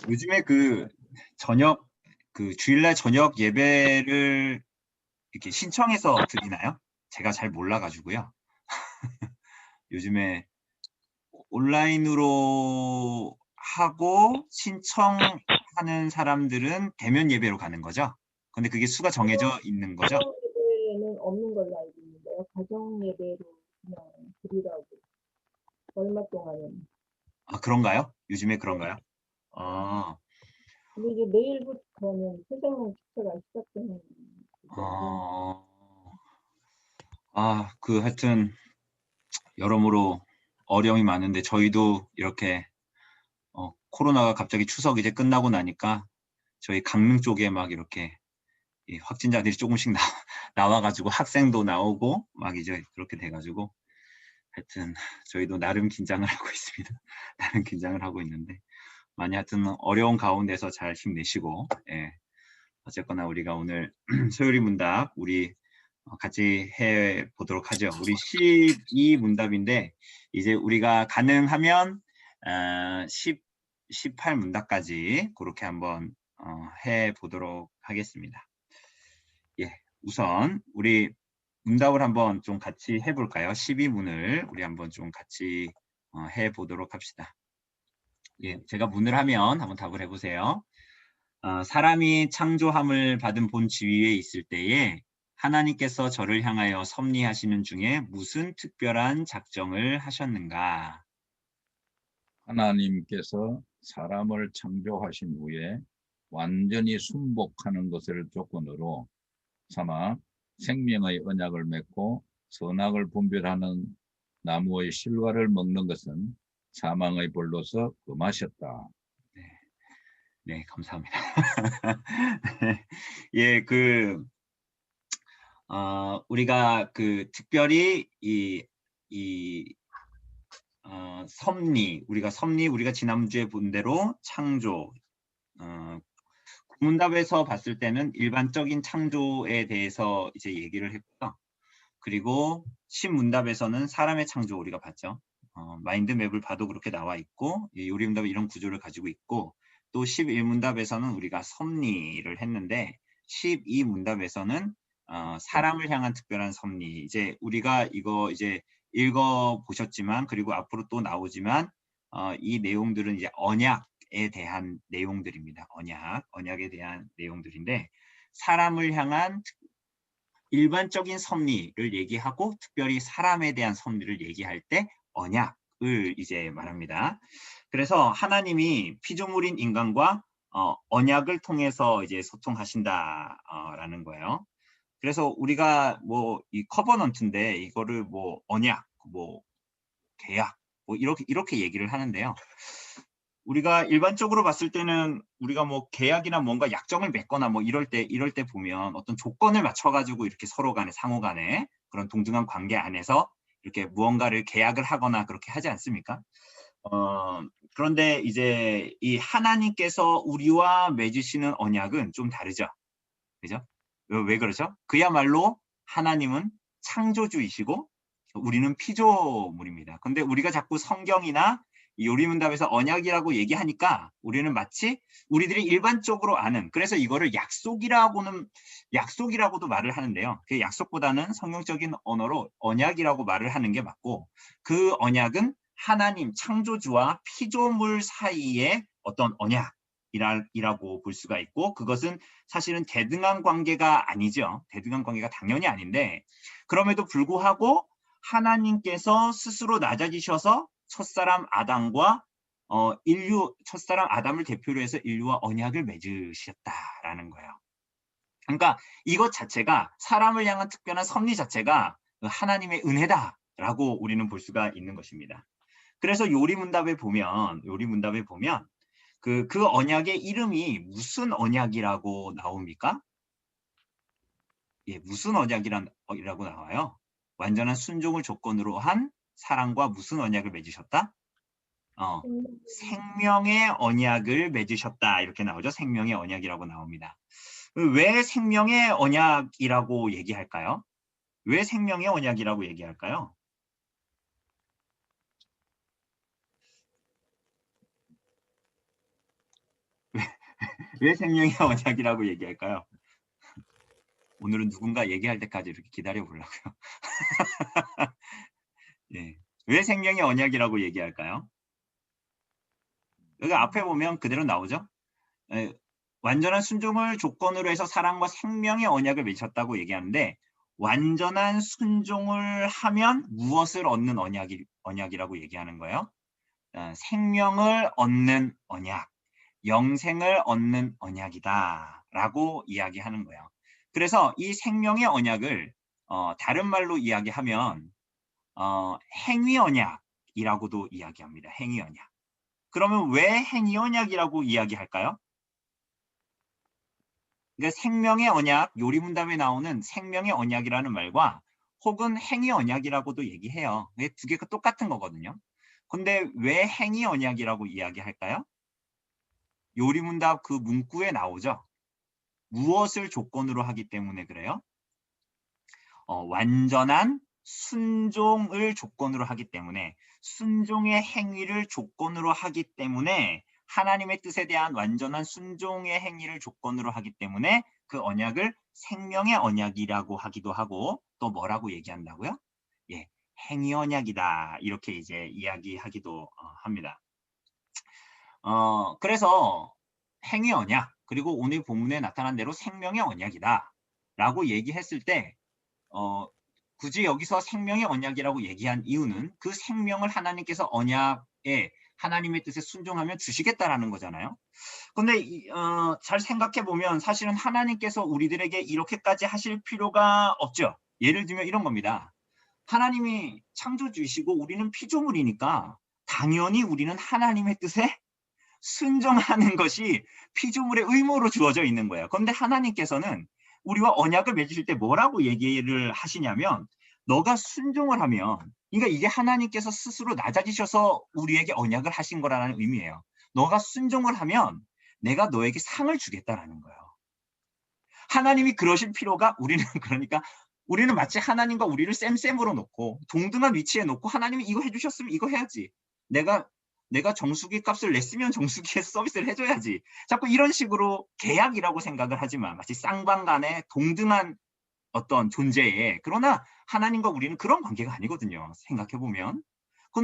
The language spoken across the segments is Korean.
요즘에 그 저녁 그 주일날 저녁 예배를 이렇게 신청해서 드리나요? 제가 잘 몰라 가지고요. 요즘에 온라인으로 하고 신청하는 사람들은 대면 예배로 가는 거죠? 근데 그게 수가 정해져 있는 거죠? 가정 예배는 없는 걸로 알고 있는데요. 가정 예배로 그냥 드리라고 얼마 동안은. 아, 그런가요? 요즘에 그런가요? 아, 근데 이제 내일부터는 새벽문 축제가 시작되는 거죠. 어, 하여튼 여러모로 어려움이 많은데 저희도 이렇게 코로나가 갑자기 추석 이제 끝나고 나니까 저희 강릉 쪽에 막 이렇게 이 확진자들이 조금씩 나와가지고 학생도 나오고 막 이제 그렇게 돼가지고 하여튼 저희도 나름 긴장을 하고 있습니다. 나름 긴장을 하고 있는데 많이 하여튼 어려운 가운데서 잘 힘내시고, 예. 어쨌거나 우리가 오늘 소요리 문답 우리 같이 해 보도록 하죠. 우리 12문답인데 이제 우리가 가능하면 18문답까지 그렇게 한번 해 보도록 하겠습니다. 예, 우선 우리 문답을 한번 좀 같이 해볼까요? 12문을 우리 한번 좀 같이 해 보도록 합시다. 예, 제가 문을 하면 한번 답을 해보세요. 사람이 창조함을 받은 본 지위에 있을 때에 하나님께서 저를 향하여 섭리하시는 중에 무슨 특별한 작정을 하셨는가? 하나님께서 사람을 창조하신 후에 완전히 순복하는 것을 조건으로 삼아 생명의 언약을 맺고 선악을 분별하는 나무의 실과를 먹는 것은 사망의 벌로서 금하셨다. 네, 네, 감사합니다. 예, 우리가 특별히 우리가 지난주에 본 대로 창조, 문답에서 봤을 때는 일반적인 창조에 대해서 이제 얘기를 했고요. 그리고 신문답에서는 사람의 창조 우리가 봤죠. 마인드맵을 봐도 그렇게 나와 있고 요리문답은 이런 구조를 가지고 있고 또 11문답에서는 우리가 섭리를 했는데 12문답에서는 사람을 향한 특별한 섭리. 이제 우리가 이거 이제 읽어 보셨지만 그리고 앞으로 또 나오지만 이 내용들은 이제 언약에 대한 내용들입니다. 언약에 대한 내용들인데 사람을 향한 일반적인 섭리를 얘기하고 특별히 사람에 대한 섭리를 얘기할 때 언약을 이제 말합니다. 그래서 하나님이 피조물인 인간과 언약을 통해서 이제 소통하신다라는 거예요. 그래서 우리가 뭐 이 커버넌트인데 이거를 뭐 언약, 뭐 계약, 뭐 이렇게 얘기를 하는데요. 우리가 일반적으로 봤을 때는 우리가 뭐 계약이나 뭔가 약정을 맺거나 뭐 이럴 때 보면 어떤 조건을 맞춰가지고 이렇게 서로 간에 상호 간에 그런 동등한 관계 안에서 이렇게 무언가를 계약을 하거나 그렇게 하지 않습니까? 그런데 이제 이 하나님께서 우리와 맺으시는 언약은 좀 다르죠. 그죠? 왜 그러죠? 그야말로 하나님은 창조주이시고 우리는 피조물입니다. 근데 우리가 자꾸 성경이나 요리문답에서 언약이라고 얘기하니까 우리는 마치 우리들이 일반적으로 아는 그래서 이거를 약속이라고도 말을 하는데요. 그 약속보다는 성경적인 언어로 언약이라고 말을 하는 게 맞고 그 언약은 하나님 창조주와 피조물 사이의 어떤 언약이라고 볼 수가 있고 그것은 사실은 대등한 관계가 아니죠. 대등한 관계가 당연히 아닌데 그럼에도 불구하고 하나님께서 스스로 낮아지셔서 첫사람 아담과 첫사람 아담을 대표로 해서 인류와 언약을 맺으셨다라는 거예요. 그러니까 이것 자체가 사람을 향한 특별한 섭리 자체가 하나님의 은혜다라고 우리는 볼 수가 있는 것입니다. 그래서 요리문답에 보면 그 언약의 이름이 무슨 언약이라고 나옵니까? 예, 무슨 언약이라고 나와요? 완전한 순종을 조건으로 한 사랑과 무슨 언약을 맺으셨다? 생명의 언약을 맺으셨다. 이렇게 나오죠. 생명의 언약이라고 나옵니다. 왜 생명의 언약이라고 얘기할까요? 왜 생명의 언약이라고 얘기할까요? 왜 생명의 언약이라고 얘기할까요? 오늘은 누군가 얘기할 때까지 이렇게 기다려 보려고요. 예. 왜 생명의 언약이라고 얘기할까요? 여기 앞에 보면 그대로 나오죠? 예, 완전한 순종을 조건으로 해서 사랑과 생명의 언약을 맺었다고 얘기하는데 완전한 순종을 하면 무엇을 얻는 언약이라고 얘기하는 거예요? 생명을 얻는 언약, 영생을 얻는 언약이다 라고 이야기하는 거예요. 그래서 이 생명의 언약을 다른 말로 이야기하면 행위 언약이라고도 이야기합니다. 행위 언약. 그러면 왜 행위 언약이라고 이야기할까요? 그러니까 생명의 언약, 요리문답에 나오는 생명의 언약이라는 말과 혹은 행위 언약이라고도 얘기해요. 두 개가 똑같은 거거든요. 근데 왜 행위 언약이라고 이야기할까요? 요리문답 그 문구에 나오죠. 무엇을 조건으로 하기 때문에 그래요? 완전한 순종을 조건으로 하기 때문에 순종의 행위를 조건으로 하기 때문에 하나님의 뜻에 대한 완전한 순종의 행위를 조건으로 하기 때문에 그 언약을 생명의 언약이라고 하기도 하고 또 뭐라고 얘기한다고요? 예, 행위 언약이다 이렇게 이제 이야기하기도 합니다. 그래서 행위 언약 그리고 오늘 본문에 나타난 대로 생명의 언약이다 라고 얘기했을 때 굳이 여기서 생명의 언약이라고 얘기한 이유는 그 생명을 하나님께서 언약에 하나님의 뜻에 순종하면 주시겠다라는 거잖아요. 근데 잘 생각해 보면 사실은 하나님께서 우리들에게 이렇게까지 하실 필요가 없죠. 예를 들면 이런 겁니다. 하나님이 창조주이시고 우리는 피조물이니까 당연히 우리는 하나님의 뜻에 순종하는 것이 피조물의 의무로 주어져 있는 거예요. 그런데 하나님께서는 우리와 언약을 맺으실 때 뭐라고 얘기를 하시냐면 너가 순종을 하면 그러니까 이게 하나님께서 스스로 낮아지셔서 우리에게 언약을 하신 거라는 의미예요. 너가 순종을 하면 내가 너에게 상을 주겠다라는 거예요. 하나님이 그러실 필요가 우리는 그러니까 우리는 마치 하나님과 우리를 쌤쌤으로 놓고 동등한 위치에 놓고 하나님이 이거 해주셨으면 이거 해야지. 내가 정수기 값을 냈으면 정수기에서 서비스를 해줘야지. 자꾸 이런 식으로 계약이라고 생각을 하지만 마치 쌍방간의 동등한 어떤 존재에 그러나 하나님과 우리는 그런 관계가 아니거든요. 생각해보면.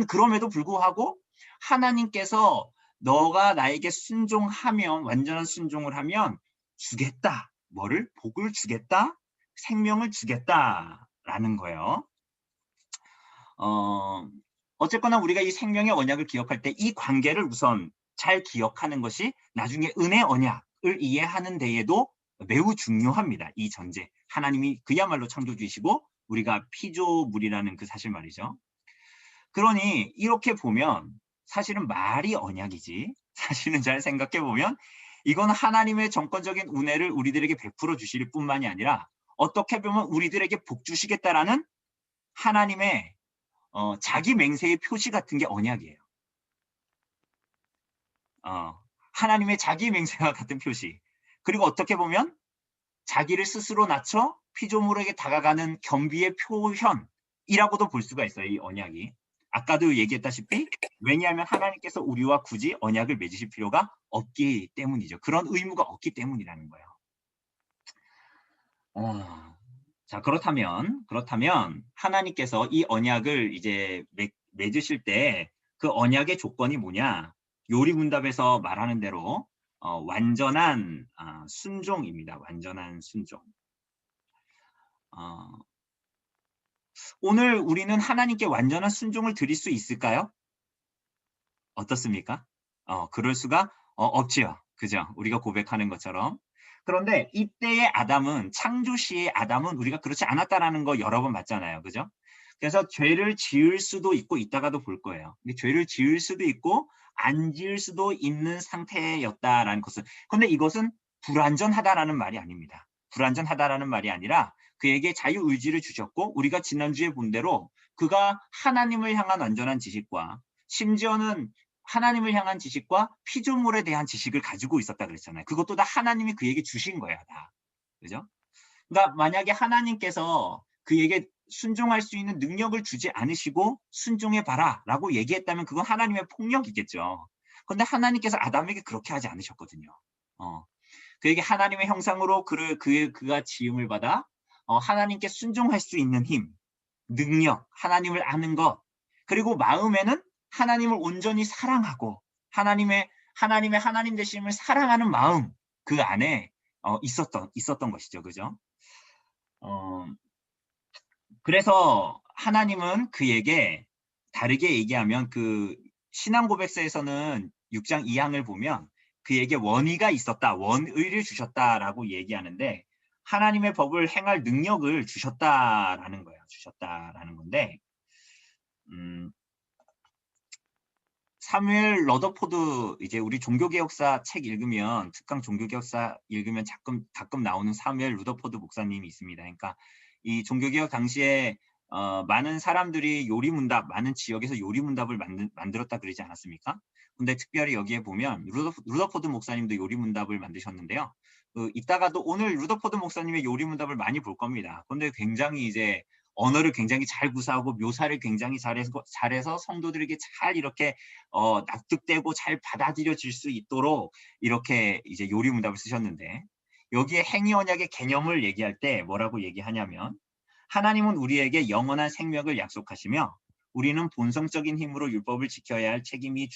그럼에도 불구하고 하나님께서 너가 나에게 순종하면 완전한 순종을 하면 주겠다. 뭐를? 복을 주겠다. 생명을 주겠다라는 거예요. 어쨌거나 우리가 이 생명의 언약을 기억할 때 이 관계를 우선 잘 기억하는 것이 나중에 은혜 언약을 이해하는 데에도 매우 중요합니다. 이 전제. 하나님이 그야말로 창조주이시고 우리가 피조물이라는 그 사실 말이죠. 그러니 이렇게 보면 사실은 말이 언약이지. 사실은 잘 생각해 보면 이건 하나님의 정권적인 은혜를 우리들에게 베풀어 주실 뿐만이 아니라 어떻게 보면 우리들에게 복 주시겠다라는 하나님의 자기 맹세의 표시 같은 게 언약이에요. 하나님의 자기 맹세와 같은 표시. 그리고 어떻게 보면 자기를 스스로 낮춰 피조물에게 다가가는 겸비의 표현이라고도 볼 수가 있어요. 이 언약이. 아까도 얘기했다시피 왜냐하면 하나님께서 우리와 굳이 언약을 맺으실 필요가 없기 때문이죠. 그런 의무가 없기 때문이라는 거예요. 자, 그렇다면 하나님께서 이 언약을 이제 맺으실 때 그 언약의 조건이 뭐냐? 요리문답에서 말하는 대로 완전한 순종입니다. 완전한 순종. 오늘 우리는 하나님께 완전한 순종을 드릴 수 있을까요? 어떻습니까? 그럴 수가 없지요. 그죠? 우리가 고백하는 것처럼. 그런데 이때의 아담은 창조 시의 아담은 우리가 그렇지 않았다라는 거 여러 번 봤잖아요. 그죠? 그래서 죄를 지을 수도 있고 이따가도 볼 거예요. 죄를 지을 수도 있고 안 지을 수도 있는 상태였다라는 것은 그런데 이것은 불완전하다라는 말이 아닙니다. 불완전하다라는 말이 아니라 그에게 자유의지를 주셨고 우리가 지난주에 본 대로 그가 하나님을 향한 완전한 지식과 심지어는 하나님을 향한 지식과 피조물에 대한 지식을 가지고 있었다 그랬잖아요. 그것도 다 하나님이 그에게 주신 거야, 다. 그죠? 그러니까 만약에 하나님께서 그에게 순종할 수 있는 능력을 주지 않으시고 순종해봐라 라고 얘기했다면 그건 하나님의 폭력이겠죠. 그런데 하나님께서 아담에게 그렇게 하지 않으셨거든요. 그에게 하나님의 형상으로 그가 지음을 받아 하나님께 순종할 수 있는 힘, 능력, 하나님을 아는 것, 그리고 마음에는 하나님을 온전히 사랑하고 하나님 되심을 사랑하는 마음, 그 안에 있었던 것이죠. 그죠? 그래서 하나님은 그에게 다르게 얘기하면 그 신앙 고백서에서는 6장 2항을 보면 그에게 원의가 있었다, 원의를 주셨다라고 얘기하는데 하나님의 법을 행할 능력을 주셨다라는 거예요. 주셨다라는 건데 사무엘 러더포드 이제 우리 종교개혁사 책 읽으면 특강 종교개혁사 읽으면 가끔 나오는 사무엘 러더포드 목사님이 있습니다. 그러니까 이 종교개혁 당시에 많은 사람들이 요리문답, 많은 지역에서 요리문답을 만들었다 그러지 않았습니까? 근데 특별히 여기에 보면 루더포드 목사님도 요리문답을 만드셨는데요. 이따가도 오늘 루더포드 목사님의 요리문답을 많이 볼 겁니다. 근데 굉장히 이제 언어를 굉장히 잘 구사하고 묘사를 굉장히 잘해서 성도들에게 잘 이렇게 납득되고 잘 받아들여질 수 있도록 이렇게 이제 요리문답을 쓰셨는데 여기에 행위 언약의 개념을 얘기할 때 뭐라고 얘기하냐면 하나님은 우리에게 영원한 생명을 약속하시며 우리는 본성적인 힘으로 율법을 지켜야 할 책임이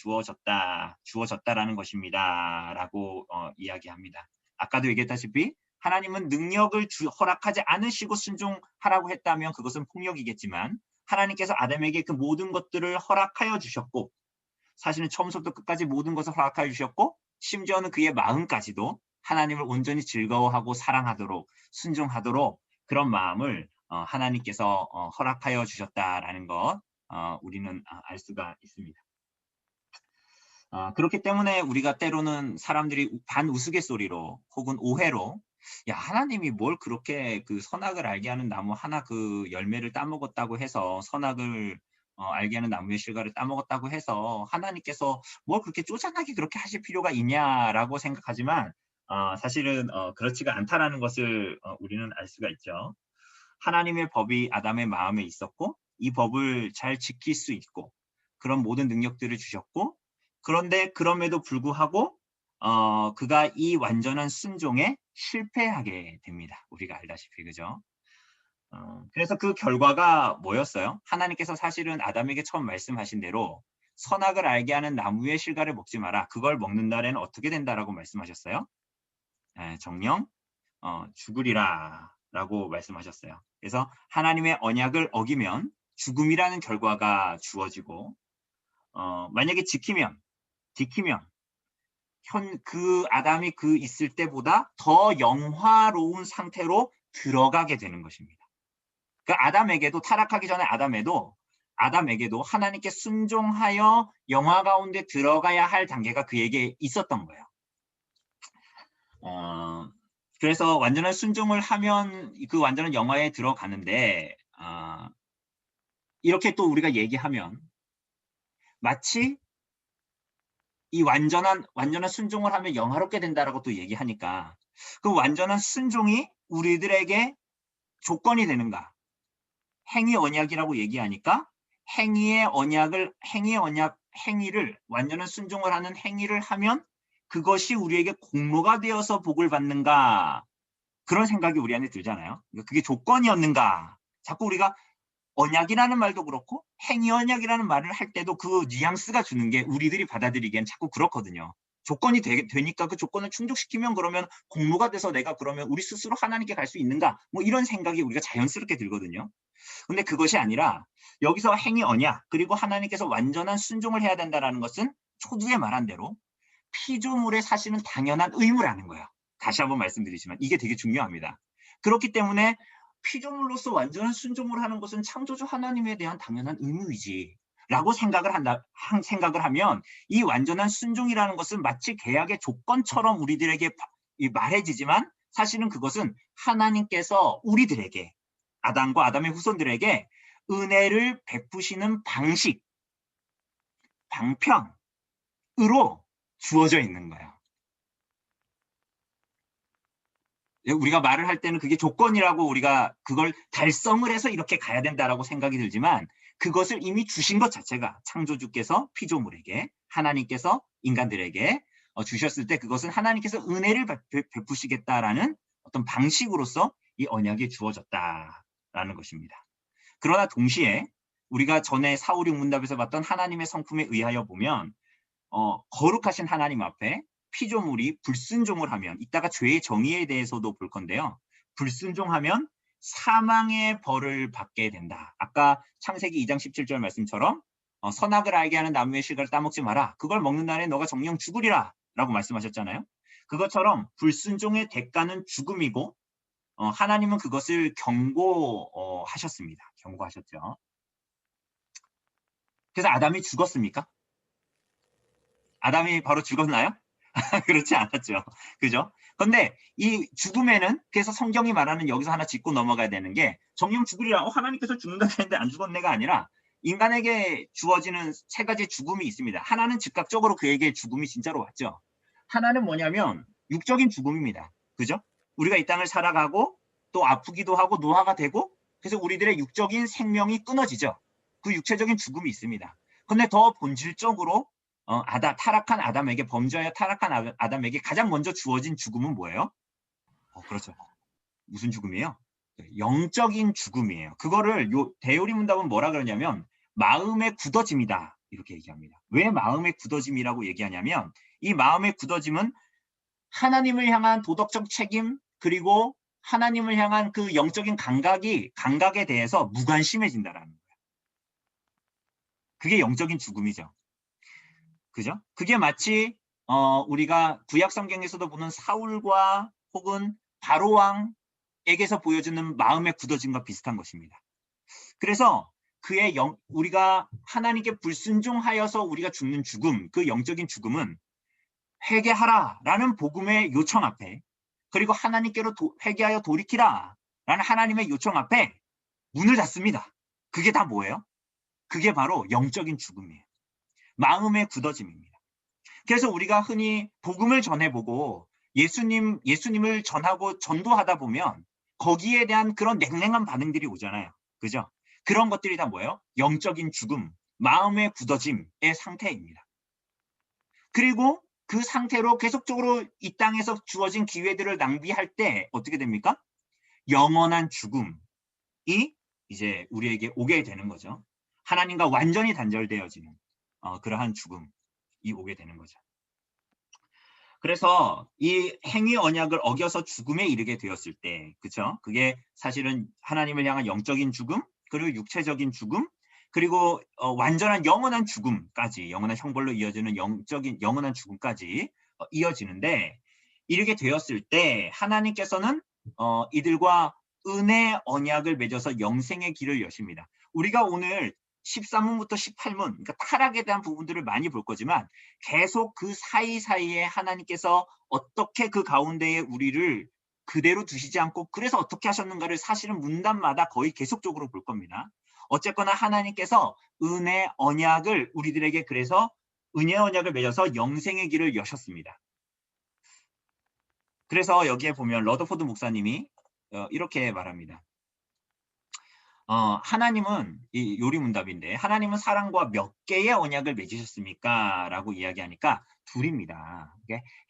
주어졌다라는 것입니다. 라고 이야기합니다. 아까도 얘기했다시피 하나님은 능력을 허락하지 않으시고 순종하라고 했다면 그것은 폭력이겠지만 하나님께서 아담에게 그 모든 것들을 허락하여 주셨고 사실은 처음부터 끝까지 모든 것을 허락하여 주셨고 심지어는 그의 마음까지도 하나님을 온전히 즐거워하고 사랑하도록 순종하도록 그런 마음을 하나님께서 허락하여 주셨다라는 것 우리는 알 수가 있습니다. 그렇기 때문에 우리가 때로는 사람들이 반우스갯소리로 혹은 오해로 야 하나님이 뭘 그렇게 그 선악을 알게 하는 나무 하나 그 열매를 따먹었다고 해서 선악을 알게 하는 나무의 실과를 따먹었다고 해서 하나님께서 뭘 그렇게 쪼잔하게 그렇게 하실 필요가 있냐라고 생각하지만 사실은 그렇지가 않다라는 것을 우리는 알 수가 있죠. 하나님의 법이 아담의 마음에 있었고 이 법을 잘 지킬 수 있고 그런 모든 능력들을 주셨고 그런데 그럼에도 불구하고 그가 이 완전한 순종에 실패하게 됩니다. 우리가 알다시피 그죠? 그래서 그 결과가 뭐였어요? 하나님께서 사실은 아담에게 처음 말씀하신 대로 선악을 알게 하는 나무의 실과를 먹지 마라. 그걸 먹는 날에는 어떻게 된다라고 말씀하셨어요? 정령 죽으리라 라고 말씀하셨어요. 그래서 하나님의 언약을 어기면 죽음이라는 결과가 주어지고 만약에 지키면 그 아담이 그 있을 때보다 더 영화로운 상태로 들어가게 되는 것입니다. 그 아담에게도 타락하기 전에 아담에게도 하나님께 순종하여 영화 가운데 들어가야 할 단계가 그에게 있었던 거예요. 그래서 완전한 순종을 하면 그 완전한 영화에 들어가는데 이렇게 또 우리가 얘기하면 마치 이 완전한 순종을 하면 영화롭게 된다라고 또 얘기하니까 그 완전한 순종이 우리들에게 조건이 되는가? 행위 언약이라고 얘기하니까 행위를 완전한 순종을 하는 행위를 하면 그것이 우리에게 공로가 되어서 복을 받는가? 그런 생각이 우리 안에 들잖아요. 그게 조건이었는가? 자꾸 우리가 언약이라는 말도 그렇고 행위 언약이라는 말을 할 때도 그 뉘앙스가 주는 게 우리들이 받아들이기엔 자꾸 그렇거든요. 조건이 되니까 그 조건을 충족시키면 그러면 공로가 돼서 내가 그러면 우리 스스로 하나님께 갈 수 있는가? 뭐 이런 생각이 우리가 자연스럽게 들거든요. 근데 그것이 아니라 여기서 행위 언약 그리고 하나님께서 완전한 순종을 해야 된다는 것은 초두에 말한 대로 피조물의 사실은 당연한 의무라는 거예요. 다시 한번 말씀드리지만 이게 되게 중요합니다. 그렇기 때문에 피조물로서 완전한 순종을 하는 것은 창조주 하나님에 대한 당연한 의무이지 라고 생각을 하면 이 완전한 순종이라는 것은 마치 계약의 조건처럼 우리들에게 말해지지만 사실은 그것은 하나님께서 우리들에게 아담과 아담의 후손들에게 은혜를 베푸시는 방식, 방편으로 주어져 있는 거예요. 우리가 말을 할 때는 그게 조건이라고 우리가 그걸 달성을 해서 이렇게 가야 된다라고 생각이 들지만 그것을 이미 주신 것 자체가 창조주께서 피조물에게 하나님께서 인간들에게 주셨을 때 그것은 하나님께서 은혜를 베푸시겠다라는 어떤 방식으로서 이 언약이 주어졌다라는 것입니다. 그러나 동시에 우리가 전에 4, 5, 6 문답에서 봤던 하나님의 성품에 의하여 보면 거룩하신 하나님 앞에 피조물이 불순종을 하면, 이따가 죄의 정의에 대해서도 볼 건데요. 불순종하면 사망의 벌을 받게 된다. 아까 창세기 2장 17절 말씀처럼 선악을 알게 하는 나무의 실과를 따먹지 마라. 그걸 먹는 날에 너가 정령 죽으리라 라고 말씀하셨잖아요. 그것처럼 불순종의 대가는 죽음이고 하나님은 그것을 경고하셨습니다. 경고하셨죠. 그래서 아담이 죽었습니까? 아담이 바로 죽었나요? 그렇지 않았죠. 그죠? 근데 이 죽음에는, 그래서 성경이 말하는, 여기서 하나 짚고 넘어가야 되는 게, 정령 죽으리라, 하나님께서 죽는다 했는데 안 죽었네가 아니라 인간에게 주어지는 세 가지 죽음이 있습니다. 하나는 즉각적으로 그에게 죽음이 진짜로 왔죠. 하나는 뭐냐면 육적인 죽음입니다. 그죠? 우리가 이 땅을 살아가고 또 아프기도 하고 노화가 되고, 그래서 우리들의 육적인 생명이 끊어지죠. 그 육체적인 죽음이 있습니다. 근데 더 본질적으로 타락한 아담에게, 범죄하여 타락한 아담에게 가장 먼저 주어진 죽음은 뭐예요? 그렇죠. 무슨 죽음이에요? 영적인 죽음이에요. 그거를 대요리 문답은 뭐라 그러냐면 마음의 굳어짐이다 이렇게 얘기합니다. 왜 마음의 굳어짐이라고 얘기하냐면, 이 마음의 굳어짐은 하나님을 향한 도덕적 책임, 그리고 하나님을 향한 그 영적인 감각에 대해서 무관심해진다라는 거예요. 그게 영적인 죽음이죠. 그죠? 그게 마치 우리가 구약 성경에서도 보는 사울과 혹은 바로 왕에게서 보여주는 마음의 굳어짐과 비슷한 것입니다. 그래서 우리가 하나님께 불순종하여서 우리가 죽는 죽음, 그 영적인 죽음은 회개하라라는 복음의 요청 앞에, 그리고 하나님께로 회개하여 돌이키라 라는 하나님의 요청 앞에 문을 닫습니다. 그게 다 뭐예요? 그게 바로 영적인 죽음이에요. 마음의 굳어짐입니다. 그래서 우리가 흔히 복음을 전해보고 예수님을 전하고 전도하다 보면 거기에 대한 그런 냉랭한 반응들이 오잖아요. 그죠? 그런 것들이 다 뭐예요? 영적인 죽음, 마음의 굳어짐의 상태입니다. 그리고 그 상태로 계속적으로 이 땅에서 주어진 기회들을 낭비할 때 어떻게 됩니까? 영원한 죽음이 이제 우리에게 오게 되는 거죠. 하나님과 완전히 단절되어지는 그러한 죽음이 오게 되는 거죠. 그래서 이 행위 언약을 어겨서 죽음에 이르게 되었을 때, 그렇죠? 그게 사실은 하나님을 향한 영적인 죽음, 그리고 육체적인 죽음, 그리고 완전한 영원한 죽음까지, 영원한 형벌로 이어지는 영원한 죽음까지 이어지는데, 이르게 되었을 때 하나님께서는 이들과 은혜 언약을 맺어서 영생의 길을 여십니다. 우리가 오늘 13문부터 18문, 그러니까 타락에 대한 부분들을 많이 볼 거지만 계속 그 사이사이에 하나님께서 어떻게 그 가운데에 우리를 그대로 두시지 않고 그래서 어떻게 하셨는가를 사실은 문답마다 거의 계속적으로 볼 겁니다. 어쨌거나 하나님께서 은혜 언약을 우리들에게, 그래서 은혜 언약을 맺어서 영생의 길을 여셨습니다. 그래서 여기에 보면 러더포드 목사님이 이렇게 말합니다. 하나님은, 이 요리문답인데, 하나님은 사람과 몇 개의 언약을 맺으셨습니까? 라고 이야기하니까 둘입니다.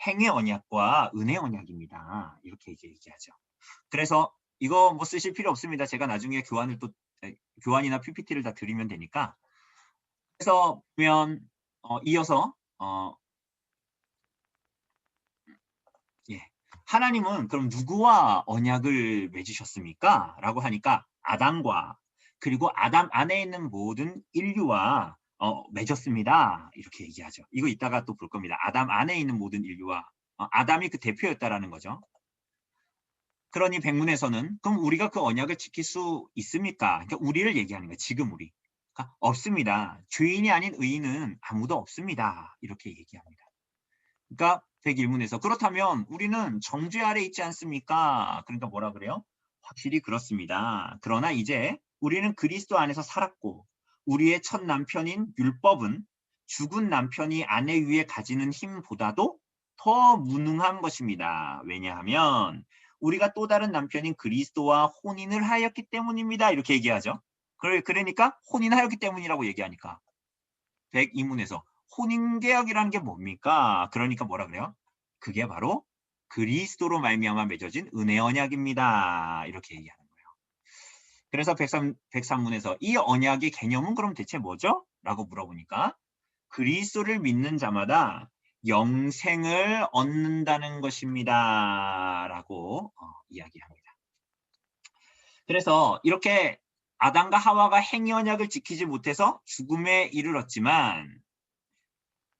행위 언약과 은혜 언약입니다. 이렇게 이제 얘기하죠. 그래서 이거 뭐 쓰실 필요 없습니다. 제가 나중에 교환이나 PPT를 다 드리면 되니까. 그래서 보면 이어서 하나님은 그럼 누구와 언약을 맺으셨습니까? 라고 하니까 아담과, 그리고 아담 안에 있는 모든 인류와 맺었습니다. 이렇게 얘기하죠. 이거 이따가 또 볼 겁니다. 아담 안에 있는 모든 인류와, 아담이 그 대표였다라는 거죠. 그러니 백문에서는 그럼 우리가 그 언약을 지킬 수 있습니까? 그러니까 우리를 얘기하는 거예요. 지금 우리. 그러니까 없습니다. 죄인이 아닌 의인은 아무도 없습니다. 이렇게 얘기합니다. 그러니까 101문에서 그렇다면 우리는 정죄 아래 있지 않습니까? 그러니까 뭐라 그래요? 확실히 그렇습니다. 그러나 이제 우리는 그리스도 안에서 살았고 우리의 첫 남편인 율법은 죽은 남편이 아내 위에 가지는 힘보다도 더 무능한 것입니다. 왜냐하면 우리가 또 다른 남편인 그리스도와 혼인을 하였기 때문입니다. 이렇게 얘기하죠. 그러니까 혼인하였기 때문이라고 얘기하니까 102문에서 혼인계약이라는 게 뭡니까? 그러니까 뭐라 그래요? 그게 바로 그리스도로 말미암아 맺어진 은혜 언약입니다. 이렇게 얘기하는 거예요. 그래서 103문에서 이 언약의 개념은 그럼 대체 뭐죠? 라고 물어보니까 그리스도를 믿는 자마다 영생을 얻는다는 것입니다. 라고 이야기합니다. 그래서 이렇게 아담과 하와가 행위 언약을 지키지 못해서 죽음에 이르렀지만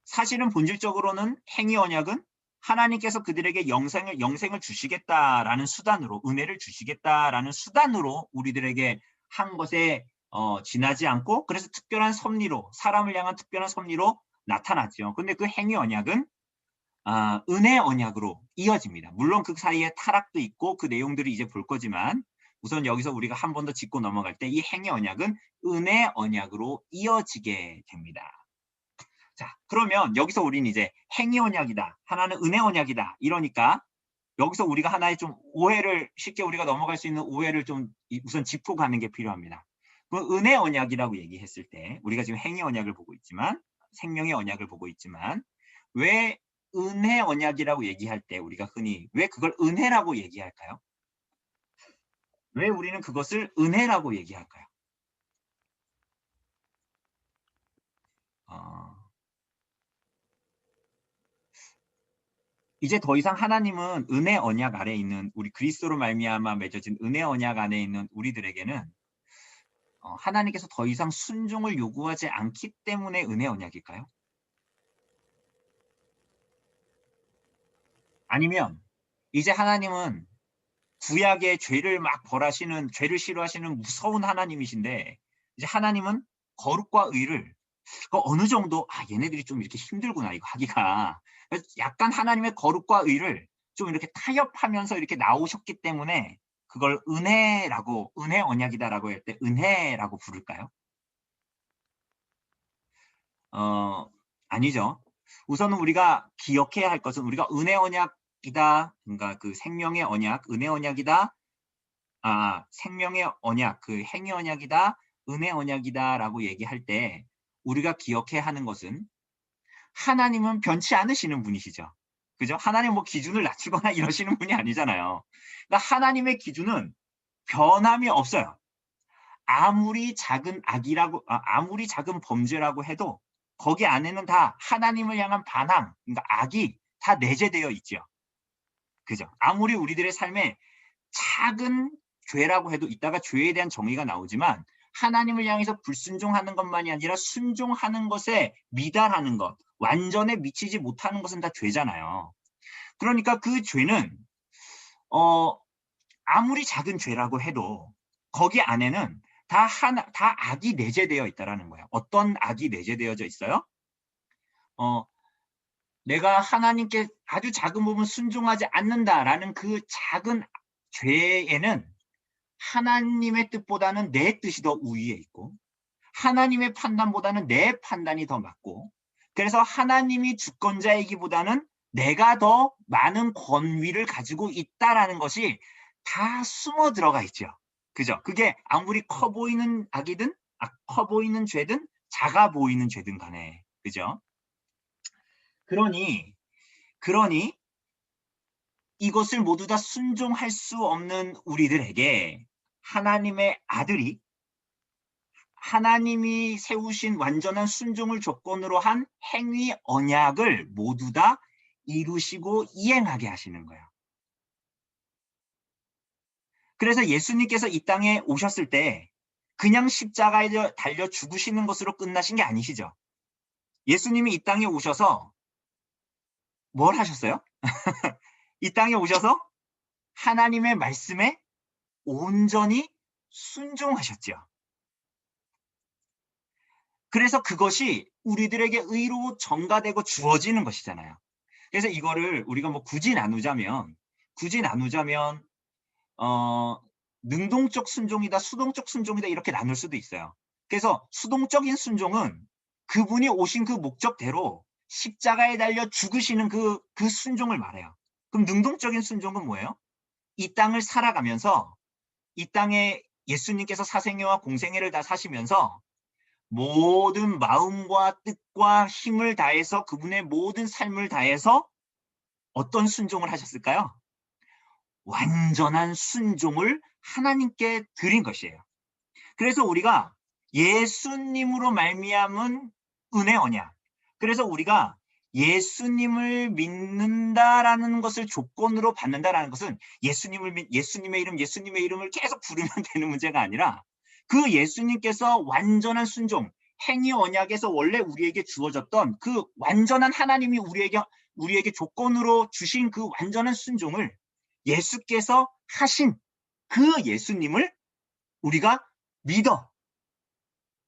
사실은 본질적으로는 행위 언약은 하나님께서 그들에게 영생을 주시겠다라는 수단으로, 은혜를 주시겠다라는 수단으로 우리들에게 한 것에 지나지 않고, 그래서 특별한 섭리로, 사람을 향한 특별한 섭리로 나타났죠. 근데 그 행위 언약은 은혜 언약으로 이어집니다. 물론 그 사이에 타락도 있고 그 내용들을 이제 볼 거지만 우선 여기서 우리가 한 번 더 짚고 넘어갈 때 이 행위 언약은 은혜 언약으로 이어지게 됩니다. 자, 그러면 여기서 우리는 이제 행위 언약이다, 하나는 은혜 언약이다, 이러니까 여기서 우리가 하나의 좀 오해를, 쉽게 우리가 넘어갈 수 있는 오해를 좀 우선 짚고 가는 게 필요합니다. 그 은혜 언약이라고 얘기했을 때 우리가 지금 행위 언약을 보고 있지만, 생명의 언약을 보고 있지만, 왜 은혜 언약이라고 얘기할 때 우리가 흔히 왜 그걸 은혜라고 얘기할까요? 왜 우리는 그것을 은혜라고 얘기할까요? 이제 더 이상 하나님은 은혜 언약 아래에 있는, 우리 그리스도로 말미암아 맺어진 은혜 언약 안에 있는 우리들에게는 하나님께서 더 이상 순종을 요구하지 않기 때문에 은혜 언약일까요? 아니면 이제 하나님은 구약의 죄를 막 벌하시는, 죄를 싫어하시는 무서운 하나님이신데, 이제 하나님은 거룩과 의를 어느 정도 얘네들이 좀 이렇게 힘들구나 이거 하기가, 그래서 약간 하나님의 거룩과 의를 좀 이렇게 타협하면서 이렇게 나오셨기 때문에 그걸 은혜라고, 은혜 언약이다라고 할 때 은혜라고 부를까요? 아니죠. 우선은 우리가 기억해야 할 것은, 우리가 은혜 언약이다, 그러니까 그 생명의 언약, 은혜 언약이다, 생명의 언약, 그 행위 언약이다, 은혜 언약이다라고 얘기할 때 우리가 기억해야 하는 것은, 하나님은 변치 않으시는 분이시죠. 그죠? 하나님 뭐 기준을 낮추거나 이러시는 분이 아니잖아요. 그러니까 하나님의 기준은 변함이 없어요. 아무리 작은 악이라고, 아무리 작은 범죄라고 해도 거기 안에는 다 하나님을 향한 반항, 그러니까 악이 다 내재되어 있죠. 그죠? 아무리 우리들의 삶에 작은 죄라고 해도 이따가 죄에 대한 정의가 나오지만, 하나님을 향해서 불순종하는 것만이 아니라 순종하는 것에 미달하는 것, 완전에 미치지 못하는 것은 다 죄잖아요. 그러니까 그 죄는 아무리 작은 죄라고 해도 거기 안에는 다 악이 내재되어 있다라는 거예요. 어떤 악이 내재되어져 있어요? 내가 하나님께 아주 작은 부분 순종하지 않는다라는 그 작은 죄에는 하나님의 뜻보다는 내 뜻이 더 우위에 있고, 하나님의 판단보다는 내 판단이 더 맞고, 그래서 하나님이 주권자이기보다는 내가 더 많은 권위를 가지고 있다라는 것이 다 숨어 들어가 있죠. 그죠? 그게 아무리 커 보이는 악이든, 커 보이는 죄든, 작아 보이는 죄든 간에. 그죠? 그러니 이것을 모두 다 순종할 수 없는 우리들에게 하나님의 아들이, 하나님이 세우신 완전한 순종을 조건으로 한 행위 언약을 모두 다 이루시고 이행하게 하시는 거예요. 그래서 예수님께서 이 땅에 오셨을 때 그냥 십자가에 달려 죽으시는 것으로 끝나신 게 아니시죠. 예수님이 이 땅에 오셔서 뭘 하셨어요? 이 땅에 오셔서 하나님의 말씀에 온전히 순종하셨죠. 그래서 그것이 우리들에게 의로 전가되고 주어지는 것이잖아요. 그래서 이거를 우리가 뭐 굳이 나누자면 능동적 순종이다, 수동적 순종이다, 이렇게 나눌 수도 있어요. 그래서 수동적인 순종은 그분이 오신 그 목적대로 십자가에 달려 죽으시는 그 순종을 말해요. 그럼 능동적인 순종은 뭐예요? 이 땅을 살아가면서, 이 땅에 예수님께서 사생애와 공생애를 다 사시면서 모든 마음과 뜻과 힘을 다해서 그분의 모든 삶을 다해서 어떤 순종을 하셨을까요? 완전한 순종을 하나님께 드린 것이에요. 그래서 우리가 예수님으로 말미암은 은혜 언약. 그래서 우리가 예수님을 믿는다라는 것을 조건으로 받는다라는 것은 예수님의 이름을 계속 부르면 되는 문제가 아니라 그 예수님께서 완전한 순종, 행위 언약에서 원래 우리에게 주어졌던 그 완전한 하나님이 우리에게 조건으로 주신 그 완전한 순종을 예수께서 하신 그 예수님을 우리가 믿어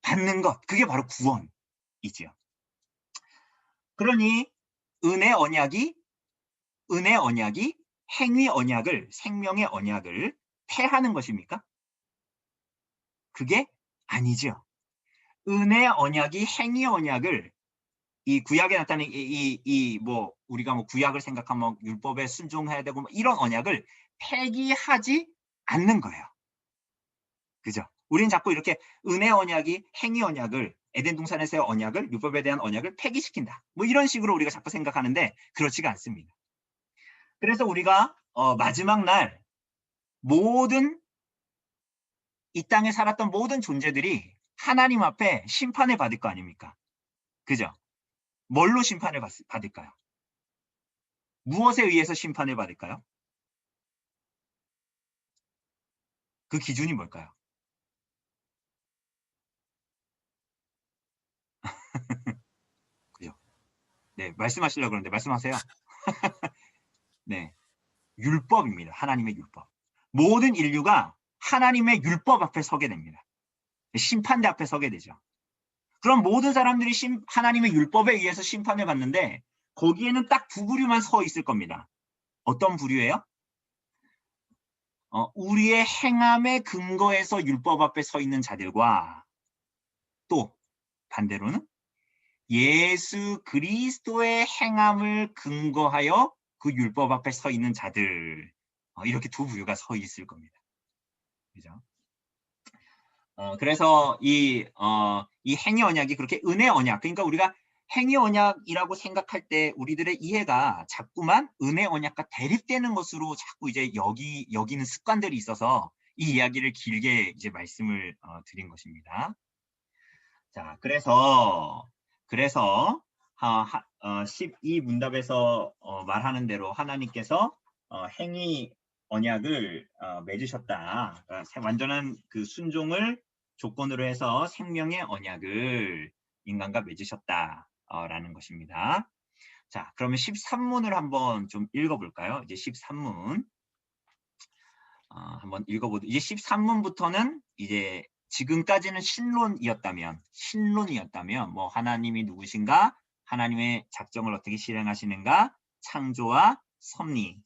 받는 것, 그게 바로 구원이지요. 그러니 은혜 언약이 행위 언약을, 생명의 언약을 폐하는 것입니까? 그게 아니죠. 은혜 언약이 행위 언약을, 이 구약에 나타나는 뭐 우리가 뭐 구약을 생각하면 율법에 순종해야 되고 뭐 이런 언약을 폐기하지 않는 거예요. 그죠? 우린 자꾸 이렇게 은혜 언약이 행위 언약을, 에덴 동산에서의 언약을, 율법에 대한 언약을 폐기시킨다. 뭐 이런 식으로 우리가 자꾸 생각하는데 그렇지가 않습니다. 그래서 우리가 마지막 날 모든 이 땅에 살았던 모든 존재들이 하나님 앞에 심판을 받을 거 아닙니까? 그죠? 뭘로 심판을 받을까요? 무엇에 의해서 심판을 받을까요? 그 기준이 뭘까요? 그죠? 네, 말씀하시려고 그러는데 말씀하세요. 네, 율법입니다. 하나님의 율법. 모든 인류가 하나님의 율법 앞에 서게 됩니다. 심판대 앞에 서게 되죠. 그럼 모든 사람들이 하나님의 율법에 의해서 심판을 받는데 거기에는 딱 두 부류만 서 있을 겁니다. 어떤 부류예요? 우리의 행함에 근거해서 율법 앞에 서 있는 자들과 또 반대로는 예수 그리스도의 행함을 근거하여 그 율법 앞에 서 있는 자들, 이렇게 두 부류가 서 있을 겁니다. 그죠? 그래서 이 행위 언약이 그렇게 은혜 언약, 그러니까 우리가 행위 언약이라고 생각할 때 우리들의 이해가 자꾸만 은혜 언약과 대립되는 것으로 자꾸 이제 여기는 습관들이 있어서 이 이야기를 길게 이제 말씀을 드린 것입니다. 자, 그래서 12문답에서 말하는 대로 하나님께서 행위 언약을 맺으셨다. 그러니까 완전한 그 순종을 조건으로 해서 생명의 언약을 인간과 맺으셨다라는 것입니다. 자, 그러면 13문을 한번 좀 읽어볼까요? 이제 13문 한번 읽어보도록. 이제 13문부터는 이제 지금까지는 신론이었다면 뭐 하나님이 누구신가, 하나님의 작정을 어떻게 실행하시는가, 창조와 섭리,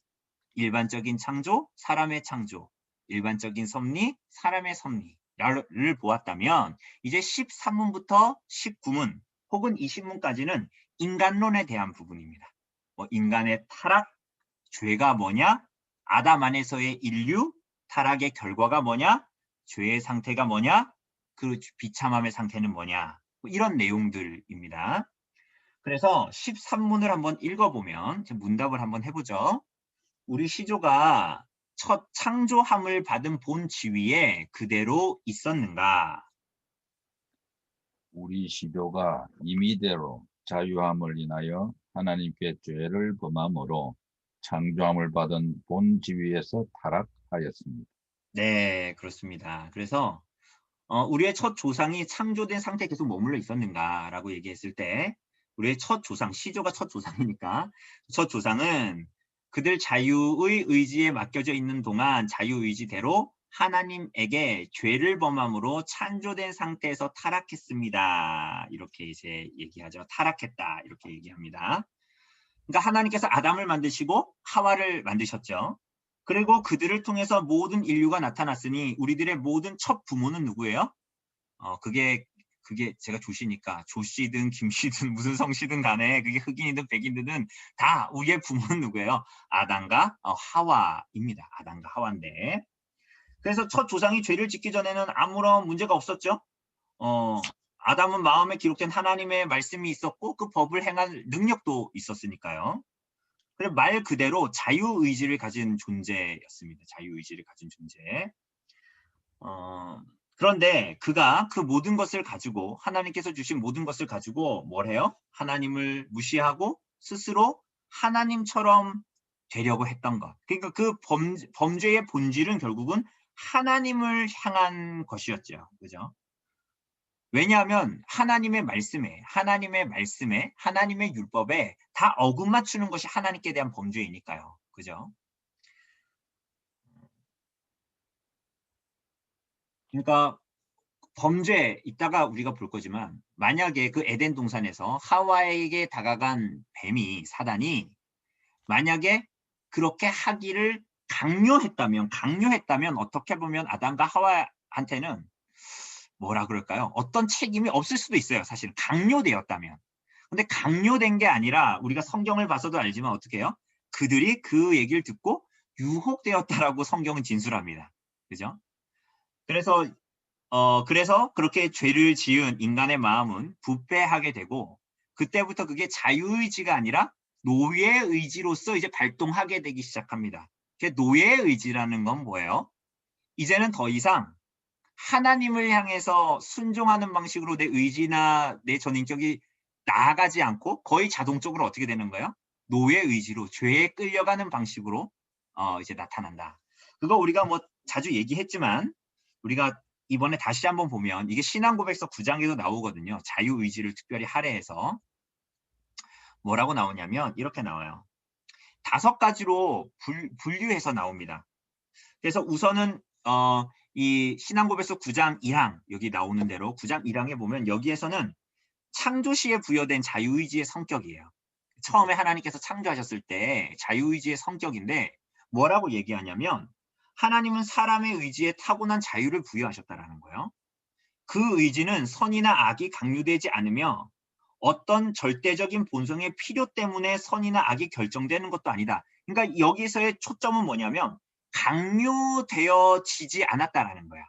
일반적인 창조, 사람의 창조, 일반적인 섭리, 사람의 섭리를 보았다면 이제 13문부터 19문 혹은 20문까지는 인간론에 대한 부분입니다. 뭐 인간의 타락, 죄가 뭐냐, 아담 안에서의 인류, 타락의 결과가 뭐냐, 죄의 상태가 뭐냐, 그 비참함의 상태는 뭐냐, 뭐 이런 내용들입니다. 그래서 13문을 한번 읽어보면 문답을 한번 해보죠. 우리 시조가 첫 창조함을 받은 본 지위에 그대로 있었는가? 우리 시조가 임의대로 자유함을 인하여 하나님께 죄를 범함으로 창조함을 받은 본 지위에서 타락하였습니다. 네, 그렇습니다. 그래서 우리의 첫 조상이 창조된 상태에 계속 머물러 있었는가라고 얘기했을 때 우리의 첫 조상, 시조가 첫 조상이니까 첫 조상은 그들 자유의 의지에 맡겨져 있는 동안 자유의지대로 하나님에게 죄를 범함으로 창조된 상태에서 타락했습니다. 이렇게 이제 얘기하죠. 타락했다. 이렇게 얘기합니다. 그러니까 하나님께서 아담을 만드시고 하와를 만드셨죠. 그리고 그들을 통해서 모든 인류가 나타났으니 우리들의 모든 첫 부모는 누구예요? 그게 제가 조씨니까 조씨든 김씨든 무슨 성씨든 간에 그게 흑인이든 백인이든 다 우리의 부모는 누구예요? 아담과 하와입니다. 아담과 하와인데 그래서 첫 조상이 죄를 짓기 전에는 아무런 문제가 없었죠. 아담은 마음에 기록된 하나님의 말씀이 있었고 그 법을 행할 능력도 있었으니까요. 그래서 말 그대로 자유의지를 가진 존재였습니다. 자유의지를 가진 존재. 그런데 그가 그 모든 것을 가지고 하나님께서 주신 모든 것을 가지고 뭘 해요? 하나님을 무시하고 스스로 하나님처럼 되려고 했던 것. 그러니까 그 범죄의 본질은 결국은 하나님을 향한 것이었죠. 그죠? 왜냐하면 하나님의 말씀에, 하나님의 율법에 다 어긋 맞추는 것이 하나님께 대한 범죄이니까요. 그죠? 그러니까 범죄 이따가 우리가 볼 거지만 만약에 그 에덴 동산에서 하와에게 다가간 뱀이 사단이 만약에 그렇게 하기를 강요했다면 어떻게 보면 아담과 하와한테는 뭐라 그럴까요? 어떤 책임이 없을 수도 있어요. 사실 강요되었다면. 근데 강요된 게 아니라 우리가 성경을 봐서도 알지만 어떻게 해요? 그들이 그 얘기를 듣고 유혹되었다라고 성경은 진술합니다. 그죠? 그래서 그렇게 죄를 지은 인간의 마음은 부패하게 되고 그때부터 그게 자유의지가 아니라 노예의지로서 이제 발동하게 되기 시작합니다. 노예의지라는 건 뭐예요? 이제는 더 이상 하나님을 향해서 순종하는 방식으로 내 의지나 내 전인격이 나아가지 않고 거의 자동적으로 어떻게 되는 거예요? 노예의지로 죄에 끌려가는 방식으로 이제 나타난다. 그거 우리가 뭐 자주 얘기했지만 우리가 이번에 다시 한번 보면 이게 신앙고백서 9장에도 나오거든요. 자유의지를 특별히 할애해서 뭐라고 나오냐면 이렇게 나와요. 5가지로 분류해서 나옵니다. 그래서 우선은 이 신앙고백서 9장 1항 여기 나오는 대로 9장 1항에 보면 여기에서는 창조시에 부여된 자유의지의 성격이에요. 처음에 하나님께서 창조하셨을 때 자유의지의 성격인데 뭐라고 얘기하냐면 하나님은 사람의 의지에 타고난 자유를 부여하셨다라는 거예요. 그 의지는 선이나 악이 강요되지 않으며 어떤 절대적인 본성의 필요 때문에 선이나 악이 결정되는 것도 아니다. 그러니까 여기서의 초점은 뭐냐면 강요되어지지 않았다라는 거야.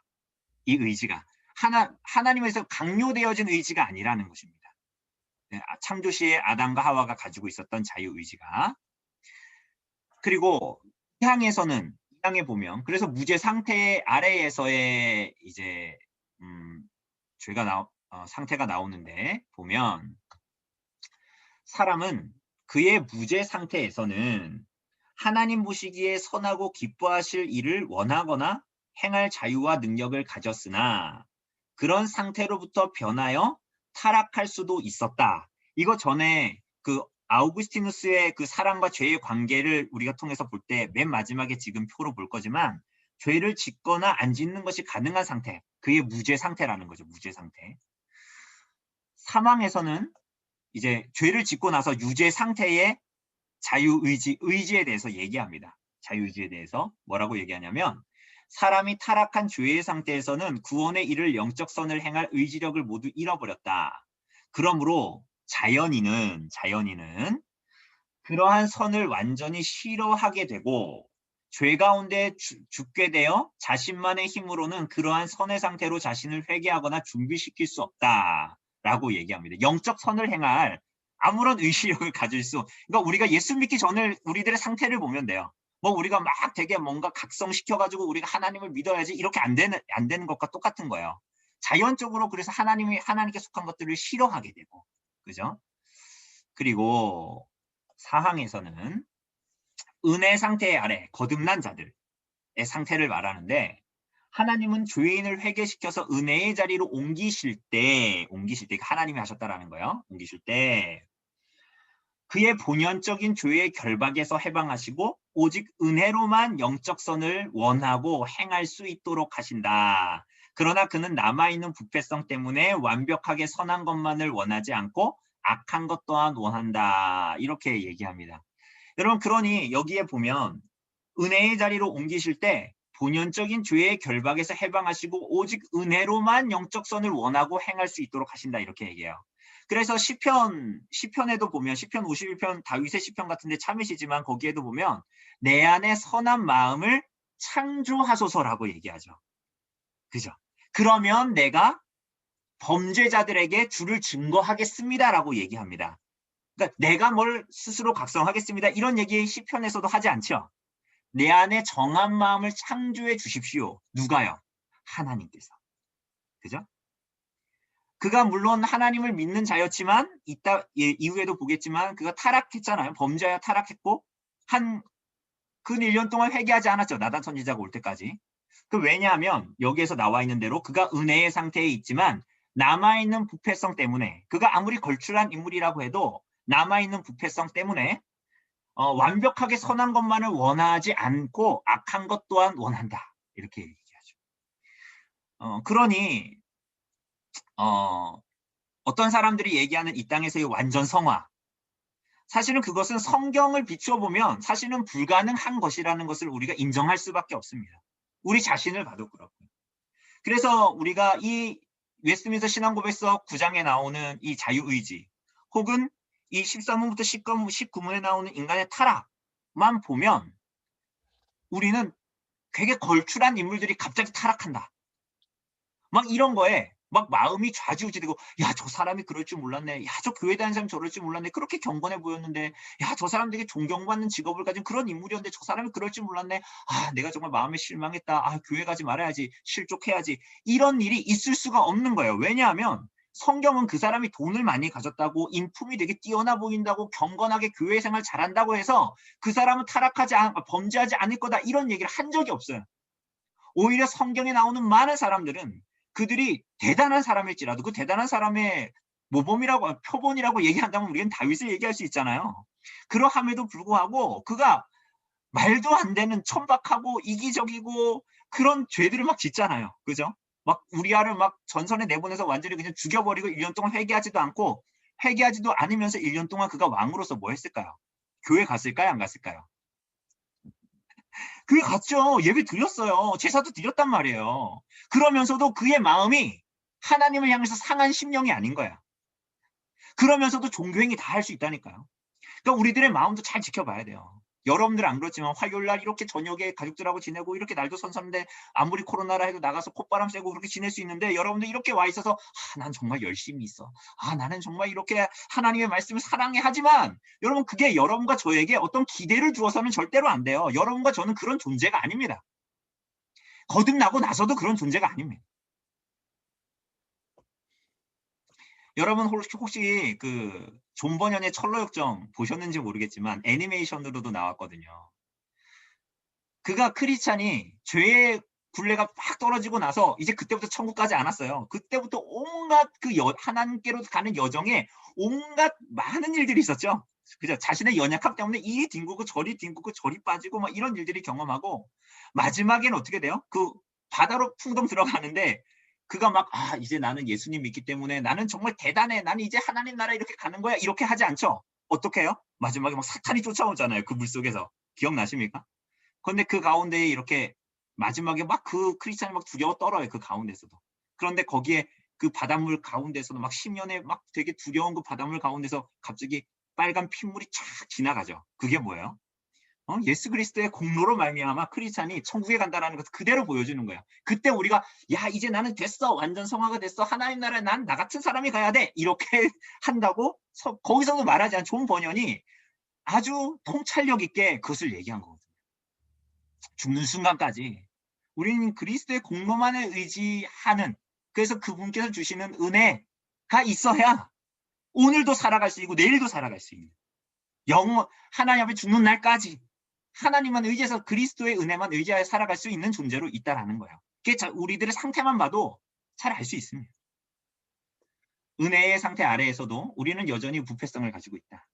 이 의지가. 하나님에서 강요되어진 의지가 아니라는 것입니다. 창조시에 아담과 하와가 가지고 있었던 자유의지가. 그리고 이 항에 보면 그래서 무죄 상태 아래에서의 이제 상태가 나오는데 보면 사람은 그의 무죄 상태에서는 하나님 보시기에 선하고 기뻐하실 일을 원하거나 행할 자유와 능력을 가졌으나 그런 상태로부터 변하여 타락할 수도 있었다. 이거 전에 그 아우구스티누스의 그 사랑과 죄의 관계를 우리가 통해서 볼 때 맨 마지막에 지금 표로 볼 거지만 죄를 짓거나 안 짓는 것이 가능한 상태, 그게 무죄 상태라는 거죠. 무죄 상태. 사망에서는 이제 죄를 짓고 나서 유죄 상태의 의지에 대해서 얘기합니다. 자유의지에 대해서 뭐라고 얘기하냐면 사람이 타락한 죄의 상태에서는 구원에 이를 영적 선을 행할 의지력을 모두 잃어버렸다. 그러므로 자연인은 그러한 선을 완전히 싫어하게 되고 죄 가운데 죽게 되어 자신만의 힘으로는 그러한 선의 상태로 자신을 회개하거나 준비시킬 수 없다라고 얘기합니다. 영적 선을 행할 아무런 의지력을 가질 수, 그러니까 우리가 예수 믿기 전에 우리들의 상태를 보면 돼요. 뭐 우리가 막 되게 뭔가 각성시켜가지고 우리가 하나님을 믿어야지 이렇게 안 되는 것과 똑같은 거예요. 자연적으로 그래서 하나님께 속한 것들을 싫어하게 되고, 그죠? 그리고 사항에서는 은혜 상태 아래 거듭난 자들의 상태를 말하는데 하나님은 죄인을 회개시켜서 은혜의 자리로 옮기실 때 하나님이 하셨다라는 거예요. 옮기실 때 그의 본연적인 죄의 결박에서 해방하시고 오직 은혜로만 영적 선을 원하고 행할 수 있도록 하신다. 그러나 그는 남아있는 부패성 때문에 완벽하게 선한 것만을 원하지 않고 악한 것 또한 원한다. 이렇게 얘기합니다. 여러분 그러니 여기에 보면 은혜의 자리로 옮기실 때 본연적인 죄의 결박에서 해방하시고 오직 은혜로만 영적 선을 원하고 행할 수 있도록 하신다. 이렇게 얘기해요. 그래서 시편에도 보면 시편 51편 다윗의 시편 같은데 참으시지만 거기에도 보면 내 안에 선한 마음을 창조하소서라고 얘기하죠. 그죠? 그러면 내가 범죄자들에게 주를 증거하겠습니다라고 얘기합니다. 그러니까 내가 뭘 스스로 각성하겠습니다. 이런 얘기 시편에서도 하지 않죠. 내 안에 정한 마음을 창조해 주십시오. 누가요? 하나님께서. 그죠? 그가 물론 하나님을 믿는 자였지만 이후에도 보겠지만 그가 타락했잖아요. 범죄하여 타락했고 근 1년 동안 회개하지 않았죠. 나단 선지자가 올 때까지. 왜냐하면 여기에서 나와 있는 대로 그가 은혜의 상태에 있지만 남아있는 부패성 때문에 그가 아무리 걸출한 인물이라고 해도 남아있는 부패성 때문에 완벽하게 선한 것만을 원하지 않고 악한 것 또한 원한다. 이렇게 얘기하죠. 그러니 어떤 사람들이 얘기하는 이 땅에서의 완전 성화, 사실은 그것은 성경을 비추어 보면 사실은 불가능한 것이라는 것을 우리가 인정할 수밖에 없습니다. 우리 자신을 봐도 그렇고요. 그래서 우리가 이 웨스트민스터 신앙고백서 9장에 나오는 이 자유의지 혹은 이 13문부터 19문에 나오는 인간의 타락만 보면 우리는 되게 걸출한 인물들이 갑자기 타락한다. 막 이런 거에 막 마음이 좌지우지되고 야, 저 사람이 그럴 줄 몰랐네. 야, 저 교회 다니는 사람이 저럴 줄 몰랐네. 그렇게 경건해 보였는데 야, 저 사람 되게 존경받는 직업을 가진 그런 인물이었는데 저 사람이 그럴 줄 몰랐네. 아, 내가 정말 마음에 실망했다. 아, 교회 가지 말아야지. 실족해야지. 이런 일이 있을 수가 없는 거예요. 왜냐하면 성경은 그 사람이 돈을 많이 가졌다고 인품이 되게 뛰어나 보인다고 경건하게 교회 생활 잘한다고 해서 그 사람은 범죄하지 않을 거다. 이런 얘기를 한 적이 없어요. 오히려 성경에 나오는 많은 사람들은 그들이 대단한 사람일지라도 그 대단한 사람의 모범이라고 표본이라고 얘기한다면 우리는 다윗을 얘기할 수 있잖아요. 그러함에도 불구하고 그가 말도 안 되는 천박하고 이기적이고 그런 죄들을 막 짓잖아요. 그죠? 막 우리아를 막 전선에 내보내서 완전히 그냥 죽여버리고 1년 동안 회개하지도 않으면서 1년 동안 그가 왕으로서 뭐 했을까요? 교회 갔을까요? 안 갔을까요? 교회 갔죠. 예배 드렸어요. 제사도 드렸단 말이에요. 그러면서도 그의 마음이 하나님을 향해서 상한 심령이 아닌 거야. 그러면서도 종교행위 다 할 수 있다니까요. 그러니까 우리들의 마음도 잘 지켜봐야 돼요. 여러분들 안 그렇지만 화요일 날 이렇게 저녁에 가족들하고 지내고 이렇게 날도 선선한데 아무리 코로나라 해도 나가서 콧바람 쐬고 그렇게 지낼 수 있는데 여러분들 이렇게 와 있어서 난 정말 열심히 있어. 나는 정말 이렇게 하나님의 말씀을 사랑해 하지만 여러분 그게 여러분과 저에게 어떤 기대를 주어서는 절대로 안 돼요. 여러분과 저는 그런 존재가 아닙니다. 거듭나고 나서도 그런 존재가 아닙니다. 여러분 혹시 그 존 버년의 철로역정 보셨는지 모르겠지만 애니메이션으로도 나왔거든요. 그가 크리스찬이 죄의 굴레가 팍 떨어지고 나서 이제 그때부터 천국 가지 않았어요. 그때부터 온갖 하나님께로 가는 여정에 온갖 많은 일들이 있었죠. 그죠? 자신의 연약함 때문에 이리 뒹구고 저리 빠지고 막 이런 일들이 경험하고 마지막에는 어떻게 돼요? 그 바다로 풍덩 들어가는데 그가 막 이제 나는 예수님 믿기 때문에 나는 정말 대단해. 나는 이제 하나님 나라 이렇게 가는 거야. 이렇게 하지 않죠. 어떻게 해요? 마지막에 막 사탄이 쫓아오잖아요. 그 물속에서. 기억나십니까? 그런데 그 가운데에 이렇게 마지막에 막 그 크리스찬이 막 두려워 떨어요. 그 가운데서도. 그런데 거기에 그 바닷물 가운데서도 막 심연에 막 되게 두려운 그 바닷물 가운데서 갑자기 빨간 핏물이 촥 지나가죠. 그게 뭐예요? 예수 그리스도의 공로로 말미암아 크리스찬이 천국에 간다라는 것을 그대로 보여주는 거야. 그때 우리가 야 이제 나는 됐어. 완전 성화가 됐어. 하나님 나라에 난 나 같은 사람이 가야 돼. 이렇게 한다고 거기서도 말하지 않은 존 버년이 아주 통찰력 있게 그것을 얘기한 거거든요. 죽는 순간까지 우리는 그리스도의 공로만을 의지하는 그래서 그분께서 주시는 은혜가 있어야 오늘도 살아갈 수 있고 내일도 살아갈 수 있는 하나님 앞에 죽는 날까지 하나님만 의지해서 그리스도의 은혜만 의지하여 살아갈 수 있는 존재로 있다라는 거예요. 그게 우리들의 상태만 봐도 잘 알 수 있습니다. 은혜의 상태 아래에서도 우리는 여전히 부패성을 가지고 있다.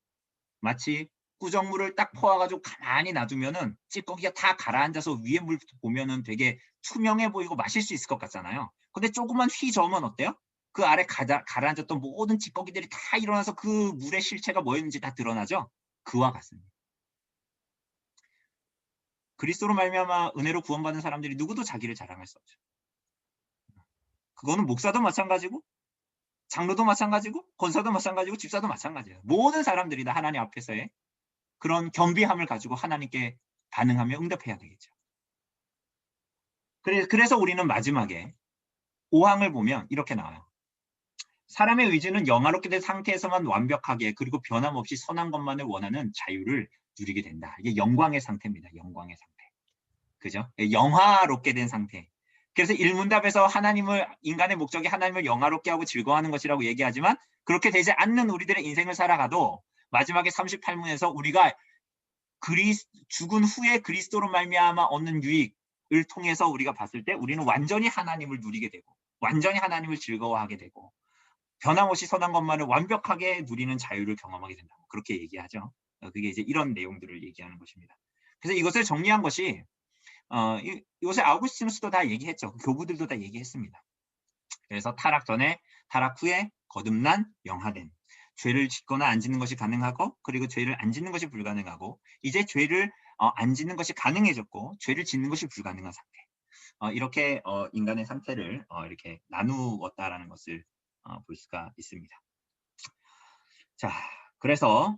마치 꾸정물을 딱 퍼와가지고 가만히 놔두면은 찌꺼기가 다 가라앉아서 위에 물 보면은 되게 투명해 보이고 마실 수 있을 것 같잖아요. 근데 조금만 휘저으면 어때요? 그 아래 가라앉았던 모든 찌꺼기들이 다 일어나서 그 물의 실체가 뭐였는지 다 드러나죠? 그와 같습니다. 그리스도로 말미암아 은혜로 구원받은 사람들이 누구도 자기를 자랑할 수 없죠. 그거는 목사도 마찬가지고 장로도 마찬가지고 권사도 마찬가지고 집사도 마찬가지예요. 모든 사람들이 다 하나님 앞에서의 그런 겸비함을 가지고 하나님께 반응하며 응답해야 되겠죠. 그래서 우리는 마지막에 5항을 보면 이렇게 나와요. 사람의 의지는 영화롭게 된 상태에서만 완벽하게 그리고 변함없이 선한 것만을 원하는 자유를 누리게 된다. 이게 영광의 상태입니다. 영광의 상태. 그죠? 영화롭게 된 상태. 그래서 일문답에서 인간의 목적이 하나님을 영화롭게 하고 즐거워하는 것이라고 얘기하지만 그렇게 되지 않는 우리들의 인생을 살아가도 마지막에 38문에서 우리가 죽은 후에 그리스도로 말미암아 얻는 유익을 통해서 우리가 봤을 때 우리는 완전히 하나님을 누리게 되고 완전히 하나님을 즐거워하게 되고 변함없이 선한 것만을 완벽하게 누리는 자유를 경험하게 된다고 그렇게 얘기하죠. 그게 이제 이런 내용들을 얘기하는 것입니다. 그래서 이것을 정리한 것이 요새 아우구스티누스도 다 얘기했죠. 교부들도 다 얘기했습니다. 그래서 타락 전에, 타락 후에 거듭난 영화된 죄를 짓거나 안 짓는 것이 가능하고 그리고 죄를 안 짓는 것이 불가능하고 이제 죄를 안 짓는 것이 가능해졌고 죄를 짓는 것이 불가능한 상태. 이렇게 인간의 상태를 이렇게 나누었다라는 것을 볼 수가 있습니다. 자, 그래서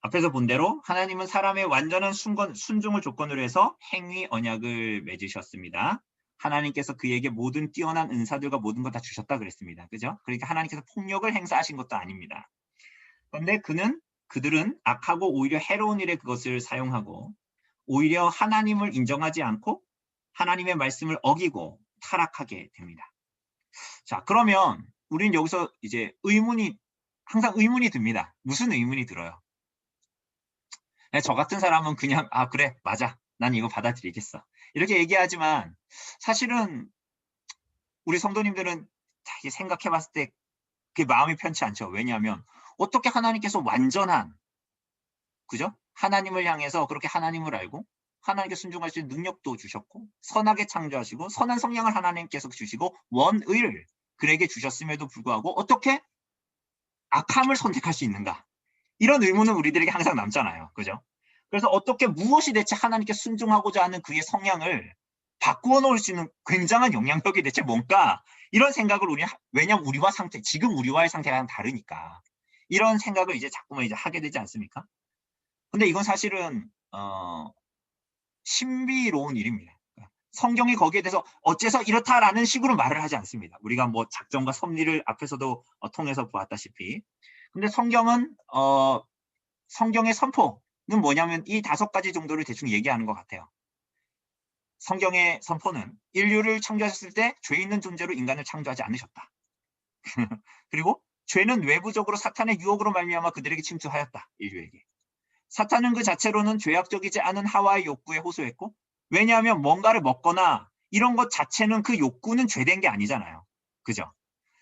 앞에서 본 대로 하나님은 사람의 완전한 순종을 조건으로 해서 행위 언약을 맺으셨습니다. 하나님께서 그에게 모든 뛰어난 은사들과 모든 것 다 주셨다 그랬습니다. 그죠? 그러니까 하나님께서 폭력을 행사하신 것도 아닙니다. 그런데 그들은 악하고 오히려 해로운 일에 그것을 사용하고 오히려 하나님을 인정하지 않고 하나님의 말씀을 어기고 타락하게 됩니다. 자, 그러면 우리는 여기서 이제 항상 의문이 듭니다. 무슨 의문이 들어요? 저 같은 사람은 그냥 그래 맞아 난 이거 받아들이겠어 이렇게 얘기하지만 사실은 우리 성도님들은 생각해 봤을 때 그게 마음이 편치 않죠. 왜냐하면 어떻게 하나님께서 완전한 그죠? 하나님을 향해서 그렇게 하나님을 알고 하나님께 순종할 수 있는 능력도 주셨고 선하게 창조하시고 선한 성향을 하나님께서 주시고 원의를 그에게 주셨음에도 불구하고 어떻게 악함을 선택할 수 있는가? 이런 의문은 우리들에게 항상 남잖아요. 그죠? 그래서 어떻게 무엇이 대체 하나님께 순종하고자 하는 그의 성향을 바꾸어 놓을 수 있는 굉장한 영향력이 대체 뭔가? 이런 생각을 왜냐면 지금 우리와의 상태가 다르니까. 이런 생각을 이제 자꾸만 하게 되지 않습니까? 근데 이건 사실은, 신비로운 일입니다. 성경이 거기에 대해서 어째서 이렇다라는 식으로 말을 하지 않습니다. 우리가 뭐 작정과 섭리를 앞에서도 통해서 보았다시피. 근데 성경의 선포는 뭐냐면 이 5가지 정도를 대충 얘기하는 것 같아요. 성경의 선포는 인류를 창조하셨을 때 죄 있는 존재로 인간을 창조하지 않으셨다. 그리고 죄는 외부적으로 사탄의 유혹으로 말미암아 그들에게 침투하였다. 인류에게. 사탄은 그 자체로는 죄악적이지 않은 하와의 욕구에 호소했고 왜냐하면 뭔가를 먹거나 이런 것 자체는 그 욕구는 죄된 게 아니잖아요. 그죠?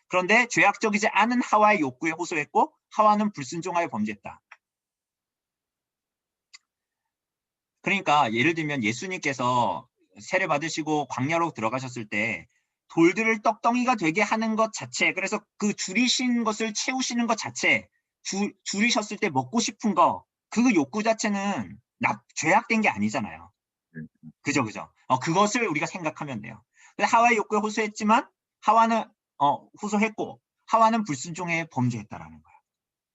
그런데 죄악적이지 않은 하와의 욕구에 호소했고 하와는 불순종하여 범죄했다. 그러니까 예를 들면 예수님께서 세례 받으시고 광야로 들어가셨을 때 돌들을 떡덩이가 되게 하는 것 자체, 그래서 그 줄이신 것을 채우시는 것 자체, 줄이셨을 때 먹고 싶은 거, 그 욕구 자체는 죄악된 게 아니잖아요. 그죠? 그것을 우리가 생각하면 돼요. 하와의 욕구에 호소했지만 하와는 호소했고 하와는 불순종에 범죄했다라는 거예요.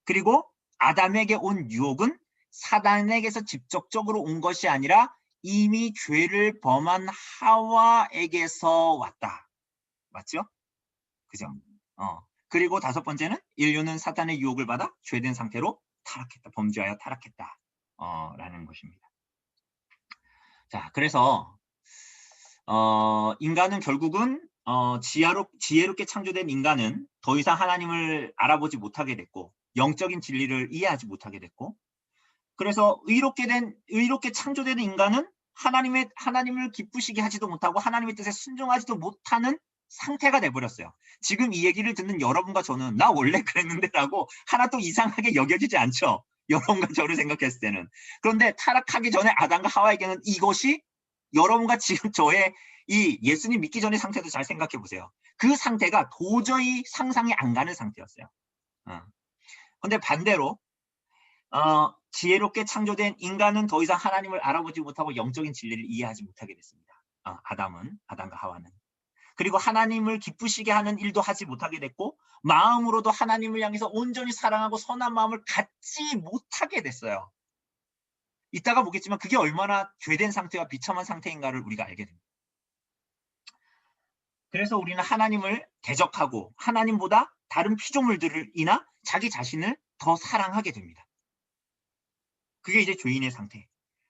그리고 아담에게 온 유혹은 사단에게서 직접적으로 온 것이 아니라 이미 죄를 범한 하와에게서 왔다. 맞죠? 그죠? 그리고 5번째는 인류는 사탄의 유혹을 받아 죄된 상태로 타락했다. 범죄하여 타락했다. 라는 것입니다. 자, 그래서 인간은 결국은 지혜롭게 창조된 인간은 더 이상 하나님을 알아보지 못하게 됐고 영적인 진리를 이해하지 못하게 됐고 그래서 의롭게 창조된 인간은 하나님을 기쁘시게 하지도 못하고 하나님의 뜻에 순종하지도 못하는 상태가 돼버렸어요. 지금 이 얘기를 듣는 여러분과 저는 나 원래 그랬는데 라고 하나도 이상하게 여겨지지 않죠. 여러분과 저를 생각했을 때는. 그런데 타락하기 전에 아담과 하와에게는 이것이 여러분과 지금 저의 이 예수님 믿기 전의 상태도 잘 생각해 보세요. 그 상태가 도저히 상상이 안 가는 상태였어요. 그런데 반대로 지혜롭게 창조된 인간은 더 이상 하나님을 알아보지 못하고 영적인 진리를 이해하지 못하게 됐습니다. 아담과 하와는. 그리고 하나님을 기쁘시게 하는 일도 하지 못하게 됐고 마음으로도 하나님을 향해서 온전히 사랑하고 선한 마음을 갖지 못하게 됐어요. 이따가 보겠지만 그게 얼마나 죄된 상태와 비참한 상태인가를 우리가 알게 됩니다. 그래서 우리는 하나님을 대적하고 하나님보다 다른 피조물들이나 자기 자신을 더 사랑하게 됩니다. 그게 이제 죄인의 상태.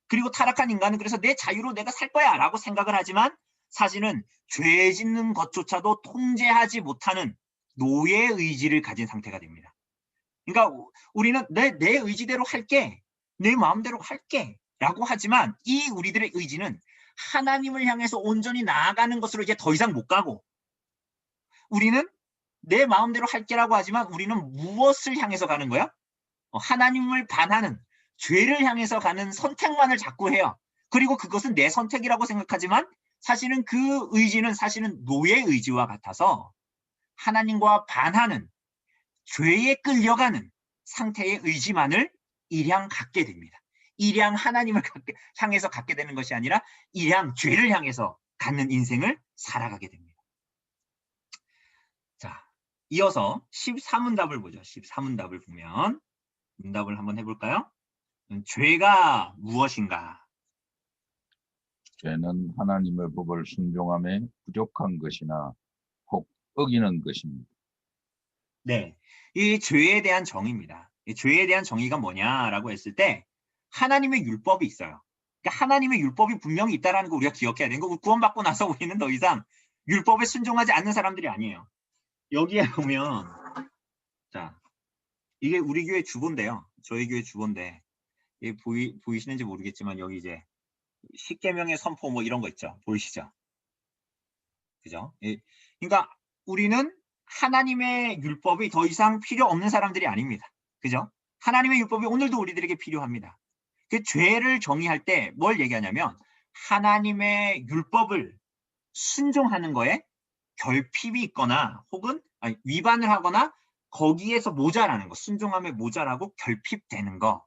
그리고 타락한 인간은 그래서 내 자유로 내가 살 거야 라고 생각을 하지만 사실은 죄 짓는 것조차도 통제하지 못하는 노예의 의지를 가진 상태가 됩니다. 그러니까 우리는 내 의지대로 할게, 내 마음대로 할게 라고 하지만 이 우리들의 의지는 하나님을 향해서 온전히 나아가는 것으로 이제 더 이상 못 가고, 우리는 내 마음대로 할게라고 하지만 우리는 무엇을 향해서 가는 거야? 하나님을 반하는, 죄를 향해서 가는 선택만을 자꾸 해요. 그리고 그것은 내 선택이라고 생각하지만 사실은 그 의지는 사실은 노예의 의지와 같아서 하나님과 반하는, 죄에 끌려가는 상태의 의지만을 일향 갖게 됩니다. 일향 하나님을 향해서 갖게 되는 것이 아니라 일향 죄를 향해서 갖는 인생을 살아가게 됩니다. 자, 이어서 14문답을 보죠. 14문답을 보면 문답을 한번 해볼까요? 죄가 무엇인가? 죄는 하나님의 법을 순종함에 부족한 것이나 혹 어기는 것입니다. 네, 이 죄에 대한 정의입니다. 이 죄에 대한 정의가 뭐냐라고 했을 때 하나님의 율법이 있어요. 그러니까 하나님의 율법이 분명히 있다는 거 우리가 기억해야 되는 거. 구원받고 나서 우리는 더 이상 율법에 순종하지 않는 사람들이 아니에요. 여기에 보면, 자, 이게 우리 교회 주보인데요. 저희 교회 주보인데 이게 보이시는지 모르겠지만 여기 이제 십계명의 선포 뭐 이런 거 있죠. 보이시죠? 그죠? 그러니까 우리는 하나님의 율법이 더 이상 필요 없는 사람들이 아닙니다. 그죠? 하나님의 율법이 오늘도 우리들에게 필요합니다. 그 죄를 정의할 때 뭘 얘기하냐면 하나님의 율법을 순종하는 거에 결핍이 있거나 혹은 위반을 하거나 거기에서 모자라는 거, 순종함에 모자라고 결핍되는 거.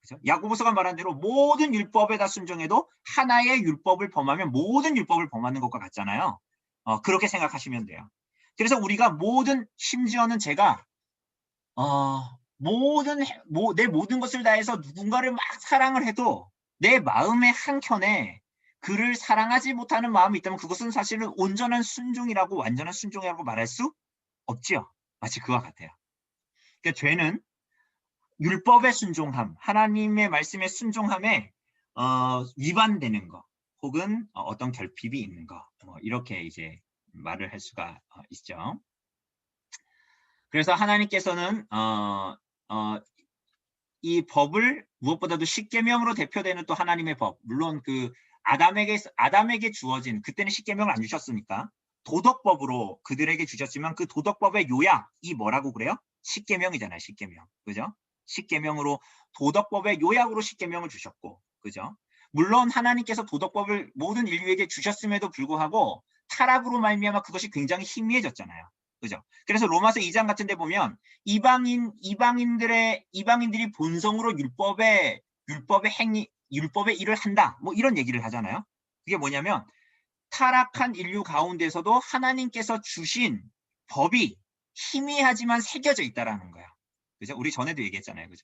그죠? 야고보서가 말한 대로 모든 율법에다 순종해도 하나의 율법을 범하면 모든 율법을 범하는 것과 같잖아요. 그렇게 생각하시면 돼요. 그래서 우리가 심지어는 제가 내 모든 것을 다해서 누군가를 막 사랑을 해도 내 마음의 한켠에 그를 사랑하지 못하는 마음이 있다면 그것은 사실은 온전한 순종이라고, 완전한 순종이라고 말할 수 없지요. 마치 그와 같아요. 그러니까 죄는 율법의 순종함, 하나님의 말씀의 순종함에 위반되는 거, 혹은 어떤 결핍이 있는 거, 이렇게 이제 말을 할 수가 있죠. 그래서 하나님께서는 이 법을 무엇보다도 십계명으로 대표되는 또 하나님의 법, 물론 그 아담에게 주어진, 그때는 십계명을 안 주셨으니까 도덕법으로 그들에게 주셨지만 그 도덕법의 요약이 뭐라고 그래요? 십계명이잖아요. 십계명. 그죠? 십계명으로, 도덕법의 요약으로 십계명을 주셨고, 그죠? 물론 하나님께서 도덕법을 모든 인류에게 주셨음에도 불구하고 타락으로 말미암아 그것이 굉장히 희미해졌잖아요. 그죠? 그래서 로마서 2장 같은 데 보면 이방인들이 본성으로 율법의 일을 한다. 뭐 이런 얘기를 하잖아요. 그게 뭐냐면 타락한 인류 가운데서도 하나님께서 주신 법이 희미하지만 새겨져 있다라는 거야. 그죠? 우리 전에도 얘기했잖아요. 그죠?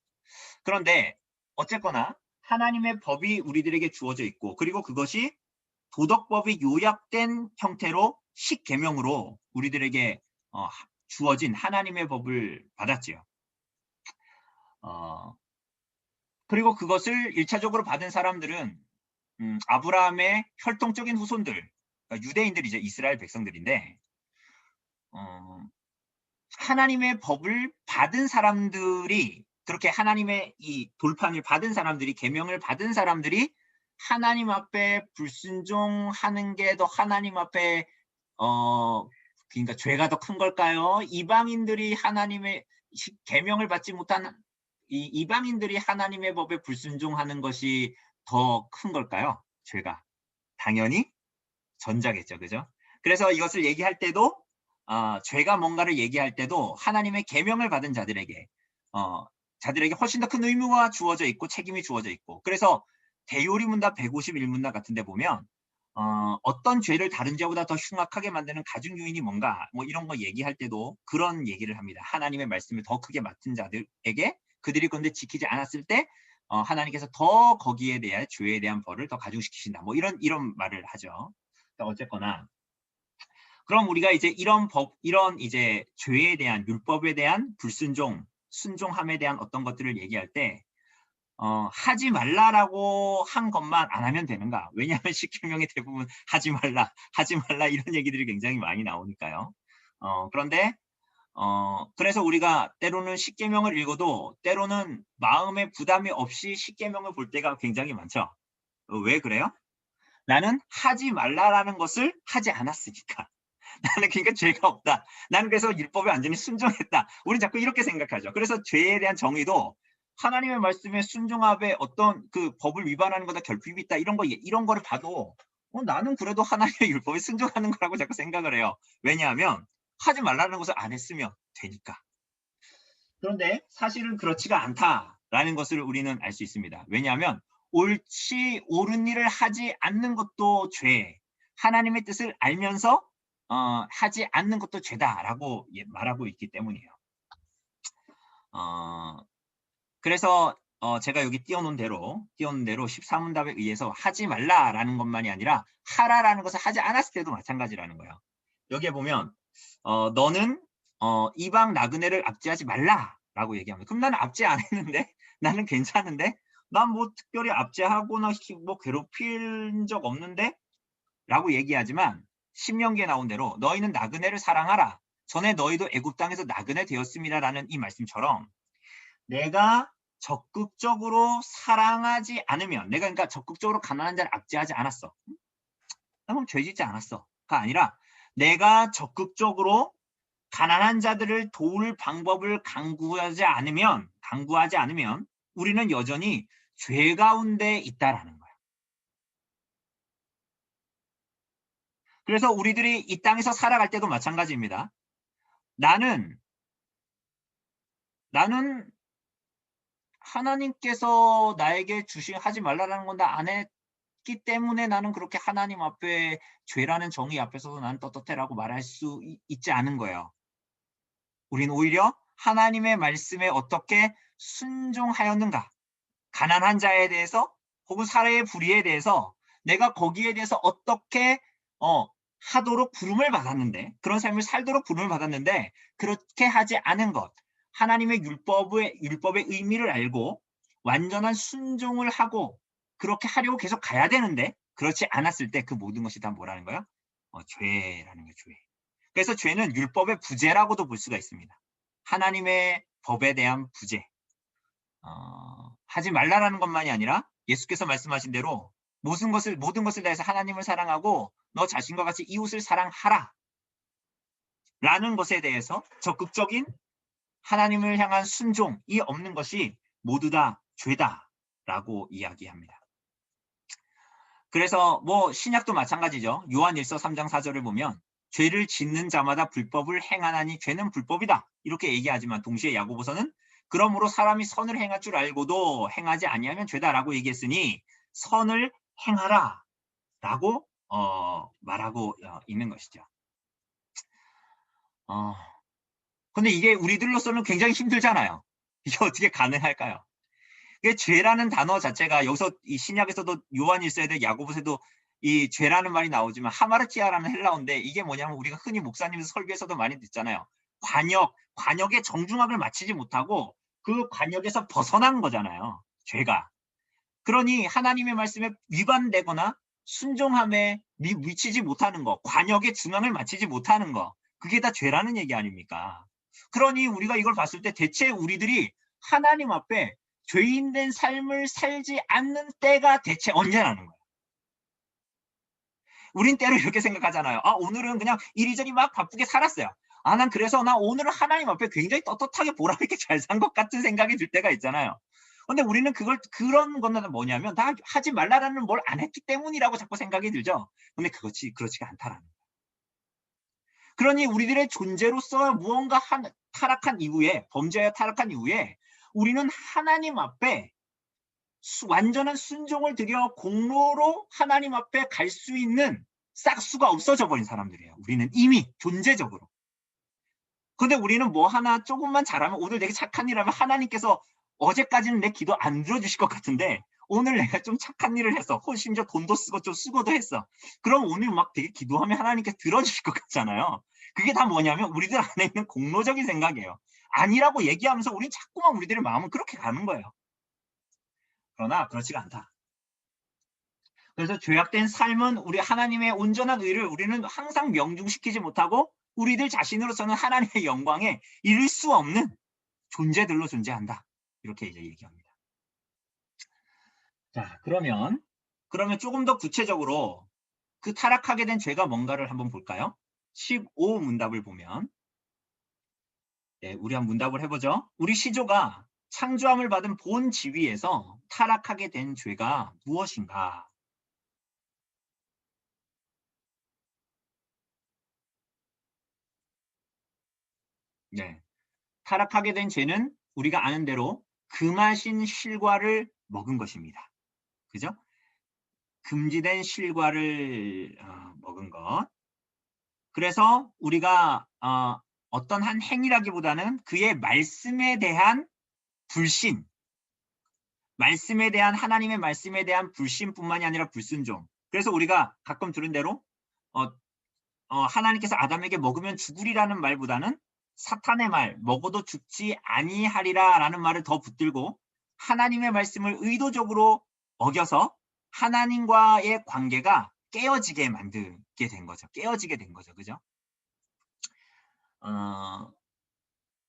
그런데 어쨌거나 하나님의 법이 우리들에게 주어져 있고, 그리고 그것이 도덕법이 요약된 형태로 십계명으로 우리들에게 주어진 하나님의 법을 받았지요. 그리고 그것을 1차적으로 받은 사람들은 아브라함의 혈통적인 후손들, 그러니까 유대인들이죠. 이스라엘 백성들인데 하나님의 법을 받은 사람들이, 그렇게 하나님의 이 돌판을 받은 사람들이, 계명을 받은 사람들이 하나님 앞에 불순종하는 게 더 하나님 앞에 그러니까 죄가 더 큰 걸까요? 이방인들이 하나님의 계명을 받지 못한 이방인들이 하나님의 법에 불순종하는 것이 더 큰 걸까요? 죄가. 당연히 전자겠죠. 그죠? 그래서 이것을 얘기할 때도 죄가 뭔가를 얘기할 때도 하나님의 계명을 받은 자들에게 훨씬 더 큰 의무가 주어져 있고 책임이 주어져 있고, 그래서 대요리문답 151문답 같은 데 보면 어떤 죄를 다른 죄보다 더 흉악하게 만드는 가중 요인이 뭔가, 뭐 이런 거 얘기할 때도 그런 얘기를 합니다. 하나님의 말씀을 더 크게 맡은 자들에게 그들이 그런데 지키지 않았을 때 하나님께서 더 거기에 대한 죄에 대한 벌을 더 가중시키신다. 뭐 이런 말을 하죠. 그러니까 어쨌거나 그럼 우리가 이제 이런 이제 죄에 대한 율법에 대한 불순종, 순종함에 대한 어떤 것들을 얘기할 때 하지 말라라고 한 것만 안 하면 되는가? 왜냐하면 십계명의 대부분 하지 말라, 하지 말라 이런 얘기들이 굉장히 많이 나오니까요. 그런데 그래서 우리가 때로는 십계명을 읽어도 때로는 마음에 부담이 없이 십계명을 볼 때가 굉장히 많죠. 왜 그래요? 나는 하지 말라라는 것을 하지 않았으니까. 나는 그러니까 죄가 없다. 나는 그래서 율법에 완전히 순종했다. 우리는 자꾸 이렇게 생각하죠. 그래서 죄에 대한 정의도 하나님의 말씀에 순종함에 어떤 그 법을 위반하는 거다 결핍이 있다 이런 거를 봐도 나는 그래도 하나님의 율법에 순종하는 거라고 자꾸 생각을 해요. 왜냐하면 하지 말라는 것을 안 했으면 되니까. 그런데 사실은 그렇지가 않다라는 것을 우리는 알 수 있습니다. 왜냐하면 옳지 옳은 일을 하지 않는 것도 죄, 하나님의 뜻을 알면서 하지 않는 것도 죄다라고 말하고 있기 때문이에요. 그래서 제가 여기 띄워놓은 대로 14문답에 의해서 하지 말라라는 것만이 아니라 하라라는 것을 하지 않았을 때도 마찬가지라는 거예요. 여기에 보면 너는 이방 나그네를 압제하지 말라라고 얘기합니다. 그럼 나는 압제 안 했는데? 나는 괜찮은데? 난 뭐 특별히 압제하거나 뭐 괴롭힌 적 없는데? 라고 얘기하지만 신명기에 나온 대로 너희는 나그네를 사랑하라. 전에 너희도 애굽 땅에서 나그네 되었습니다라는 이 말씀처럼 내가 적극적으로 사랑하지 않으면 내가 그러니까 적극적으로 가난한 자를 압제하지 않았어. 그럼 죄 짓지 않았어가 아니라 내가 적극적으로 가난한 자들을 도울 방법을 강구하지 않으면 우리는 여전히 죄 가운데 있다라는 거야. 그래서 우리들이 이 땅에서 살아갈 때도 마찬가지입니다. 나는 하나님께서 나에게 하지 말라는 건 다 안 했기 때문에 나는 그렇게 하나님 앞에 죄라는 정의 앞에서도 나는 떳떳해라고 말할 수 있지 않은 거예요. 우리는 오히려 하나님의 말씀에 어떻게 순종하였는가? 가난한 자에 대해서 혹은 사례의 불의에 대해서 내가 거기에 대해서 어떻게 하도록 부름을 받았는데 그런 삶을 살도록 부름을 받았는데 그렇게 하지 않은 것 하나님의 율법의 의미를 알고 완전한 순종을 하고 그렇게 하려고 계속 가야 되는데 그렇지 않았을 때 그 모든 것이 다 뭐라는 거야? 죄라는 거예요. 죄. 그래서 죄는 율법의 부재라고도 볼 수가 있습니다. 하나님의 법에 대한 부재. 하지 말라라는 것만이 아니라 예수께서 말씀하신 대로 모든 것을 다해서 하나님을 사랑하고 너 자신과 같이 이웃을 사랑하라 라는 것에 대해서 적극적인 하나님을 향한 순종이 없는 것이 모두 다 죄다라고 이야기합니다. 그래서 뭐 신약도 마찬가지죠. 요한일서 3장 4절을 보면 죄를 짓는 자마다 불법을 행하나니 죄는 불법이다 이렇게 얘기하지만 동시에 야고보서는 그러므로 사람이 선을 행할 줄 알고도 행하지 아니하면 죄다라고 얘기했으니 선을 행하라 라고 말하고 있는 것이죠. 근데 이게 우리들로서는 굉장히 힘들잖아요. 이게 어떻게 가능할까요? 이게 죄라는 단어 자체가 여기서 이 신약에서도 요한일서에도 야고보서에도 이 죄라는 말이 나오지만 하마르티아라는 헬라어인데 이게 뭐냐면 우리가 흔히 목사님 설교에서도 많이 듣잖아요. 관역의 정중앙을 맞추지 못하고 그 관역에서 벗어난 거잖아요. 죄가. 그러니 하나님의 말씀에 위반되거나 순종함에 미치지 못하는 거, 관역의 중앙을 맞추지 못하는 거, 그게 다 죄라는 얘기 아닙니까? 그러니 우리가 이걸 봤을 때 대체 우리들이 하나님 앞에 죄인된 삶을 살지 않는 때가 대체 언제라는 거예요. 우린 때로 이렇게 생각하잖아요. 오늘은 그냥 이리저리 막 바쁘게 살았어요. 난 그래서 오늘은 하나님 앞에 굉장히 떳떳하게 보람 있게 잘 산 것 같은 생각이 들 때가 있잖아요. 근데 우리는 그런 거는 뭐냐면 다 하지 말라라는 뭘 안 했기 때문이라고 자꾸 생각이 들죠. 근데 그렇지가 않다라는 거예요. 그러니 우리들의 존재로서 무언가 타락한 이후에 범죄에 타락한 이후에 우리는 하나님 앞에 완전한 순종을 들여 공로로 하나님 앞에 갈 수 있는 싹수가 없어져 버린 사람들이에요. 우리는 이미 존재적으로. 근데 우리는 뭐 하나 조금만 잘하면 오늘 되게 착한 일 하면 하나님께서 어제까지는 내 기도 안 들어주실 것 같은데 오늘 내가 좀 착한 일을 했어. 심지어 돈도 쓰고 좀 수고도 했어. 그럼 오늘 막 되게 기도하면 하나님께 들어주실 것 같잖아요. 그게 다 뭐냐면 우리들 안에 있는 공로적인 생각이에요. 아니라고 얘기하면서 우린 자꾸만 우리들의 마음은 그렇게 가는 거예요. 그러나 그렇지가 않다. 그래서 죄악된 삶은 우리 하나님의 온전한 의를 우리는 항상 명중시키지 못하고 우리들 자신으로서는 하나님의 영광에 이를 수 없는 존재들로 존재한다. 이렇게 이제 얘기합니다. 자, 그러면 조금 더 구체적으로 그 타락하게 된 죄가 뭔가를 한번 볼까요? 15 문답을 보면, 네, 우리 한번 문답을 해보죠. 우리 시조가 창조함을 받은 본 지위에서 타락하게 된 죄가 무엇인가? 네, 타락하게 된 죄는 우리가 아는 대로 금하신 실과를 먹은 것입니다. 그죠? 금지된 실과를 먹은 것. 그래서 우리가 어떤 한 행위라기보다는 그의 말씀에 대한 불신, 말씀에 대한 하나님의 말씀에 대한 불신뿐만이 아니라 불순종. 그래서 우리가 가끔 들은 대로 하나님께서 아담에게 먹으면 죽으리라는 말보다는 사탄의 말, 먹어도 죽지 아니하리라 라는 말을 더 붙들고 하나님의 말씀을 의도적으로 어겨서 하나님과의 관계가 깨어지게 만들게 된 거죠. 깨어지게 된 거죠. 그죠?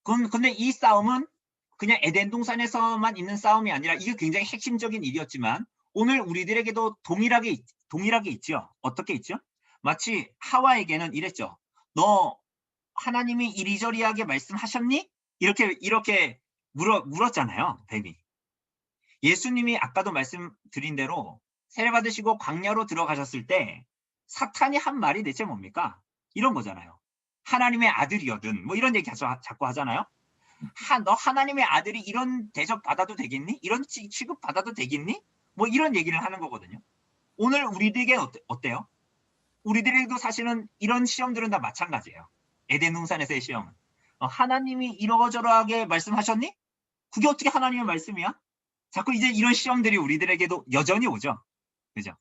근데 이 싸움은 그냥 에덴 동산에서만 있는 싸움이 아니라 이게 굉장히 핵심적인 일이었지만 오늘 우리들에게도 동일하게 있죠. 어떻게 있죠? 마치 하와에게는 이랬죠. 너 하나님이 이리저리하게 말씀하셨니? 이렇게 물었잖아요. 뱀이. 예수님이 아까도 말씀드린 대로 세례받으시고 광야로 들어가셨을 때 사탄이 한 말이 대체 뭡니까? 이런 거잖아요. 하나님의 아들이거든. 뭐 이런 얘기 자꾸 하잖아요. 너 하나님의 아들이 이런 대접 받아도 되겠니? 이런 취급 받아도 되겠니? 뭐 이런 얘기를 하는 거거든요. 오늘 우리들에게 어때요? 우리들에게도 사실은 이런 시험들은 다 마찬가지예요. 에덴 동산에서의 시험은. 하나님이 이러저러하게 말씀하셨니? 그게 어떻게 하나님의 말씀이야? 자꾸 이제 이런 시험들이 우리들에게도 여전히 오죠. 그죠?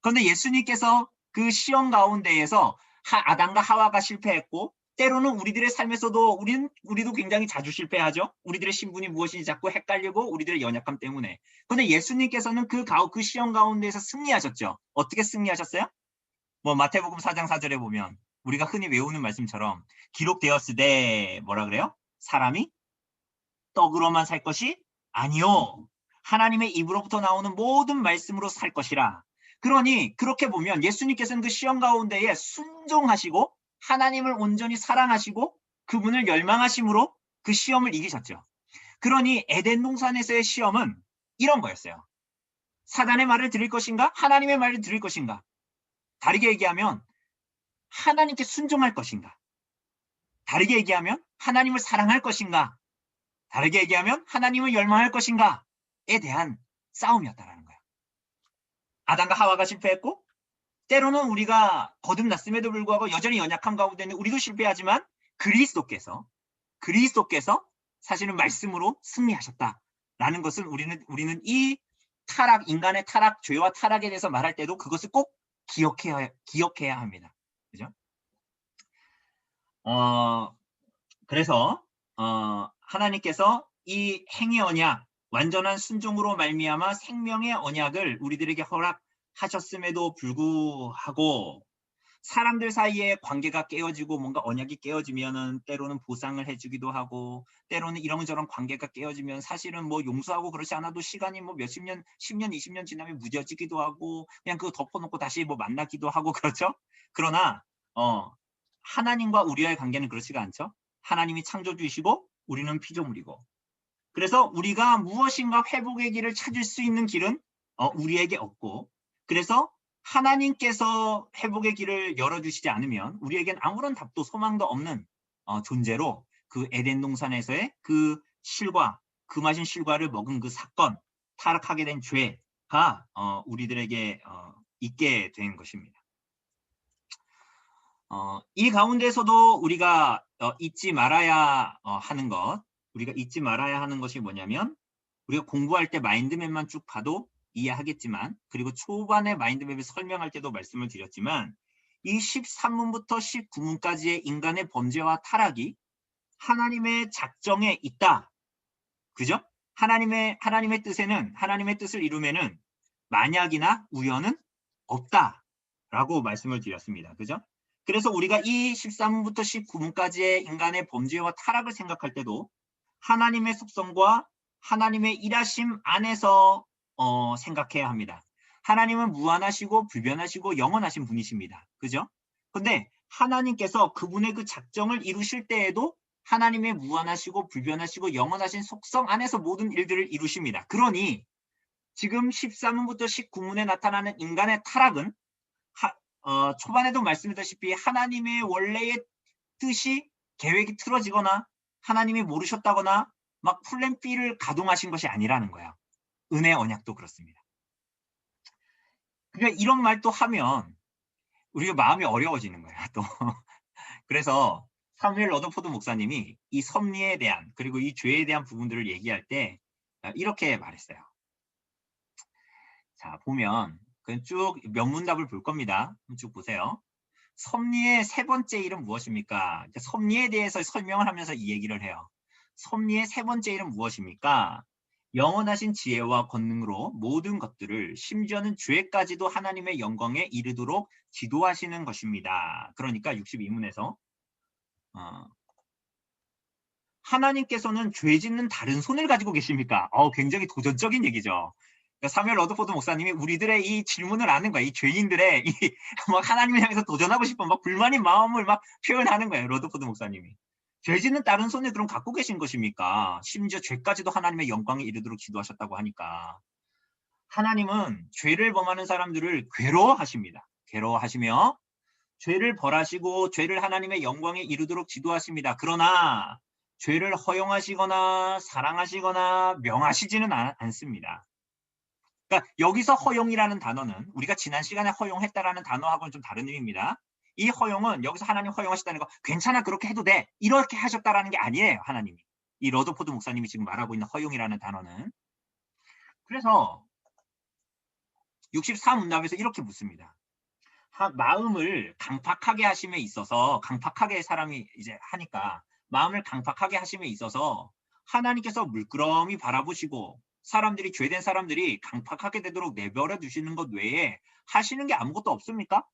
그런데 예수님께서 그 시험 가운데에서 아담과 하와가 실패했고 때로는 우리들의 삶에서도 우리도 굉장히 자주 실패하죠. 우리들의 신분이 무엇인지 자꾸 헷갈리고 우리들의 연약함 때문에. 그런데 예수님께서는 그 시험 가운데에서 승리하셨죠. 어떻게 승리하셨어요? 뭐 마태복음 4장 4절에 보면 우리가 흔히 외우는 말씀처럼 기록되었으되 뭐라 그래요? 사람이 떡으로만 살 것이 아니요. 하나님의 입으로부터 나오는 모든 말씀으로 살 것이라. 그러니 그렇게 보면 예수님께서는 그 시험 가운데에 순종하시고 하나님을 온전히 사랑하시고 그분을 열망하심으로 그 시험을 이기셨죠. 그러니 에덴 동산에서의 시험은 이런 거였어요. 사단의 말을 들을 것인가? 하나님의 말을 들을 것인가? 다르게 얘기하면 하나님께 순종할 것인가? 다르게 얘기하면 하나님을 사랑할 것인가? 다르게 얘기하면 하나님을 열망할 것인가에 대한 싸움이었다는 거예요. 아담과 하와가 실패했고 때로는 우리가 거듭났음에도 불구하고 여전히 연약한 가운데는 우리도 실패하지만 그리스도께서 사실은 말씀으로 승리하셨다라는 것은 우리는 이 타락, 인간의 타락, 죄와 타락에 대해서 말할 때도 그것을 꼭 기억해야 합니다. 그죠? 그래서 하나님께서 이 행위 언약, 완전한 순종으로 말미암아 생명의 언약을 우리들에게 허락하셨음에도 불구하고 사람들 사이에 관계가 깨어지고 뭔가 언약이 깨어지면은 때로는 보상을 해주기도 하고 때로는 이런저런 관계가 깨어지면 사실은 뭐 용서하고 그렇지 않아도 시간이 뭐 몇십 년, 10년, 20년 지나면 무뎌지기도 하고 그냥 그거 덮어놓고 다시 뭐 만나기도 하고 그렇죠? 그러나 하나님과 우리와의 관계는 그렇지가 않죠. 하나님이 창조주이시고 우리는 피조물이고 그래서 우리가 무엇인가 회복의 길을 찾을 수 있는 길은 우리에게 없고 그래서 하나님께서 회복의 길을 열어주시지 않으면 우리에겐 아무런 답도 소망도 없는 존재로 그 에덴 동산에서의 그 실과 금하신 실과를 먹은 그 사건 타락하게 된 죄가 우리들에게 있게 된 것입니다. 이 가운데서도 우리가 잊지 말아야 하는 것 우리가 잊지 말아야 하는 것이 뭐냐면 우리가 공부할 때 마인드맵만 쭉 봐도 이해하겠지만, 그리고 초반에 마인드맵을 설명할 때도 말씀을 드렸지만, 이 13문부터 19문까지의 인간의 범죄와 타락이 하나님의 작정에 있다. 그죠? 하나님의 뜻에는, 하나님의 뜻을 이루면은 만약이나 우연은 없다라고 말씀을 드렸습니다. 그죠? 그래서 우리가 이 13문부터 19문까지의 인간의 범죄와 타락을 생각할 때도 하나님의 속성과 하나님의 일하심 안에서 생각해야 합니다. 하나님은 무한하시고 불변하시고 영원하신 분이십니다. 그죠? 근데 하나님께서 그분의 그 작정을 이루실 때에도 하나님의 무한하시고 불변하시고 영원하신 속성 안에서 모든 일들을 이루십니다. 그러니 지금 13문부터 19문에 나타나는 인간의 타락은 초반에도 말씀드렸다시피 하나님의 원래의 뜻이 계획이 틀어지거나 하나님이 모르셨다거나 막 플랜 B를 가동하신 것이 아니라는 거예요. 은혜 언약도 그렇습니다. 그러니까 이런 말 또 하면 우리가 마음이 어려워지는 거예요. 또 그래서 사무엘 러더포드 목사님이 이 섭리에 대한 그리고 이 죄에 대한 부분들을 얘기할 때 이렇게 말했어요. 자, 보면 쭉 명문답을 볼 겁니다. 쭉 보세요. 섭리의 세 번째 일은 무엇입니까? 섭리에 대해서 설명을 하면서 이 얘기를 해요. 섭리의 세 번째 일은 무엇입니까? 영원하신 지혜와 권능으로 모든 것들을 심지어는 죄까지도 하나님의 영광에 이르도록 지도하시는 것입니다. 그러니까 62문에서 하나님께서는 죄 짓는 다른 손을 가지고 계십니까? 굉장히 도전적인 얘기죠. 사무엘 러더포드 목사님이 우리들의 이 질문을 아는 거예요. 이 죄인들의 막 하나님을 향해서 도전하고 싶은 막 불만인 마음을 막 표현하는 거예요. 러더포드 목사님이. 죄 짓는 다른 손을 그럼 갖고 계신 것입니까? 심지어 죄까지도 하나님의 영광에 이르도록 지도하셨다고 하니까. 하나님은 죄를 범하는 사람들을 괴로워하십니다. 괴로워하시며 죄를 벌하시고 죄를 하나님의 영광에 이르도록 지도하십니다. 그러나 죄를 허용하시거나 사랑하시거나 명하시지는 않습니다. 그러니까 여기서 허용이라는 단어는 우리가 지난 시간에 허용했다라는 단어하고는 좀 다른 의미입니다. 이 허용은 여기서 하나님 허용하셨다는 거 괜찮아 그렇게 해도 돼 이렇게 하셨다라는 게 아니에요. 하나님이. 이 러더포드 목사님이 지금 말하고 있는 허용이라는 단어는. 그래서 64문답에서 이렇게 묻습니다. 마음을 강팍하게 하심에 있어서 강팍하게 사람이 이제 하니까 마음을 강팍하게 하심에 있어서 하나님께서 물끄러미 바라보시고 사람들이 죄된 사람들이 강팍하게 되도록 내버려 두시는 것 외에 하시는 게 아무것도 없습니까?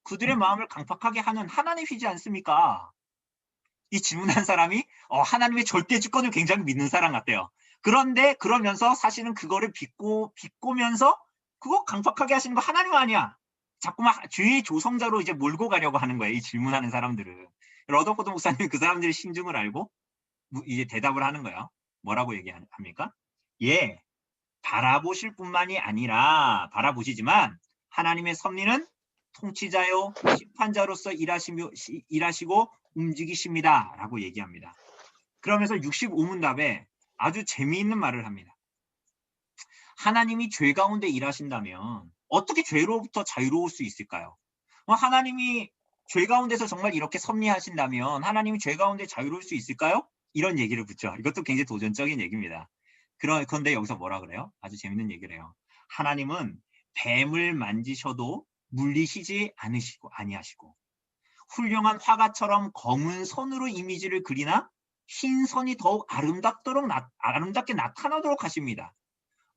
그들의 마음을 강팍하게 하는 하나님이지 않습니까? 이 질문한 사람이 하나님의 절대 주권을 굉장히 믿는 사람 같아요. 그런데 그러면서 사실은 그거를 비꼬면서 그거 강팍하게 하시는 거 하나님 아니야. 자꾸만 죄의 조성자로 이제 몰고 가려고 하는 거예요. 이 질문하는 사람들은. 러더포드 목사님이 그 사람들의 심중을 알고 이제 대답을 하는 거예요. 뭐라고 얘기합니까? 예, 바라보실 뿐만이 아니라 바라보시지만 하나님의 섭리는 통치자요 심판자로서 일하시고 움직이십니다. 라고 얘기합니다. 그러면서 65문답에 아주 재미있는 말을 합니다. 하나님이 죄 가운데 일하신다면 어떻게 죄로부터 자유로울 수 있을까요? 하나님이 죄 가운데서 정말 이렇게 섭리하신다면 하나님이 죄 가운데 자유로울 수 있을까요? 이런 얘기를 붙여. 이것도 굉장히 도전적인 얘기입니다. 그런데 여기서 뭐라 그래요? 아주 재밌는 얘기를 해요. 하나님은 뱀을 만지셔도 물리시지 아니하시고 훌륭한 화가처럼 검은 선으로 이미지를 그리나 흰 선이 더욱 아름답게 나타나도록 하십니다.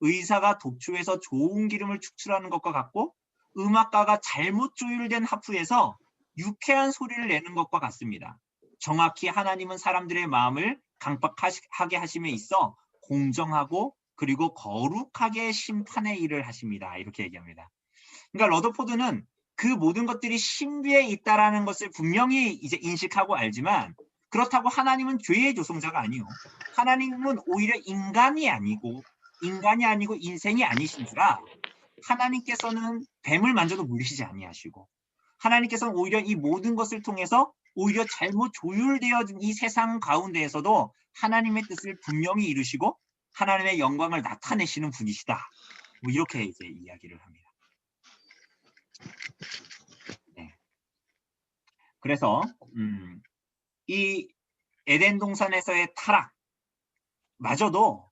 의사가 독초에서 좋은 기름을 축출하는 것과 같고 음악가가 잘못 조율된 하프에서 유쾌한 소리를 내는 것과 같습니다. 정확히 하나님은 사람들의 마음을 강팍하게 하심에 있어 공정하고 그리고 거룩하게 심판의 일을 하십니다. 이렇게 얘기합니다. 그러니까 러더포드는 그 모든 것들이 신비에 있다라는 것을 분명히 이제 인식하고 알지만 그렇다고 하나님은 죄의 조성자가 아니요. 하나님은 오히려 인간이 아니고 인생이 아니신지라 하나님께서는 뱀을 만져도 물리시지 아니하시고 하나님께서는 오히려 이 모든 것을 통해서 오히려 잘못 조율되어진 이 세상 가운데에서도 하나님의 뜻을 분명히 이루시고 하나님의 영광을 나타내시는 분이시다. 뭐 이렇게 이제 이야기를 합니다. 네. 그래서 이 에덴 동산에서의 타락마저도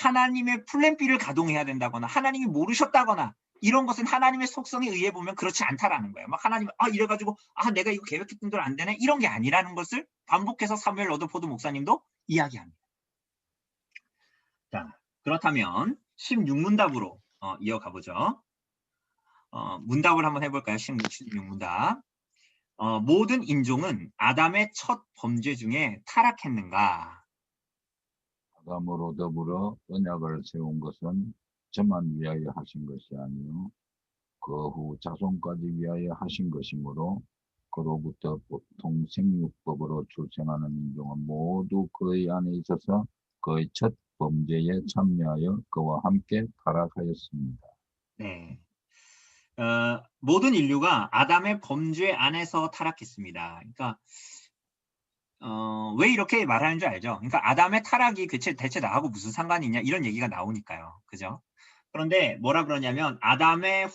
하나님의 플랜 B를 가동해야 된다거나 하나님이 모르셨다거나 이런 것은 하나님의 속성에 의해 보면 그렇지 않다라는 거예요. 막 하나님 이래가지고 내가 이거 계획했던 대로 안 되네 이런 게 아니라는 것을 반복해서 사무엘 러더포드 목사님도 이야기합니다. 자, 그렇다면 16문답으로 이어가 보죠. 문답을 한번 해볼까요? 16문답. 모든 인종은 아담의 첫 범죄 중에 타락했는가? 아담으로 더불어 언약을 세운 것은 저만 위하여 하신 것이 아니요 그 후 자손까지 위하여 하신 것이므로 그로부터 보통 생육법으로 출생하는 인종은 모두 그의 안에 있어서 그의 첫 범죄에 참여하여 그와 함께 타락하였습니다. 네. 모든 인류가 아담의 범죄 안에서 타락했습니다. 그러니까 왜 이렇게 말하는 줄 알죠? 그러니까 아담의 타락이 대체 나하고 무슨 상관이 있냐 이런 얘기가 나오니까요. 그죠? 그런데 뭐라 그러냐면 아담의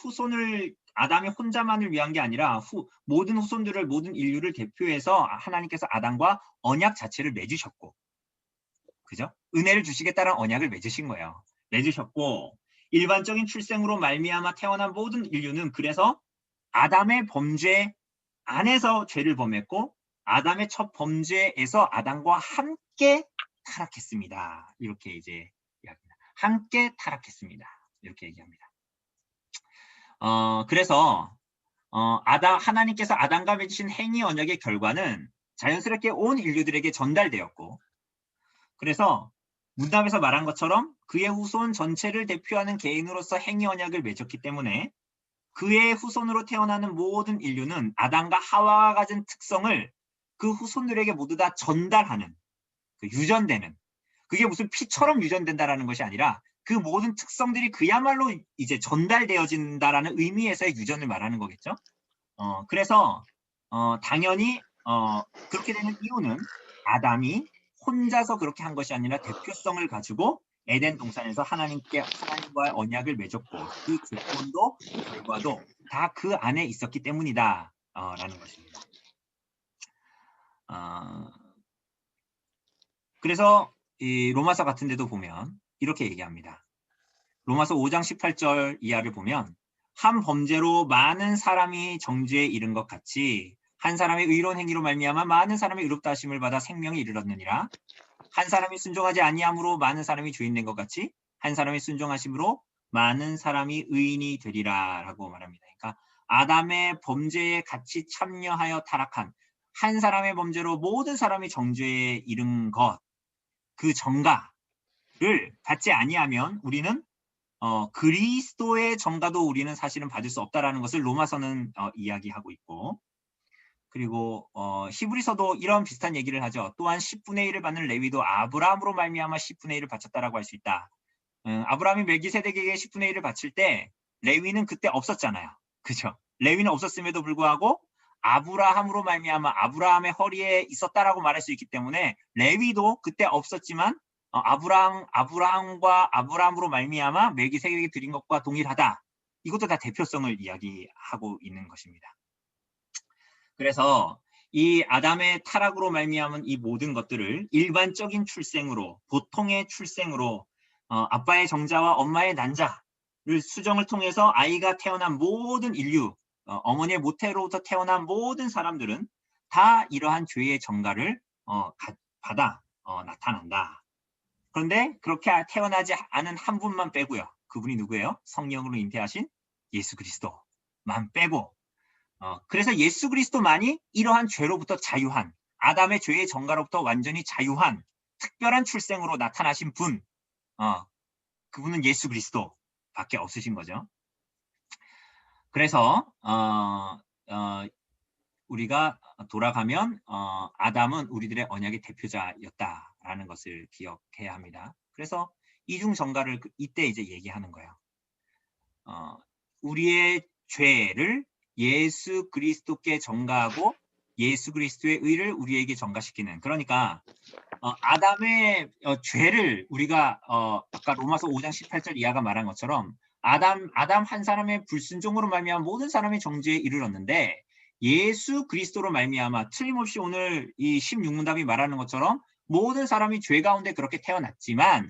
혼자만을 위한 게 아니라 모든 후손들을 모든 인류를 대표해서 하나님께서 아담과 언약 자체를 맺으셨고 그죠? 은혜를 주시겠다는 언약을 맺으신 거예요. 맺으셨고 일반적인 출생으로 말미암아 태어난 모든 인류는 그래서 아담의 범죄 안에서 죄를 범했고 아담의 첫 범죄에서 아담과 함께 타락했습니다. 이렇게 이제 이야기합니다. 함께 타락했습니다. 이렇게 얘기합니다. 그래서 하나님께서 아담과 맺으신 행위 언약의 결과는 자연스럽게 온 인류들에게 전달되었고 그래서 문답에서 말한 것처럼 그의 후손 전체를 대표하는 개인으로서 행위 언약을 맺었기 때문에 그의 후손으로 태어나는 모든 인류는 아담과 하와가 가진 특성을 그 후손들에게 모두 다 전달하는 유전되는 그게 무슨 피처럼 유전된다라는 것이 아니라 그 모든 특성들이 그야말로 이제 전달되어진다라는 의미에서의 유전을 말하는 거겠죠. 그래서 당연히 그렇게 되는 이유는 아담이 혼자서 그렇게 한 것이 아니라 대표성을 가지고 에덴 동산에서 하나님과의 언약을 맺었고 그 조건도 결과도 다 그 안에 있었기 때문이다 라는 것입니다. 그래서 이 로마서 같은 데도 보면 이렇게 얘기합니다. 로마서 5장 18절 이하를 보면 한 범죄로 많은 사람이 정죄에 이른 것 같이 한 사람의 의로운 행위로 말미암아 많은 사람의 의롭다 하심을 받아 생명에 이르렀느니라. 한 사람이 순종하지 아니함으로 많은 사람이 죄인 된 것 같이 한 사람이 순종하심으로 많은 사람이 의인이 되리라 라고 말합니다. 그러니까 아담의 범죄에 같이 참여하여 타락한 한 사람의 범죄로 모든 사람이 정죄에 이른 것, 그 정가를 받지 아니하면 우리는 그리스도의 정가도 우리는 사실은 받을 수 없다라는 것을 로마서는 이야기하고 있고 그리고 히브리서도 이런 비슷한 얘기를 하죠. 또한 10분의 1을 받는 레위도 아브라함으로 말미암아 10분의 1을 바쳤다라고 할 수 있다. 아브라함이 멜기세덱에게 10분의 1을 바칠 때 레위는 그때 없었잖아요. 그죠? 레위는 없었음에도 불구하고 아브라함으로 말미암아 아브라함의 허리에 있었다라고 말할 수 있기 때문에 레위도 그때 없었지만 아브라함으로 말미암아 멜기세덱에게 드린 것과 동일하다. 이것도 다 대표성을 이야기하고 있는 것입니다. 그래서 이 아담의 타락으로 말미암은 이 모든 것들을 일반적인 출생으로 보통의 출생으로 아빠의 정자와 엄마의 난자를 수정을 통해서 아이가 태어난 모든 인류 어머니의 모태로부터 태어난 모든 사람들은 다 이러한 죄의 정가를 받아 나타난다. 그런데 그렇게 태어나지 않은 한 분만 빼고요. 그분이 누구예요? 성령으로 잉태하신 예수 그리스도만 빼고 그래서 예수 그리스도만이 이러한 죄로부터 자유한 아담의 죄의 정가로부터 완전히 자유한 특별한 출생으로 나타나신 분 그분은 예수 그리스도밖에 없으신 거죠. 그래서 우리가 돌아가면 아담은 우리들의 언약의 대표자였다라는 것을 기억해야 합니다. 그래서 이중 정가를 이때 이제 얘기하는 거예요. 우리의 죄를 예수 그리스도께 전가하고 예수 그리스도의 의를 우리에게 전가시키는 그러니까 아담의 죄를 우리가 아까 로마서 5장 18절 이하가 말한 것처럼 아담 한 사람의 불순종으로 말미암아 모든 사람이 정죄에 이르렀는데 예수 그리스도로 말미암아 틀림없이 오늘 이 16문답이 말하는 것처럼 모든 사람이 죄 가운데 그렇게 태어났지만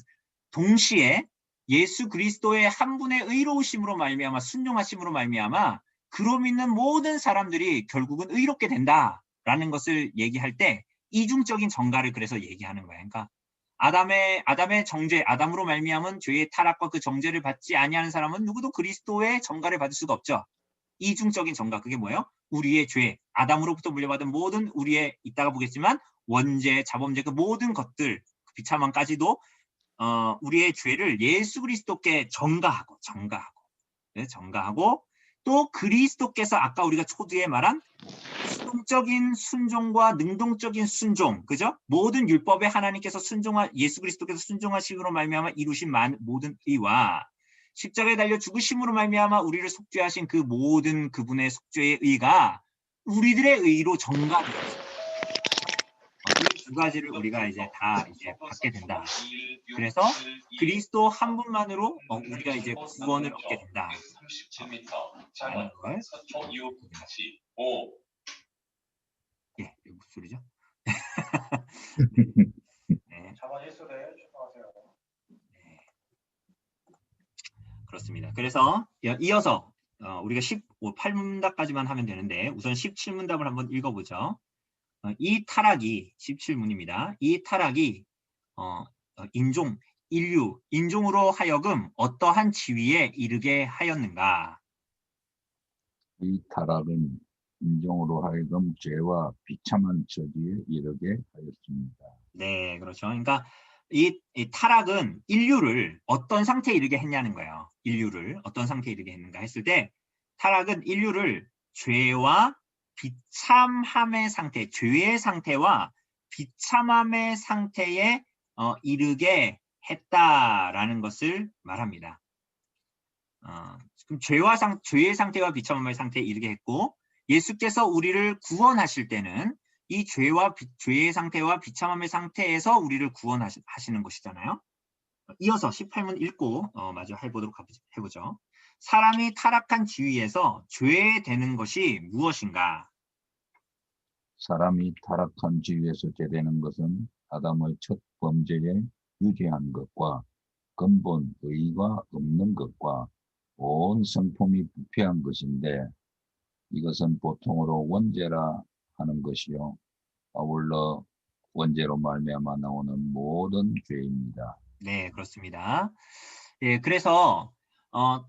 동시에 예수 그리스도의 한 분의 의로우심으로 말미암아 순종하심으로 말미암아 그로 믿는 모든 사람들이 결국은 의롭게 된다라는 것을 얘기할 때 이중적인 정가를 그래서 얘기하는 거예요. 그러니까 아담의 정죄, 아담으로 말미암은 죄의 타락과 그 정죄를 받지 아니하는 사람은 누구도 그리스도의 정가를 받을 수가 없죠. 이중적인 정가, 그게 뭐예요? 우리의 죄, 아담으로부터 물려받은 모든 우리의, 이따가 보겠지만 원죄, 자범죄, 그 모든 것들, 그 비참함까지도 우리의 죄를 예수 그리스도께 정가하고 네, 정가하고 또 그리스도께서 아까 우리가 초두에 말한 수동적인 순종과 능동적인 순종, 그죠? 모든 율법에 하나님께서 예수 그리스도께서 순종하심으로 말미암아 이루신 모든 의와 십자가에 달려 죽으심으로 말미암아 우리를 속죄하신 그 모든 그분의 속죄의 의가 우리들의 의로 정가되었습니다. 이 두 가지를 우리가 이제 다 이제 받게 된다. 그래서 그리스도 한 분만으로 우리가 이제 구원을 얻게 된다. 라는 걸. 예, 이거 무슨 소리죠? 네. 네. 그렇습니다. 그래서 이어서 우리가 18문답까지만 하면 되는데 우선 17문답을 한번 읽어보죠. 이 타락이 17문입니다. 이 타락이 인종으로 하여금 어떠한 지위에 이르게 하였는가? 이 타락은 인종으로 하여금 죄와 비참한 처지에 이르게 하였습니다. 네, 그렇죠. 그러니까 이 타락은 인류를 어떤 상태에 이르게 했냐는 거예요. 인류를 어떤 상태에 이르게 했는가 했을 때 타락은 인류를 죄와 비참함의 상태, 죄의 상태와 비참함의 상태에 이르게 했다라는 것을 말합니다. 그럼 죄의 상태와 비참함의 상태에 이르게 했고 예수께서 우리를 구원하실 때는 이 죄의 상태와 비참함의 상태에서 우리를 구원하시는 것이잖아요. 이어서 18문 읽고 마저 해보죠. 사람이 타락한 지위에서 죄되는 것이 무엇인가? 사람이 타락한 지위에서 죄되는 것은 아담의 첫 범죄에 유죄한 것과 근본 의의가 없는 것과 온 성품이 부패한 것인데 이것은 보통으로 원죄라 하는 것이요 아울러 원죄로 말미암아 나오는 모든 죄입니다. 네, 그렇습니다. 예, 그래서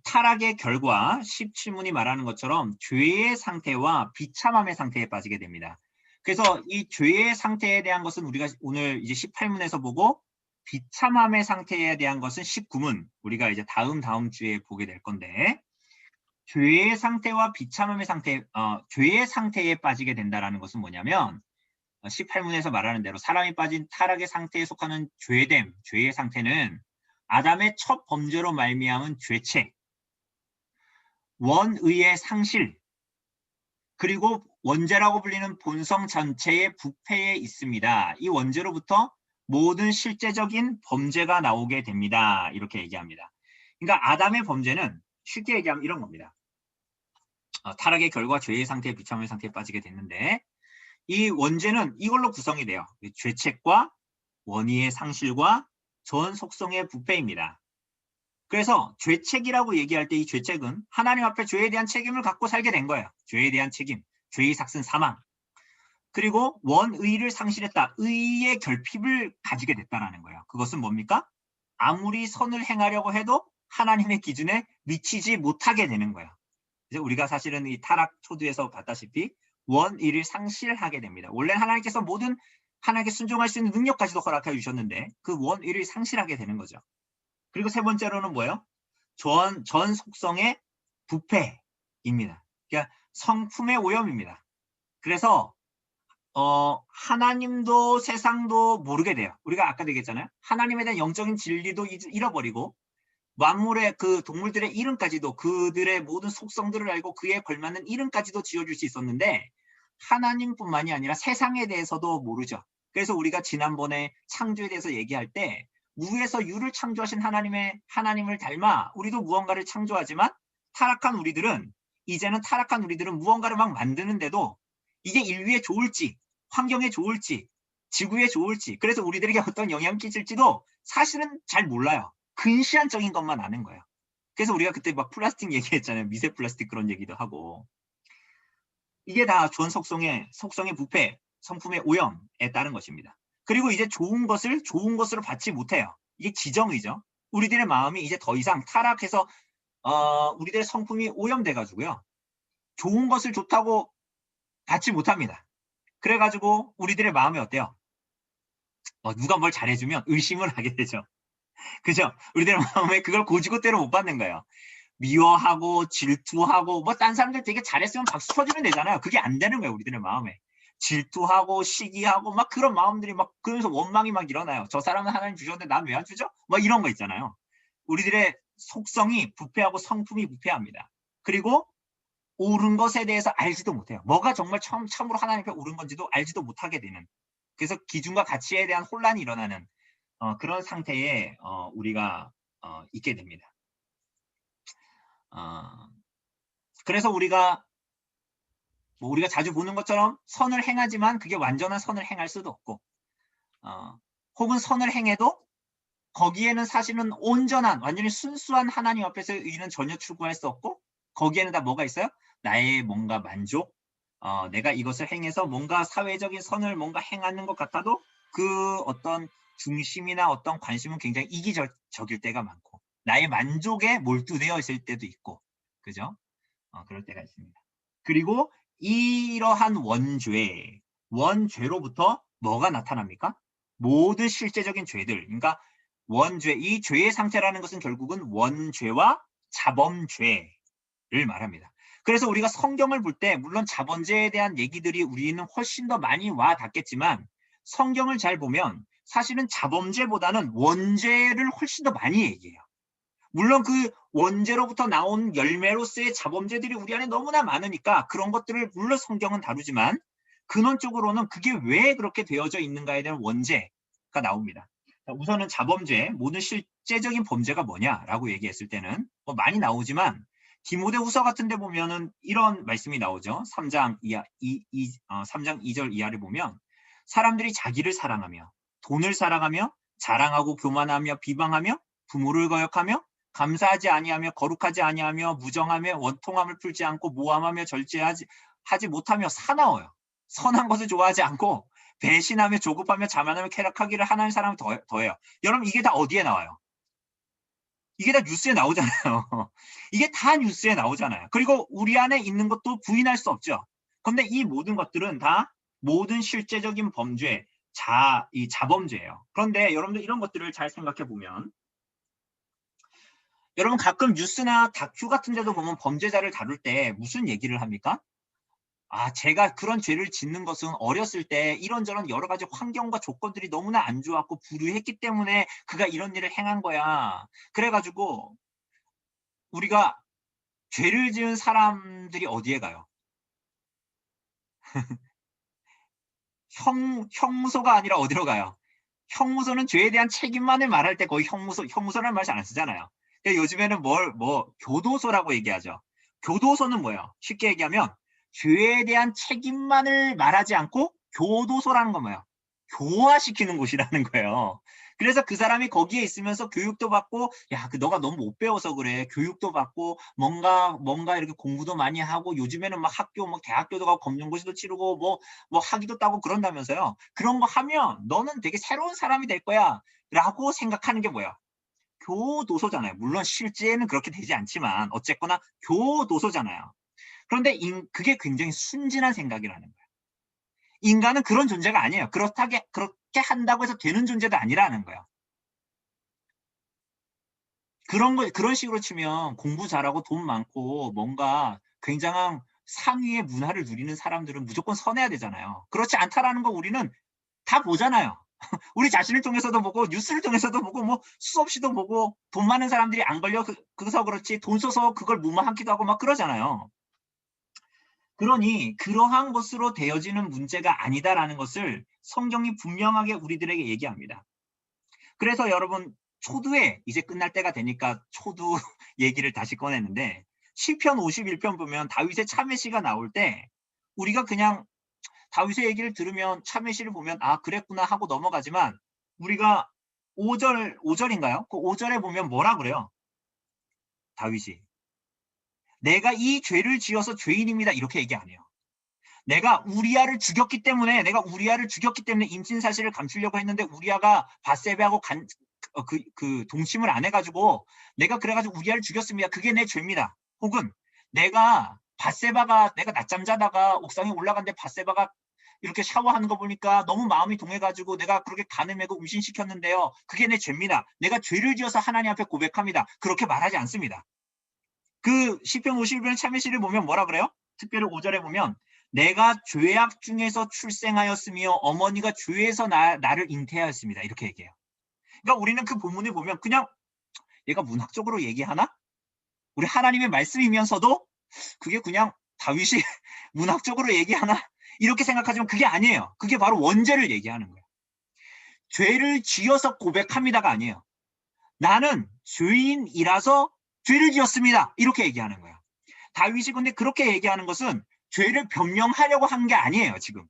타락의 결과 17문이 말하는 것처럼 죄의 상태와 비참함의 상태에 빠지게 됩니다. 그래서 이 죄의 상태에 대한 것은 우리가 오늘 이제 18문에서 보고 비참함의 상태에 대한 것은 19문 우리가 이제 다음 주에 보게 될 건데 죄의 상태와 비참함의 상태, 죄의 상태에 빠지게 된다라는 것은 뭐냐면 18문에서 말하는 대로 사람이 빠진 타락의 상태에 속하는 죄의 상태는 아담의 첫 범죄로 말미암은 죄책, 원의의 상실, 그리고 원죄라고 불리는 본성 전체의 부패에 있습니다. 이 원죄로부터 모든 실제적인 범죄가 나오게 됩니다. 이렇게 얘기합니다. 그러니까 아담의 범죄는 쉽게 얘기하면 이런 겁니다. 타락의 결과 죄의 상태, 비참함의 상태에 빠지게 됐는데 이 원죄는 이걸로 구성이 돼요. 죄책과 원의의 상실과 전 속성의 부패입니다. 그래서 죄책이라고 얘기할 때 이 죄책은 하나님 앞에 죄에 대한 책임을 갖고 살게 된 거예요. 죄에 대한 책임, 죄의 삭슨 사망. 그리고 원의를 상실했다. 의의 결핍을 가지게 됐다라는 거예요. 그것은 뭡니까? 아무리 선을 행하려고 해도 하나님의 기준에 미치지 못하게 되는 거예요. 이제 우리가 사실은 이 타락 초두에서 봤다시피 원의를 상실하게 됩니다. 원래 하나님께서 모든 하나님께 순종할 수 있는 능력까지도 허락해 주셨는데 그 원의를 상실하게 되는 거죠. 그리고 세 번째로는 뭐예요? 전 속성의 부패입니다. 그러니까 성품의 오염입니다. 그래서 하나님도 세상도 모르게 돼요. 우리가 아까도 얘기했잖아요. 하나님에 대한 영적인 진리도 잃어버리고 만물의 그 동물들의 이름까지도 그들의 모든 속성들을 알고 그에 걸맞는 이름까지도 지어줄 수 있었는데 하나님뿐만이 아니라 세상에 대해서도 모르죠. 그래서 우리가 지난번에 창조에 대해서 얘기할 때 무에서 유를 창조하신 하나님을 닮아 우리도 무언가를 창조하지만 이제는 타락한 우리들은 무언가를 막 만드는데도 이게 인류에 좋을지 환경에 좋을지 지구에 좋을지 그래서 우리들에게 어떤 영향을 끼칠지도 사실은 잘 몰라요. 근시안적인 것만 아는 거예요. 그래서 우리가 그때 막 플라스틱 얘기했잖아요. 미세 플라스틱 그런 얘기도 하고. 이게 다 전 속성의 부패, 성품의 오염에 따른 것입니다. 그리고 이제 좋은 것으로 받지 못해요. 이게 지정의죠. 우리들의 마음이 이제 더 이상 타락해서 우리들의 성품이 오염돼 가지고요. 좋은 것을 좋다고 받지 못합니다. 그래가지고 우리들의 마음이 어때요? 누가 뭘 잘해주면 의심을 하게 되죠. 그죠? 우리들의 마음에 그걸 고지고대로 못 받는 거예요. 미워하고 질투하고 뭐 딴 사람들 되게 잘했으면 박수 쳐주면 되잖아요. 그게 안 되는 거예요. 우리들의 마음에. 질투하고 시기하고 막 그런 마음들이 막 그러면서 원망이 막 일어나요. 저 사람은 하나님 주셨는데 난 왜 안 주죠? 막 이런 거 있잖아요. 우리들의 속성이 부패하고 성품이 부패합니다. 그리고 옳은 것에 대해서 알지도 못해요. 뭐가 정말 참으로 하나님 앞에 옳은 건지도 알지도 못하게 되는. 그래서 기준과 가치에 대한 혼란이 일어나는 그런 상태에 우리가 있게 됩니다. 그래서 우리가 자주 보는 것처럼 선을 행하지만 그게 완전한 선을 행할 수도 없고 혹은 선을 행해도 거기에는 사실은 온전한 완전히 순수한 하나님 앞에서의 의는 전혀 추구할 수 없고 거기에는 다 뭐가 있어요? 나의 뭔가 만족, 내가 이것을 행해서 뭔가 사회적인 선을 뭔가 행하는 것 같아도 그 어떤 중심이나 어떤 관심은 굉장히 이기적일 때가 많고 나의 만족에 몰두되어 있을 때도 있고 그죠? 그럴 때가 있습니다. 그리고 이러한 원죄로부터 뭐가 나타납니까? 모든 실제적인 죄들, 그러니까 원죄, 이 죄의 상태라는 것은 결국은 원죄와 자범죄를 말합니다. 그래서 우리가 성경을 볼 때 물론 자범죄에 대한 얘기들이 우리는 훨씬 더 많이 와 닿겠지만 성경을 잘 보면 사실은 자범죄보다는 원죄를 훨씬 더 많이 얘기해요. 물론 그 원죄로부터 나온 열매로서의 자범죄들이 우리 안에 너무나 많으니까 그런 것들을 물론 성경은 다루지만 근원적으로는 그게 왜 그렇게 되어져 있는가에 대한 원죄가 나옵니다. 우선은 자범죄, 모든 실제적인 범죄가 뭐냐라고 얘기했을 때는 뭐 많이 나오지만 디모데후서 같은 데 보면은 이런 말씀이 나오죠. 3장 2절 이하를 보면 사람들이 자기를 사랑하며 돈을 사랑하며 자랑하고 교만하며 비방하며 부모를 거역하며 감사하지 아니하며 거룩하지 아니하며 무정하며 원통함을 풀지 않고 모함하며 절제하지 못하며 사나워요. 선한 것을 좋아하지 않고 배신하며 조급하며 자만하며 쾌락하기를 하나님 사람은 더해요. 여러분 이게 다 어디에 나와요? 이게 다 뉴스에 나오잖아요. 이게 다 뉴스에 나오잖아요. 그리고 우리 안에 있는 것도 부인할 수 없죠. 그런데 이 모든 것들은 다 모든 실제적인 범죄, 자범죄예요. 그런데 여러분들 이런 것들을 잘 생각해 보면 여러분 가끔 뉴스나 다큐 같은 데도 보면 범죄자를 다룰 때 무슨 얘기를 합니까? 제가 그런 죄를 짓는 것은 어렸을 때 이런저런 여러 가지 환경과 조건들이 너무나 안 좋았고 불우했기 때문에 그가 이런 일을 행한 거야. 그래가지고 우리가 죄를 지은 사람들이 어디에 가요? 형무소가 아니라 어디로 가요? 형무소는 죄에 대한 책임만을 말할 때 거의 형무소라는 말 잘 안 쓰잖아요. 요즘에는 교도소라고 얘기하죠. 교도소는 뭐예요? 쉽게 얘기하면 죄에 대한 책임만을 말하지 않고 교도소라는 건 뭐예요? 교화시키는 곳이라는 거예요. 그래서 그 사람이 거기에 있으면서 교육도 받고 너가 너무 못 배워서 그래. 교육도 받고 뭔가 이렇게 공부도 많이 하고 요즘에는 막 학교 대학교도 가고 검정고시도 치르고 뭐 학위도 따고 그런다면서요. 그런 거 하면 너는 되게 새로운 사람이 될 거야 라고 생각하는 게 뭐예요? 교도소잖아요. 물론 실제는 그렇게 되지 않지만 어쨌거나 교도소잖아요. 그런데 그게 굉장히 순진한 생각이라는 거예요. 인간은 그런 존재가 아니에요. 그렇게 한다고 해서 되는 존재도 아니라는 거예요. 그런 식으로 치면 공부 잘하고 돈 많고 뭔가 굉장한 상위의 문화를 누리는 사람들은 무조건 선해야 되잖아요. 그렇지 않다라는 거 우리는 다 보잖아요. 우리 자신을 통해서도 보고 뉴스를 통해서도 보고 뭐 수없이도 보고 돈 많은 사람들이 안 걸려 그래서 그렇지 돈 써서 그걸 무마하기도 하고 막 그러잖아요. 그러니 그러한 것으로 되어지는 문제가 아니다라는 것을 성경이 분명하게 우리들에게 얘기합니다. 그래서 여러분 초두에 이제 끝날 때가 되니까 초두 얘기를 다시 꺼냈는데 시편 51편 보면 다윗의 참회시가 나올 때 우리가 그냥 다윗의 얘기를 들으면 참회시를 보면 그랬구나 하고 넘어가지만 우리가 5절인가요? 그 5절에 보면 뭐라 그래요? 다윗이. 내가 이 죄를 지어서 죄인입니다. 이렇게 얘기 안 해요. 내가 우리아를 죽였기 때문에 임신 사실을 감추려고 했는데 우리아가 밧세바하고 동침을 안 해가지고 내가 그래가지고 우리아를 죽였습니다. 그게 내 죄입니다. 혹은 내가 낮잠 자다가 옥상에 올라갔는데 밧세바가 이렇게 샤워하는 거 보니까 너무 마음이 동해가지고 내가 그렇게 간을 메고 임신시켰는데요. 그게 내 죄입니다. 내가 죄를 지어서 하나님 앞에 고백합니다. 그렇게 말하지 않습니다. 그 시편 51편 참회시를 보면 뭐라 그래요? 특별히 5절에 보면 내가 죄악 중에서 출생하였으며 어머니가 죄에서 나를 잉태하였습니다. 이렇게 얘기해요. 그러니까 우리는 그 본문을 보면 그냥 얘가 문학적으로 얘기하나? 우리 하나님의 말씀이면서도 그게 그냥 다윗이 문학적으로 얘기하나? 이렇게 생각하지만 그게 아니에요. 그게 바로 원죄를 얘기하는 거예요. 죄를 지어서 고백합니다가 아니에요. 나는 죄인이라서 죄를 지었습니다. 이렇게 얘기하는 거예요. 다윗이 근데 그렇게 얘기하는 것은 죄를 변명하려고 한 게 아니에요. 지금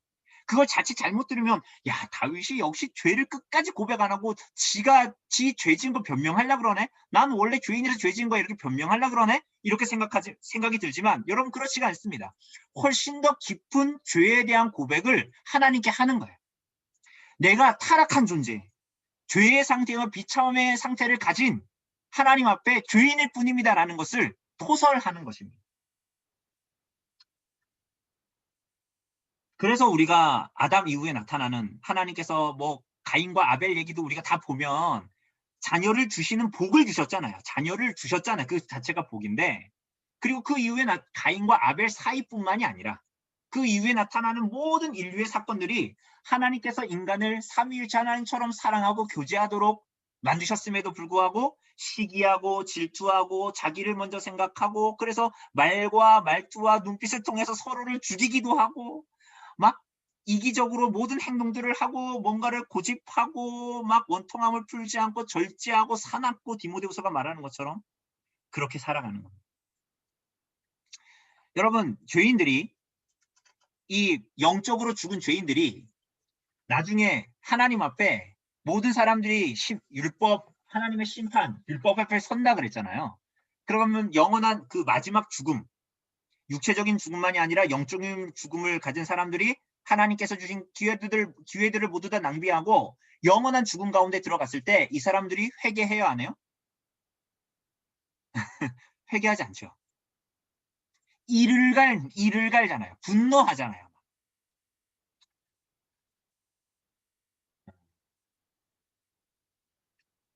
그걸 자칫 잘못 들으면 야 다윗이 역시 죄를 끝까지 고백 안 하고 지 죄 지은 거 변명하려고 그러네. 난 원래 죄인이라서 죄 지은 거야 이렇게 변명하려고 그러네. 이렇게 생각이 들지만 여러분 그렇지가 않습니다. 훨씬 더 깊은 죄에 대한 고백을 하나님께 하는 거예요. 내가 타락한 존재, 죄의 상태와 비참함의 상태를 가진 하나님 앞에 죄인일 뿐입니다라는 것을 토설하는 것입니다. 그래서 우리가 아담 이후에 나타나는 하나님께서 뭐 가인과 아벨 얘기도 우리가 다 보면 자녀를 주시는 복을 주셨잖아요. 자녀를 주셨잖아요. 그 자체가 복인데 그리고 그 이후에 가인과 아벨 사이뿐만이 아니라 그 이후에 나타나는 모든 인류의 사건들이 하나님께서 인간을 삼위일체 하나님처럼 사랑하고 교제하도록 만드셨음에도 불구하고 시기하고 질투하고 자기를 먼저 생각하고 그래서 말과 말투와 눈빛을 통해서 서로를 죽이기도 하고 막 이기적으로 모든 행동들을 하고 뭔가를 고집하고 막 원통함을 풀지 않고 절제하고 사납고 디모데후서가 말하는 것처럼 그렇게 살아가는 겁니다. 여러분 죄인들이 이 영적으로 죽은 죄인들이 나중에 하나님 앞에 모든 사람들이 하나님의 심판, 율법 앞에 선다 그랬잖아요. 그러면 영원한 그 마지막 죽음, 육체적인 죽음만이 아니라 영적인 죽음을 가진 사람들이 하나님께서 주신 기회들을 모두 다 낭비하고 영원한 죽음 가운데 들어갔을 때 이 사람들이 회개해요, 안 해요? 회개하지 않죠. 이를 갈잖아요. 분노하잖아요.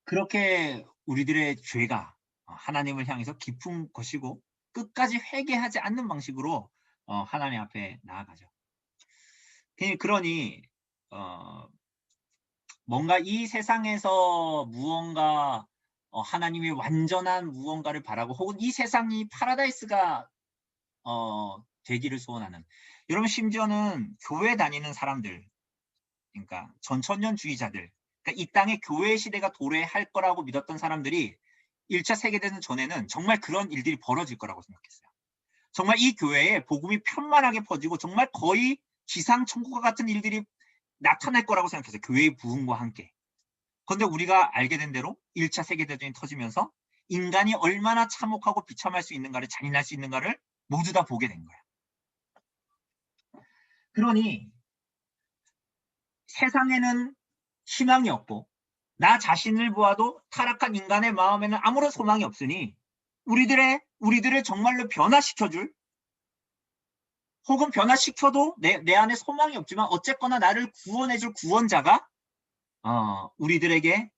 그렇게 우리들의 죄가 하나님을 향해서 깊은 것이고 끝까지 회개하지 않는 방식으로 하나님 앞에 나아가죠. 그러니 뭔가 이 세상에서 무언가 하나님의 완전한 무언가를 바라고 혹은 이 세상이 파라다이스가 되기를 소원하는 여러분 심지어는 교회 다니는 사람들 그러니까 전천년주의자들 그러니까 이 땅에 교회 시대가 도래할 거라고 믿었던 사람들이 1차 세계대전 전에는 정말 그런 일들이 벌어질 거라고 생각했어요. 정말 이 교회에 복음이 편만하게 퍼지고 정말 거의 지상천국과 같은 일들이 나타날 거라고 생각했어요. 교회의 부흥과 함께. 그런데 우리가 알게 된 대로 1차 세계대전이 터지면서 인간이 얼마나 참혹하고 비참할 수 있는가를 잔인할 수 있는가를 모두 다 보게 된 거예요. 그러니 세상에는 희망이 없고 나 자신을 보아도 타락한 인간의 마음에는 아무런 소망이 없으니 우리들을 정말로 변화시켜줄 혹은 변화시켜도 내 안에 소망이 없지만 어쨌거나 나를 구원해줄 구원자가 우리들에게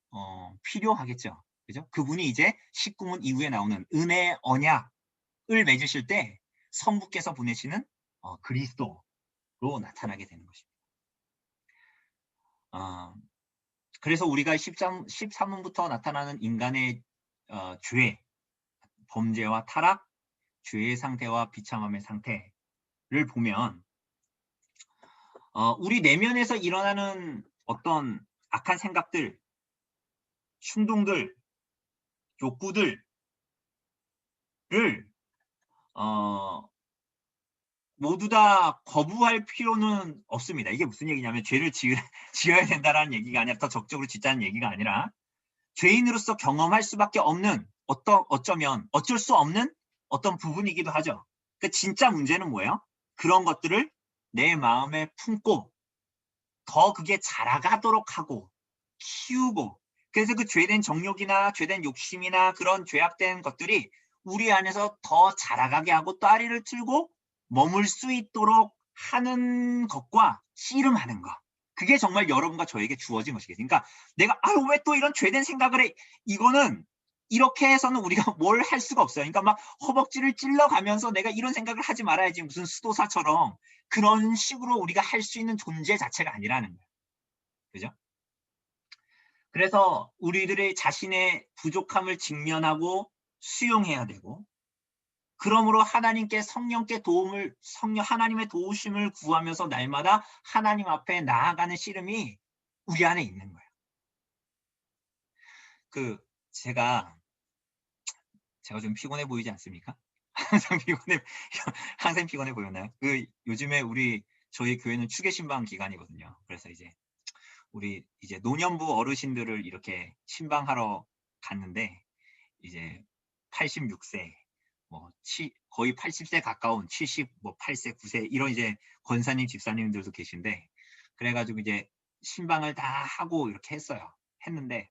필요하겠죠. 그죠? 그분이 이제 19문 이후에 나오는 은혜의 언약을 맺으실 때 성부께서 보내시는 그리스도로 나타나게 되는 것입니다. 그래서 우리가 13문부터 나타나는 인간의 죄, 범죄와 타락, 죄의 상태와 비참함의 상태를 보면 우리 내면에서 일어나는 어떤 악한 생각들, 충동들, 욕구들을 모두 다 거부할 필요는 없습니다. 이게 무슨 얘기냐면 죄를 지어야 된다라는 얘기가 아니라 더 적극적으로 짓자는 얘기가 아니라 죄인으로서 경험할 수밖에 없는 어쩌면 어쩔 수 없는 어떤 부분이기도 하죠. 그 진짜 문제는 뭐예요? 그런 것들을 내 마음에 품고 더 그게 자라가도록 하고 키우고 그래서 그 죄된 정욕이나 죄된 욕심이나 그런 죄악된 것들이 우리 안에서 더 자라가게 하고 다리를 틀고 머물 수 있도록 하는 것과 씨름하는 것. 그게 정말 여러분과 저에게 주어진 것이겠습니다. 그러니까 내가 아유 왜 또 이런 죄된 생각을 해. 이거는 이렇게 해서는 우리가 뭘 할 수가 없어요. 그러니까 막 허벅지를 찔러가면서 내가 이런 생각을 하지 말아야지 무슨 수도사처럼 그런 식으로 우리가 할 수 있는 존재 자체가 아니라는 거예요. 그죠? 그래서 우리들의 자신의 부족함을 직면하고 수용해야 되고 그러므로 하나님께 성령께 하나님의 도우심을 구하면서 날마다 하나님 앞에 나아가는 씨름이 우리 안에 있는 거예요. 제가 좀 피곤해 보이지 않습니까? 항상 피곤해 보였나요? 요즘에 저희 교회는 추계 신방 기간이거든요. 그래서 우리 노년부 어르신들을 이렇게 신방하러 갔는데 이제 86세 거의 80세 가까운 78세 9세 이런 권사님 집사님들도 계신데 그래가지고 신방을 다 하고 이렇게 했는데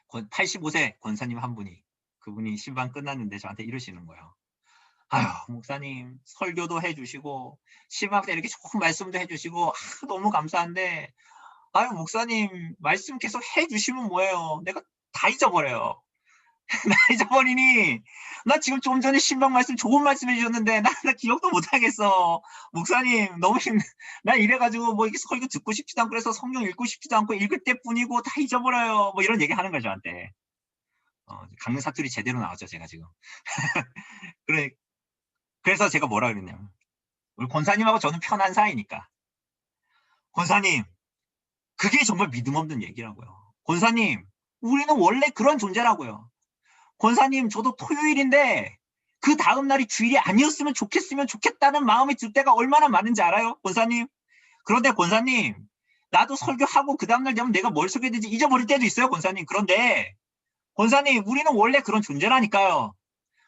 85세 권사님 한 분이 그분이 신방 끝났는데 저한테 이러시는 거예요. 아유 목사님 설교도 해주시고 신방 때 이렇게 조금 말씀도 해주시고 너무 감사한데 아유 목사님 말씀 계속 해주시면 뭐예요. 내가 다 잊어버려요. 나 잊어버리니 나 지금 좀 전에 신방 말씀 좋은 말씀 해주셨는데 나 기억도 못하겠어. 목사님 너무 나 이래가지고 이게 설교 듣고 싶지도 않고 그래서 성경 읽고 싶지도 않고 읽을 때뿐이고 다 잊어버려요. 이런 얘기 하는 거죠 저한테. 강릉 사투리 제대로 나왔죠 제가 지금. 그래서 제가 뭐라 그랬냐면 우리 권사님하고 저는 편한 사이니까 권사님 그게 정말 믿음 없는 얘기라고요. 권사님 우리는 원래 그런 존재라고요. 권사님 저도 토요일인데 그 다음 날이 주일이 아니었으면 좋겠다는 마음이 들 때가 얼마나 많은지 알아요 권사님? 그런데 권사님 나도 설교하고 그 다음날 되면 내가 뭘 설교해야 되는지 잊어버릴 때도 있어요 권사님. 그런데 권사님 우리는 원래 그런 존재라니까요.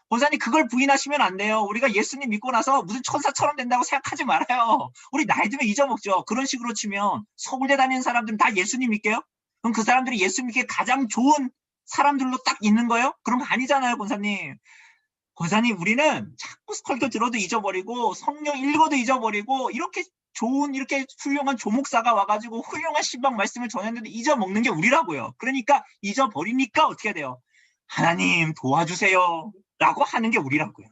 권사님 그걸 부인하시면 안 돼요. 우리가 예수님 믿고 나서 무슨 천사처럼 된다고 생각하지 말아요. 우리 나이 들면 잊어먹죠. 그런 식으로 치면 서울대 다니는 사람들은 다 예수님 믿게요? 그럼 그 사람들이 예수 믿기에 가장 좋은 사람들로 딱 있는 거예요? 그런 거 아니잖아요 권사님. 권사님 우리는 자꾸 설교 들어도 잊어버리고 성경 읽어도 잊어버리고 이렇게 훌륭한 조목사가 와가지고 훌륭한 신방 말씀을 전했는데 잊어먹는 게 우리라고요. 그러니까 잊어버리니까 어떻게 돼요? 하나님 도와주세요 라고 하는 게 우리라고요.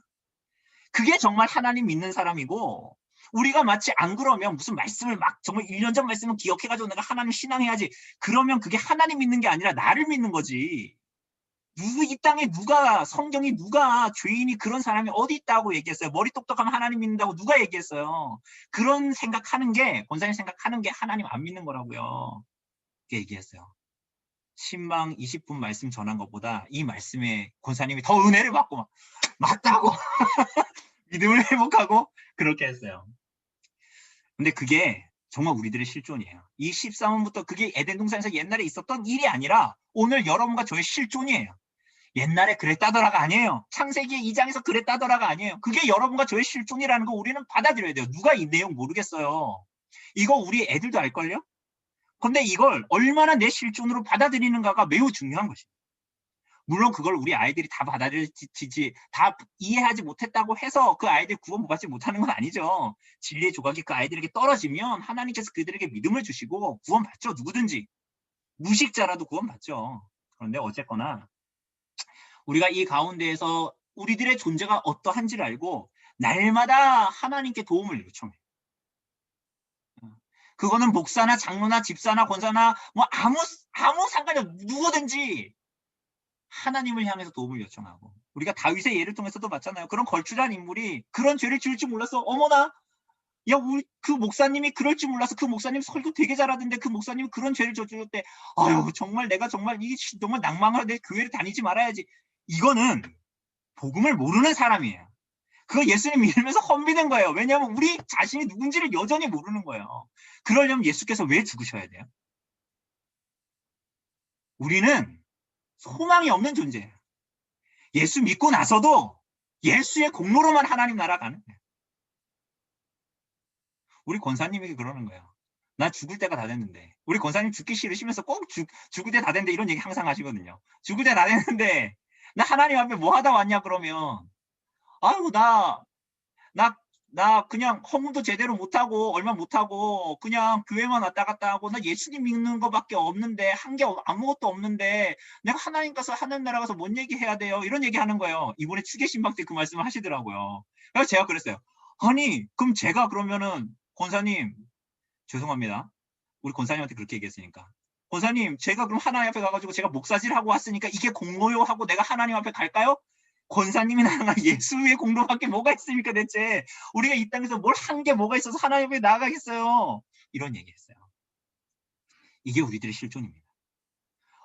그게 정말 하나님 믿는 사람이고 우리가 마치 안 그러면 무슨 말씀을 정말 1년 전 말씀을 기억해가지고 내가 하나님 신앙해야지 그러면 그게 하나님 믿는 게 아니라 나를 믿는 거지. 이 땅에 성경이 누가 죄인이 그런 사람이 어디 있다고 얘기했어요? 머리 똑똑하면 하나님 믿는다고 누가 얘기했어요? 그런 생각하는 게 권사님 생각하는 게 하나님 안 믿는 거라고요. 그렇게 얘기했어요. 신방 20분 말씀 전한 것보다 이 말씀에 권사님이 더 은혜를 받고 맞다고 믿음을 회복하고 그렇게 했어요. 근데 그게 정말 우리들의 실존이에요. 이 13원부터 그게 에덴 동산에서 옛날에 있었던 일이 아니라 오늘 여러분과 저의 실존이에요. 옛날에 그랬다더라가 아니에요. 창세기 2장에서 그랬다더라가 아니에요. 그게 여러분과 저의 실존이라는 거 우리는 받아들여야 돼요. 누가 이 내용 모르겠어요. 이거 우리 애들도 알걸요? 근데 이걸 얼마나 내 실존으로 받아들이는가가 매우 중요한 것입니다. 물론 그걸 우리 아이들이 다 받아들이지 다 이해하지 못했다고 해서 그 아이들 구원 못 받지 못하는 건 아니죠. 진리의 조각이 그 아이들에게 떨어지면 하나님께서 그들에게 믿음을 주시고 구원 받죠. 누구든지. 무식자라도 구원 받죠. 그런데 어쨌거나 우리가 이 가운데에서 우리들의 존재가 어떠한지를 알고 날마다 하나님께 도움을 요청해요. 그거는 목사나 장로나 집사나 권사나 아무 상관이 없어요. 누구든지 하나님을 향해서 도움을 요청하고 우리가 다윗의 예를 통해서도 봤잖아요. 그런 걸출한 인물이 그런 죄를 지을 줄 몰라서 어머나 야 우리 그 목사님이 그럴 줄 몰라서 그 목사님 설교 되게 잘하던데 그 목사님이 그런 죄를 저질렀대. 아유 정말 내가 정말 이게 정말 낭망하게 내 교회를 다니지 말아야지. 이거는 복음을 모르는 사람이에요. 그거 예수님 믿으면서 험비는 거예요. 왜냐하면 우리 자신이 누군지를 여전히 모르는 거예요. 그러려면 예수께서 왜 죽으셔야 돼요? 우리는 소망이 없는 존재예요. 예수 믿고 나서도 예수의 공로로만 하나님 나라 가는 거예요. 우리 권사님에게 그러는 거예요. 나 죽을 때가 다 됐는데. 우리 권사님 죽기 싫으시면서 꼭 죽을 때 다 됐는데 이런 얘기 항상 하시거든요. 죽을 때 다 됐는데 나 하나님 앞에 뭐 하다 왔냐 그러면 아유 나 그냥 헌금도 제대로 못하고 얼마 못하고 그냥 교회만 왔다 갔다 하고 나 예수님 믿는 거밖에 없는데 한 게 아무것도 없는데 내가 하나님 가서 하나님 나라 가서 뭔 얘기해야 돼요? 이런 얘기 하는 거예요. 이번에 추계신방 때 그 말씀을 하시더라고요. 그래서 제가 그랬어요. 아니 그럼 제가 그러면은 권사님 죄송합니다. 우리 권사님한테 그렇게 얘기했으니까. 권사님 제가 그럼 하나님 앞에 가가지고 제가 목사질하고 왔으니까 이게 공로요 하고 내가 하나님 앞에 갈까요? 권사님이나 예수의 공로밖에 뭐가 있습니까 대체. 우리가 이 땅에서 뭘 한 게 뭐가 있어서 하나님 앞에 나아가겠어요. 이런 얘기했어요. 이게 우리들의 실존입니다.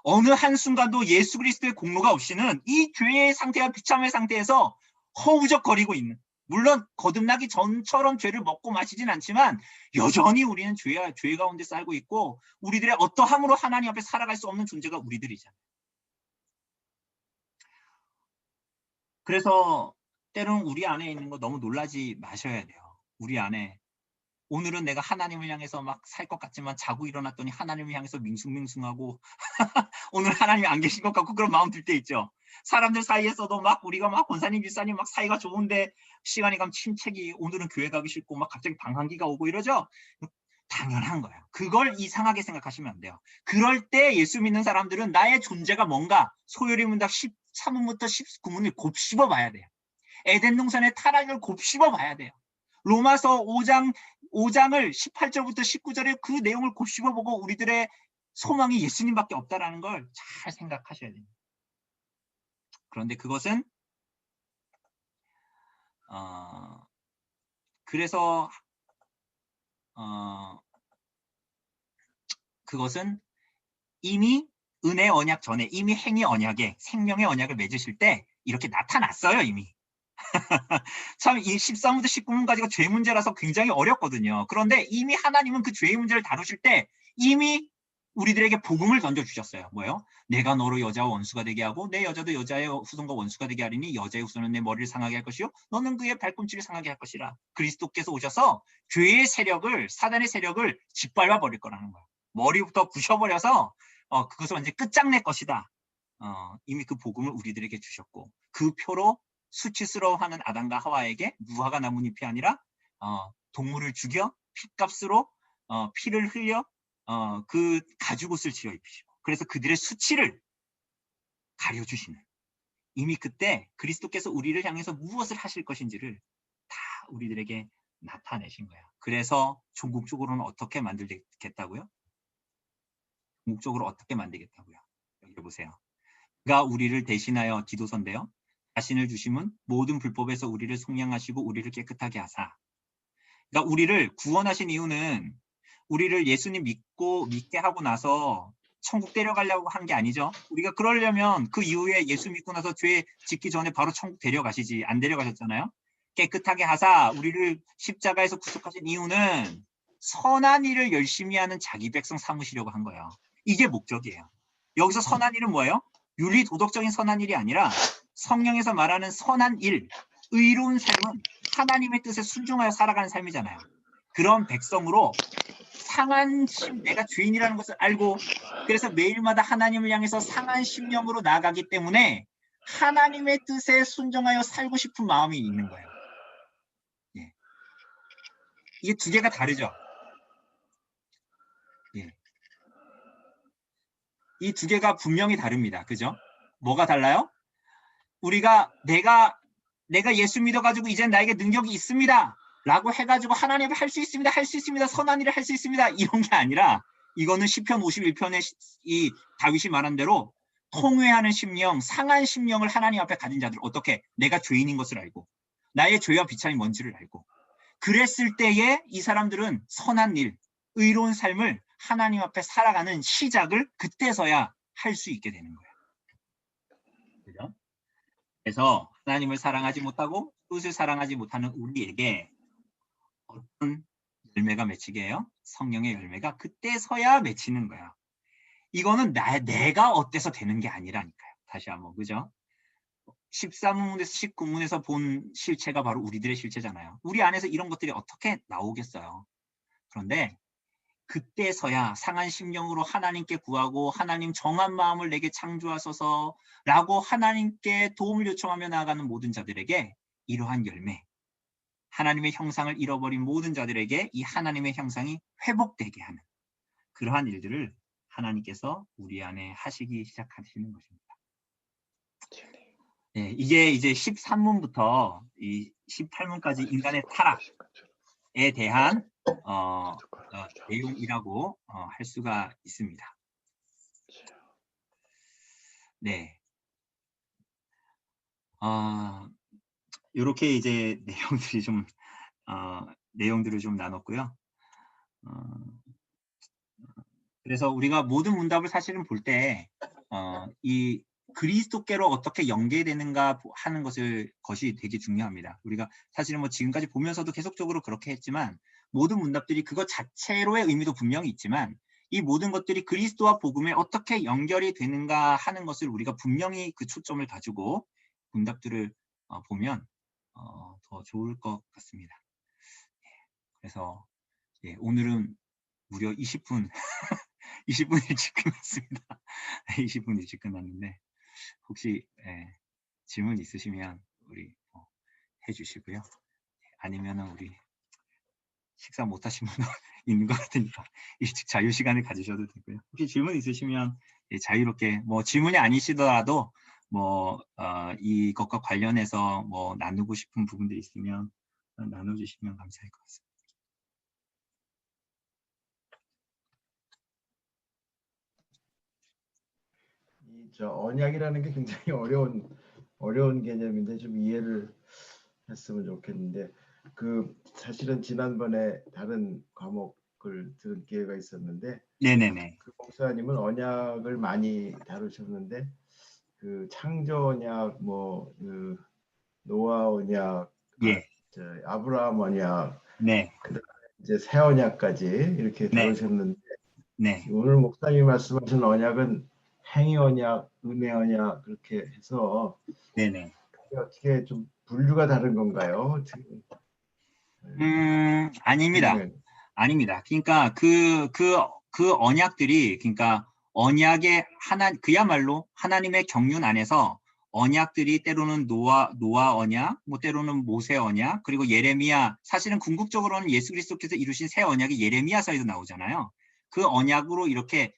어느 한순간도 예수 그리스도의 공로가 없이는 이 죄의 상태와 비참의 상태에서 허우적거리고 있는, 물론 거듭나기 전처럼 죄를 먹고 마시진 않지만 여전히 우리는 죄 가운데 살고 있고 우리들의 어떠함으로 하나님 앞에 살아갈 수 없는 존재가 우리들이잖아요. 그래서 때로는 우리 안에 있는 거 너무 놀라지 마셔야 돼요. 우리 안에 오늘은 내가 하나님을 향해서 막 살 것 같지만 자고 일어났더니 하나님을 향해서 밍숭밍숭하고 오늘 하나님이 안 계신 것 같고 그런 마음 들 때 있죠. 사람들 사이에서도 막 우리가 막 권사님, 집사님 막 사이가 좋은데 시간이 가면 침체기, 오늘은 교회 가기 싫고 막 갑자기 방황기가 오고 이러죠. 당연한 거예요. 그걸 이상하게 생각하시면 안 돼요. 그럴 때 예수 믿는 사람들은 나의 존재가 뭔가 소요리 문답 13문부터 19문을 곱씹어 봐야 돼요. 에덴 동산의 타락을 곱씹어 봐야 돼요. 로마서 5장을 18절부터 19절에 그 내용을 곱씹어 보고 우리들의 소망이 예수님밖에 없다라는 걸 잘 생각하셔야 됩니다. 그런데 그것은 그것은 이미 은혜 언약 전에 이미 행위 언약에 생명의 언약을 맺으실 때 이렇게 나타났어요 이미. 참 이 13문부터 19문까지가 죄 문제라서 굉장히 어렵거든요. 그런데 이미 하나님은 그 죄의 문제를 다루실 때 이미 우리들에게 복음을 던져주셨어요. 뭐요? 내가 너로 여자와 원수가 되게 하고 내 여자도 여자의 후손과 원수가 되게 하리니 여자의 후손은 내 머리를 상하게 할 것이요 너는 그의 발꿈치를 상하게 할 것이라. 그리스도께서 오셔서 죄의 세력을, 사단의 세력을 짓밟아 버릴 거라는 거예요. 머리부터 부셔버려서 그것을 완전히 끝장낼 것이다. 이미 그 복음을 우리들에게 주셨고 그 표로 수치스러워하는 아담과 하와에게 무화과 나뭇잎이 아니라 동물을 죽여 핏값으로 피를 흘려 그 가죽옷을 지어 입히시고 그래서 그들의 수치를 가려주시는, 이미 그때 그리스도께서 우리를 향해서 무엇을 하실 것인지를 다 우리들에게 나타내신 거야. 그래서 종국적으로는 어떻게 만들겠다고요? 종국적으로 어떻게 만들겠다고요? 여기 보세요. 그가 우리를 대신하여 기도선대요 자신을 주심은 모든 불법에서 우리를 속량하시고 우리를 깨끗하게 하사. 그러니까 우리를 구원하신 이유는 우리를 예수님 믿게 하고 나서 천국 데려가려고 한 게 아니죠. 우리가 그러려면 그 이후에 예수 믿고 나서 죄 짓기 전에 바로 천국 데려가시지. 안 데려가셨잖아요. 깨끗하게 하사 우리를 십자가에서 구속하신 이유는 선한 일을 열심히 하는 자기 백성 삼으시려고 한 거예요. 이게 목적이에요. 여기서 선한 일은 뭐예요? 윤리 도덕적인 선한 일이 아니라 성경에서 말하는 선한 일, 의로운 삶은 하나님의 뜻에 순종하여 살아가는 삶이잖아요. 그런 백성으로 상한 심, 내가 죄인이라는 것을 알고 그래서 매일마다 하나님을 향해서 상한 심령으로 나아가기 때문에 하나님의 뜻에 순종하여 살고 싶은 마음이 있는 거예요. 예. 이게 두 개가 다르죠. 예. 이 두 개가 분명히 다릅니다. 그죠? 뭐가 달라요? 우리가 내가 예수 믿어가지고 이제 나에게 능력이 있습니다. 라고 해가지고 하나님 할 수 있습니다. 할 수 있습니다. 선한 일을 할 수 있습니다. 이런 게 아니라 이거는 시편 51편에 이 다윗이 말한 대로 통회하는 심령, 상한 심령을 하나님 앞에 가진 자들 어떻게? 내가 죄인인 것을 알고 나의 죄와 비참이 뭔지를 알고 그랬을 때에 이 사람들은 선한 일, 의로운 삶을 하나님 앞에 살아가는 시작을 그때서야 할 수 있게 되는 거예요. 그죠? 그래서 하나님을 사랑하지 못하고 이웃을 사랑하지 못하는 우리에게 어떤 열매가 맺히게 해요? 성령의 열매가 그때서야 맺히는 거야. 이거는 내가 어때서 되는 게 아니라니까요. 다시 한번, 그죠? 13문에서 19문에서 본 실체가 바로 우리들의 실체잖아요. 우리 안에서 이런 것들이 어떻게 나오겠어요? 그런데 그때서야 상한 심령으로 하나님께 구하고 하나님 정한 마음을 내게 창조하소서 라고 하나님께 도움을 요청하며 나아가는 모든 자들에게 이러한 열매, 하나님의 형상을 잃어버린 모든 자들에게 이 하나님의 형상이 회복되게 하는 그러한 일들을 하나님께서 우리 안에 하시기 시작하시는 것입니다. 네, 이게 이제 13문부터 이 18문까지 인간의 타락에 대한 내용이라고 할 수가 있습니다. 네. 이렇게 이제 내용들을 좀 나눴고요. 그래서 우리가 모든 문답을 사실은 볼 때 이 그리스도께로 어떻게 연계되는가 하는 것이 되게 중요합니다. 우리가 사실은 뭐 지금까지 보면서도 계속적으로 그렇게 했지만 모든 문답들이 그것 자체로의 의미도 분명히 있지만 이 모든 것들이 그리스도와 복음에 어떻게 연결이 되는가 하는 것을 우리가 분명히 그 초점을 가지고 문답들을 보면 더 좋을 것 같습니다. 그래서 오늘은 무려 20분 20분 일찍 끝났습니다. 20분 일찍 끝났는데 혹시 질문 있으시면 우리 해주시고요. 아니면은 우리 식사 못 하신 분 있는 것 같으니까 일찍 자유 시간을 가지셔도 되고요. 혹시 질문 있으시면 자유롭게 뭐 질문이 아니시더라도 뭐 이것과 관련해서 뭐 나누고 싶은 부분들이 있으면 나눠주시면 감사할 것 같습니다. 언약이라는 게 굉장히 어려운 개념인데 좀 이해를 했으면 좋겠는데 사실은 지난번에 다른 과목을 들은 기회가 있었는데 네네네. 그 목사님은 언약을 많이 다루셨는데 그 창조 언약, 노아 언약, 예. 아브라함 언약, 네. 그다음에 이제 새 언약까지 이렇게 네. 다루셨는데 네. 오늘 목사님이 말씀하신 언약은 행위 언약, 은혜 언약 그렇게 해서 네네. 어떻게 좀 분류가 다른 건가요? 아닙니다. 아닙니다. 그러니까 그 언약들이 그러니까 언약의 그야말로 하나님의 경륜 안에서 언약들이 때로는 노아 언약, 뭐 때로는 모세 언약, 그리고 예레미야, 사실은 궁극적으로는 예수 그리스도께서 이루신 새 언약이 예레미야서에도 나오잖아요. 그 언약으로 이렇게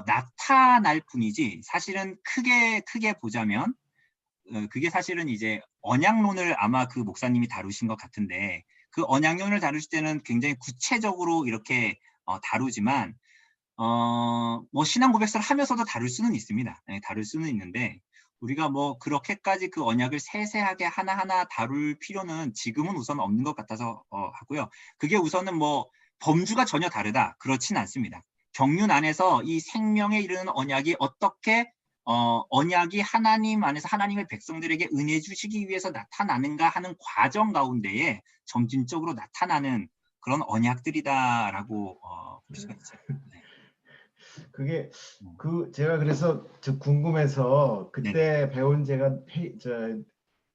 나타날 뿐이지 사실은 크게 보자면 그게 사실은 이제 언약론을 아마 그 목사님이 다루신 것 같은데 그 언약론을 다루실 때는 굉장히 구체적으로 이렇게 다루지만 뭐 신앙 고백서를 하면서도 다룰 수는 있습니다. 네, 다룰 수는 있는데 우리가 뭐 그렇게까지 그 언약을 세세하게 하나하나 다룰 필요는 지금은 우선 없는 것 같아서 하고요. 그게 우선은 뭐 범주가 전혀 다르다 그렇진 않습니다. 경륜 안에서 이 생명에 이르는 언약이 어떻게 언약이 하나님 안에서 하나님의 백성들에게 은혜 주시기 위해서 나타나는가 하는 과정 가운데에 점진적으로 나타나는 그런 언약들이다라고 볼 수가 있죠. 네. 그게 제가 그래서 궁금해서 그때 배운 제가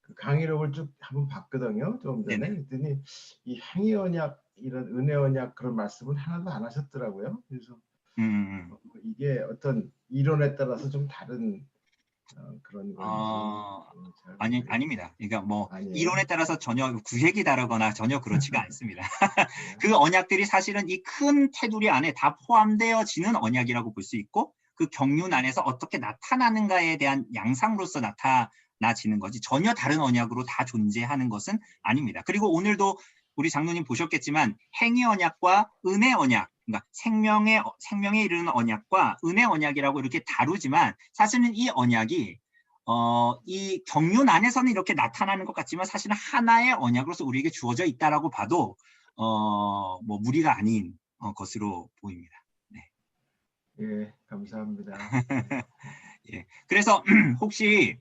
그 강의록을 쭉 한번 봤거든요. 좀 전에. 네네. 그랬더니 이 행위 언약 이런 은혜 언약 그런 말씀은 하나도 안 하셨더라고요. 그래서 이게 어떤 이론에 따라서 좀 다른 그런 건지 아닙니다. 그러니까 뭐 아니에요? 이론에 따라서 전혀 구획이다라거나 전혀 그렇지가 않습니다. 그 언약들이 사실은 이 큰 테두리 안에 다 포함되어지는 언약이라고 볼 수 있고 그 경륜 안에서 어떻게 나타나는가에 대한 양상으로서 나타나지는 거지 전혀 다른 언약으로 다 존재하는 것은 아닙니다. 그리고 오늘도 우리 장로님 보셨겠지만 행위 언약과 은혜 언약 그러니까 생명에 이르는 언약과 은혜 언약이라고 이렇게 다루지만 사실은 이 언약이 이 경륜 안에서는 이렇게 나타나는 것 같지만 사실은 하나의 언약으로서 우리에게 주어져 있다라고 봐도 뭐 무리가 아닌 것으로 보입니다. 네. 예, 감사합니다. 예. 그래서 혹시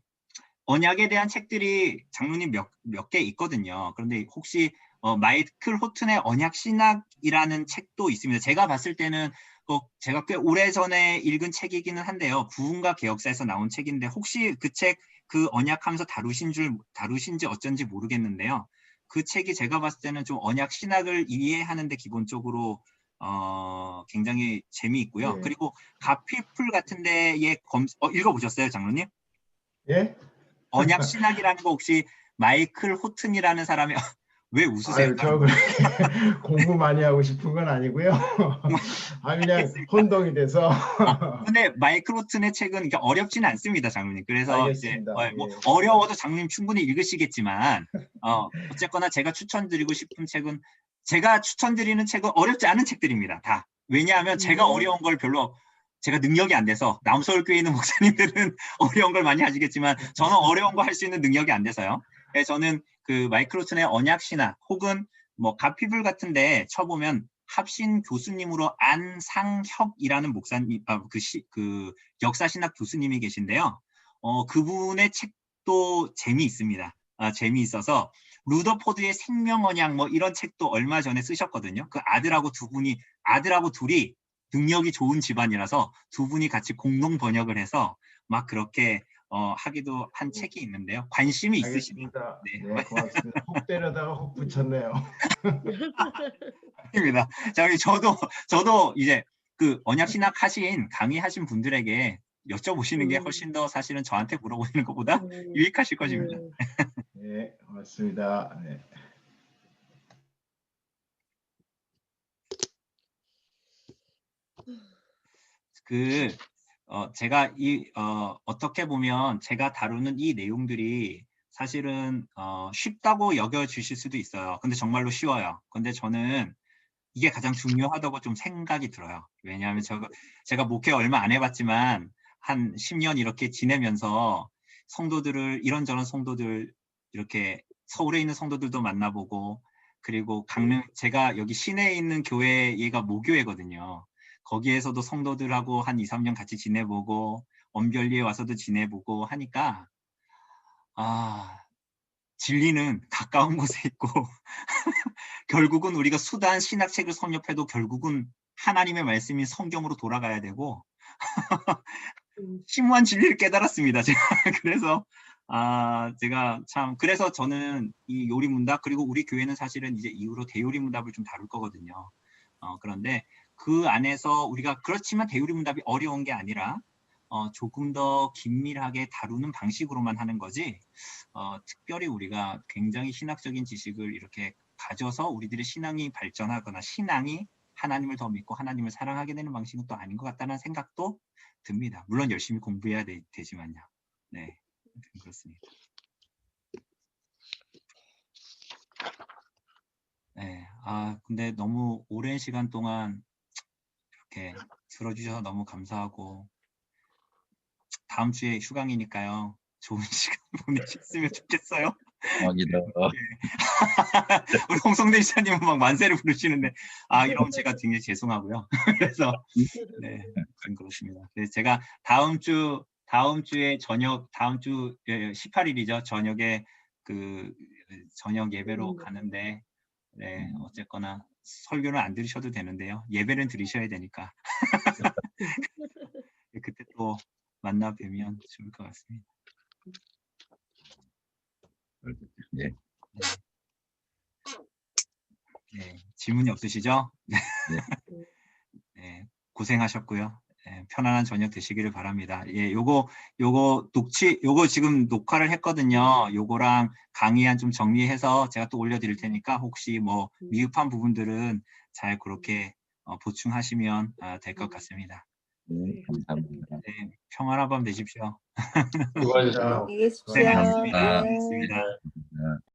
언약에 대한 책들이 장로님 몇 개 있거든요. 그런데 혹시 마이클 호튼의 언약 신학이라는 책도 있습니다. 제가 봤을 때는 제가 꽤 오래전에 읽은 책이기는 한데요. 부흥과 개혁사에서 나온 책인데 혹시 그 책 그 언약하면서 다루신지 어쩐지 모르겠는데요. 그 책이 제가 봤을 때는 좀 언약 신학을 이해하는데 기본적으로 굉장히 재미있고요. 예. 그리고 가피풀 같은 데에 읽어보셨어요, 장로님? 예? 언약 신학이라는 거 혹시 마이클 호튼이라는 사람이 왜 웃으세요? 아유, 저 그렇게 공부 많이 하고 싶은 건 아니고요. 그냥 알겠습니다. 혼동이 돼서. 근데 마이클 호튼의 책은 이렇게 어렵지는 않습니다, 장로님. 그래서 이제 알겠습니다. 뭐 예. 어려워도 장로님 충분히 읽으시겠지만 어쨌거나 제가 추천드리고 싶은 책은 제가 추천드리는 책은 어렵지 않은 책들입니다. 다. 왜냐하면 제가 어려운 걸 별로 제가 능력이 안 돼서 남서울교회 있는 목사님들은 어려운 걸 많이 하시겠지만 저는 어려운 거 할 수 있는 능력이 안 돼서요. 그래서 저는 그 마이클 호튼의 언약신학 혹은 뭐 가피불 같은데 쳐보면 합신 교수님으로 안상혁이라는 목사님, 그 역사신학 교수님이 계신데요. 그분의 책도 재미있습니다. 재미있어서 루더포드의 생명언약 뭐 이런 책도 얼마 전에 쓰셨거든요. 그 아들하고 둘이 능력이 좋은 집안이라서 두 분이 같이 공동 번역을 해서 막 그렇게 하기도 한 책이 있는데요. 관심이 있으시면 알겠습니다. 네, 네, 고맙습니다. 혹 때려다가 혹 붙였네요. 입니다. 자, 저도 이제 그 언약 신학 강의하신 분들에게 여쭤보시는 게 훨씬 더 사실은 저한테 물어보시는 것보다 유익하실 것입니다. 네, 고맙습니다. 네. 제가 어떻게 보면 제가 다루는 이 내용들이 사실은 쉽다고 여겨주실 수도 있어요. 근데 정말로 쉬워요. 근데 저는 이게 가장 중요하다고 좀 생각이 들어요. 왜냐하면 제가 목회 얼마 안 해봤지만 한 10년 이렇게 지내면서 성도들을 이런저런 성도들 이렇게 서울에 있는 성도들도 만나보고 그리고 제가 여기 시내에 있는 교회 얘가 모교회거든요. 거기에서도 성도들하고 한 2, 3년 같이 지내보고 엄결리에 와서도 지내보고 하니까 진리는 가까운 곳에 있고 결국은 우리가 수단 신학책을 섭렵해도 결국은 하나님의 말씀인 성경으로 돌아가야 되고 심오한 진리를 깨달았습니다. 제가 그래서 그래서 저는 이 요리문답 그리고 우리 교회는 사실은 이제 이후로 대요리문답을 좀 다룰 거거든요. 그런데 그 안에서 우리가 그렇지만 대요리문답이 어려운 게 아니라 조금 더 긴밀하게 다루는 방식으로만 하는 거지 특별히 우리가 굉장히 신학적인 지식을 이렇게 가져서 우리들의 신앙이 발전하거나 신앙이 하나님을 더 믿고 하나님을 사랑하게 되는 방식은 또 아닌 것 같다는 생각도 듭니다. 물론 열심히 공부해야 되지만요. 네, 그렇습니다. 네, 근데 너무 오랜 시간 동안 이렇게 들어주셔서 너무 감사하고 다음 주에 휴강이니까요. 좋은 시간 보내셨으면 좋겠어요. 고맙습니다. 우리 홍성대 이사님은 막 만세를 부르시는데 이러면 제가 굉장히 죄송하고요. 그래서 네, 좀 그렇습니다. 그래서 제가 다음 주에 다음 주 18일이죠. 저녁에 그 저녁 예배로 가는데 네, 어쨌거나 설교는 안 들으셔도 되는데요. 예배는 들으셔야 되니까 그때 또 만나 뵈면 좋을 것 같습니다. 네. 네, 질문이 없으시죠? 네. 네, 고생하셨고요. 네, 편안한 저녁 되시기를 바랍니다. 예, 요거 지금 녹화를 했거든요. 요거랑 강의안 좀 정리해서 제가 또 올려드릴 테니까 혹시 뭐 미흡한 부분들은 잘 그렇게 보충하시면 될 것 같습니다. 네, 감사합니다. 네, 평안한 밤 되십시오. 수고하셨습니다. 안녕히 계십시오. 고생하셨습니다. 감사합니다. 네. 고맙습니다. 네.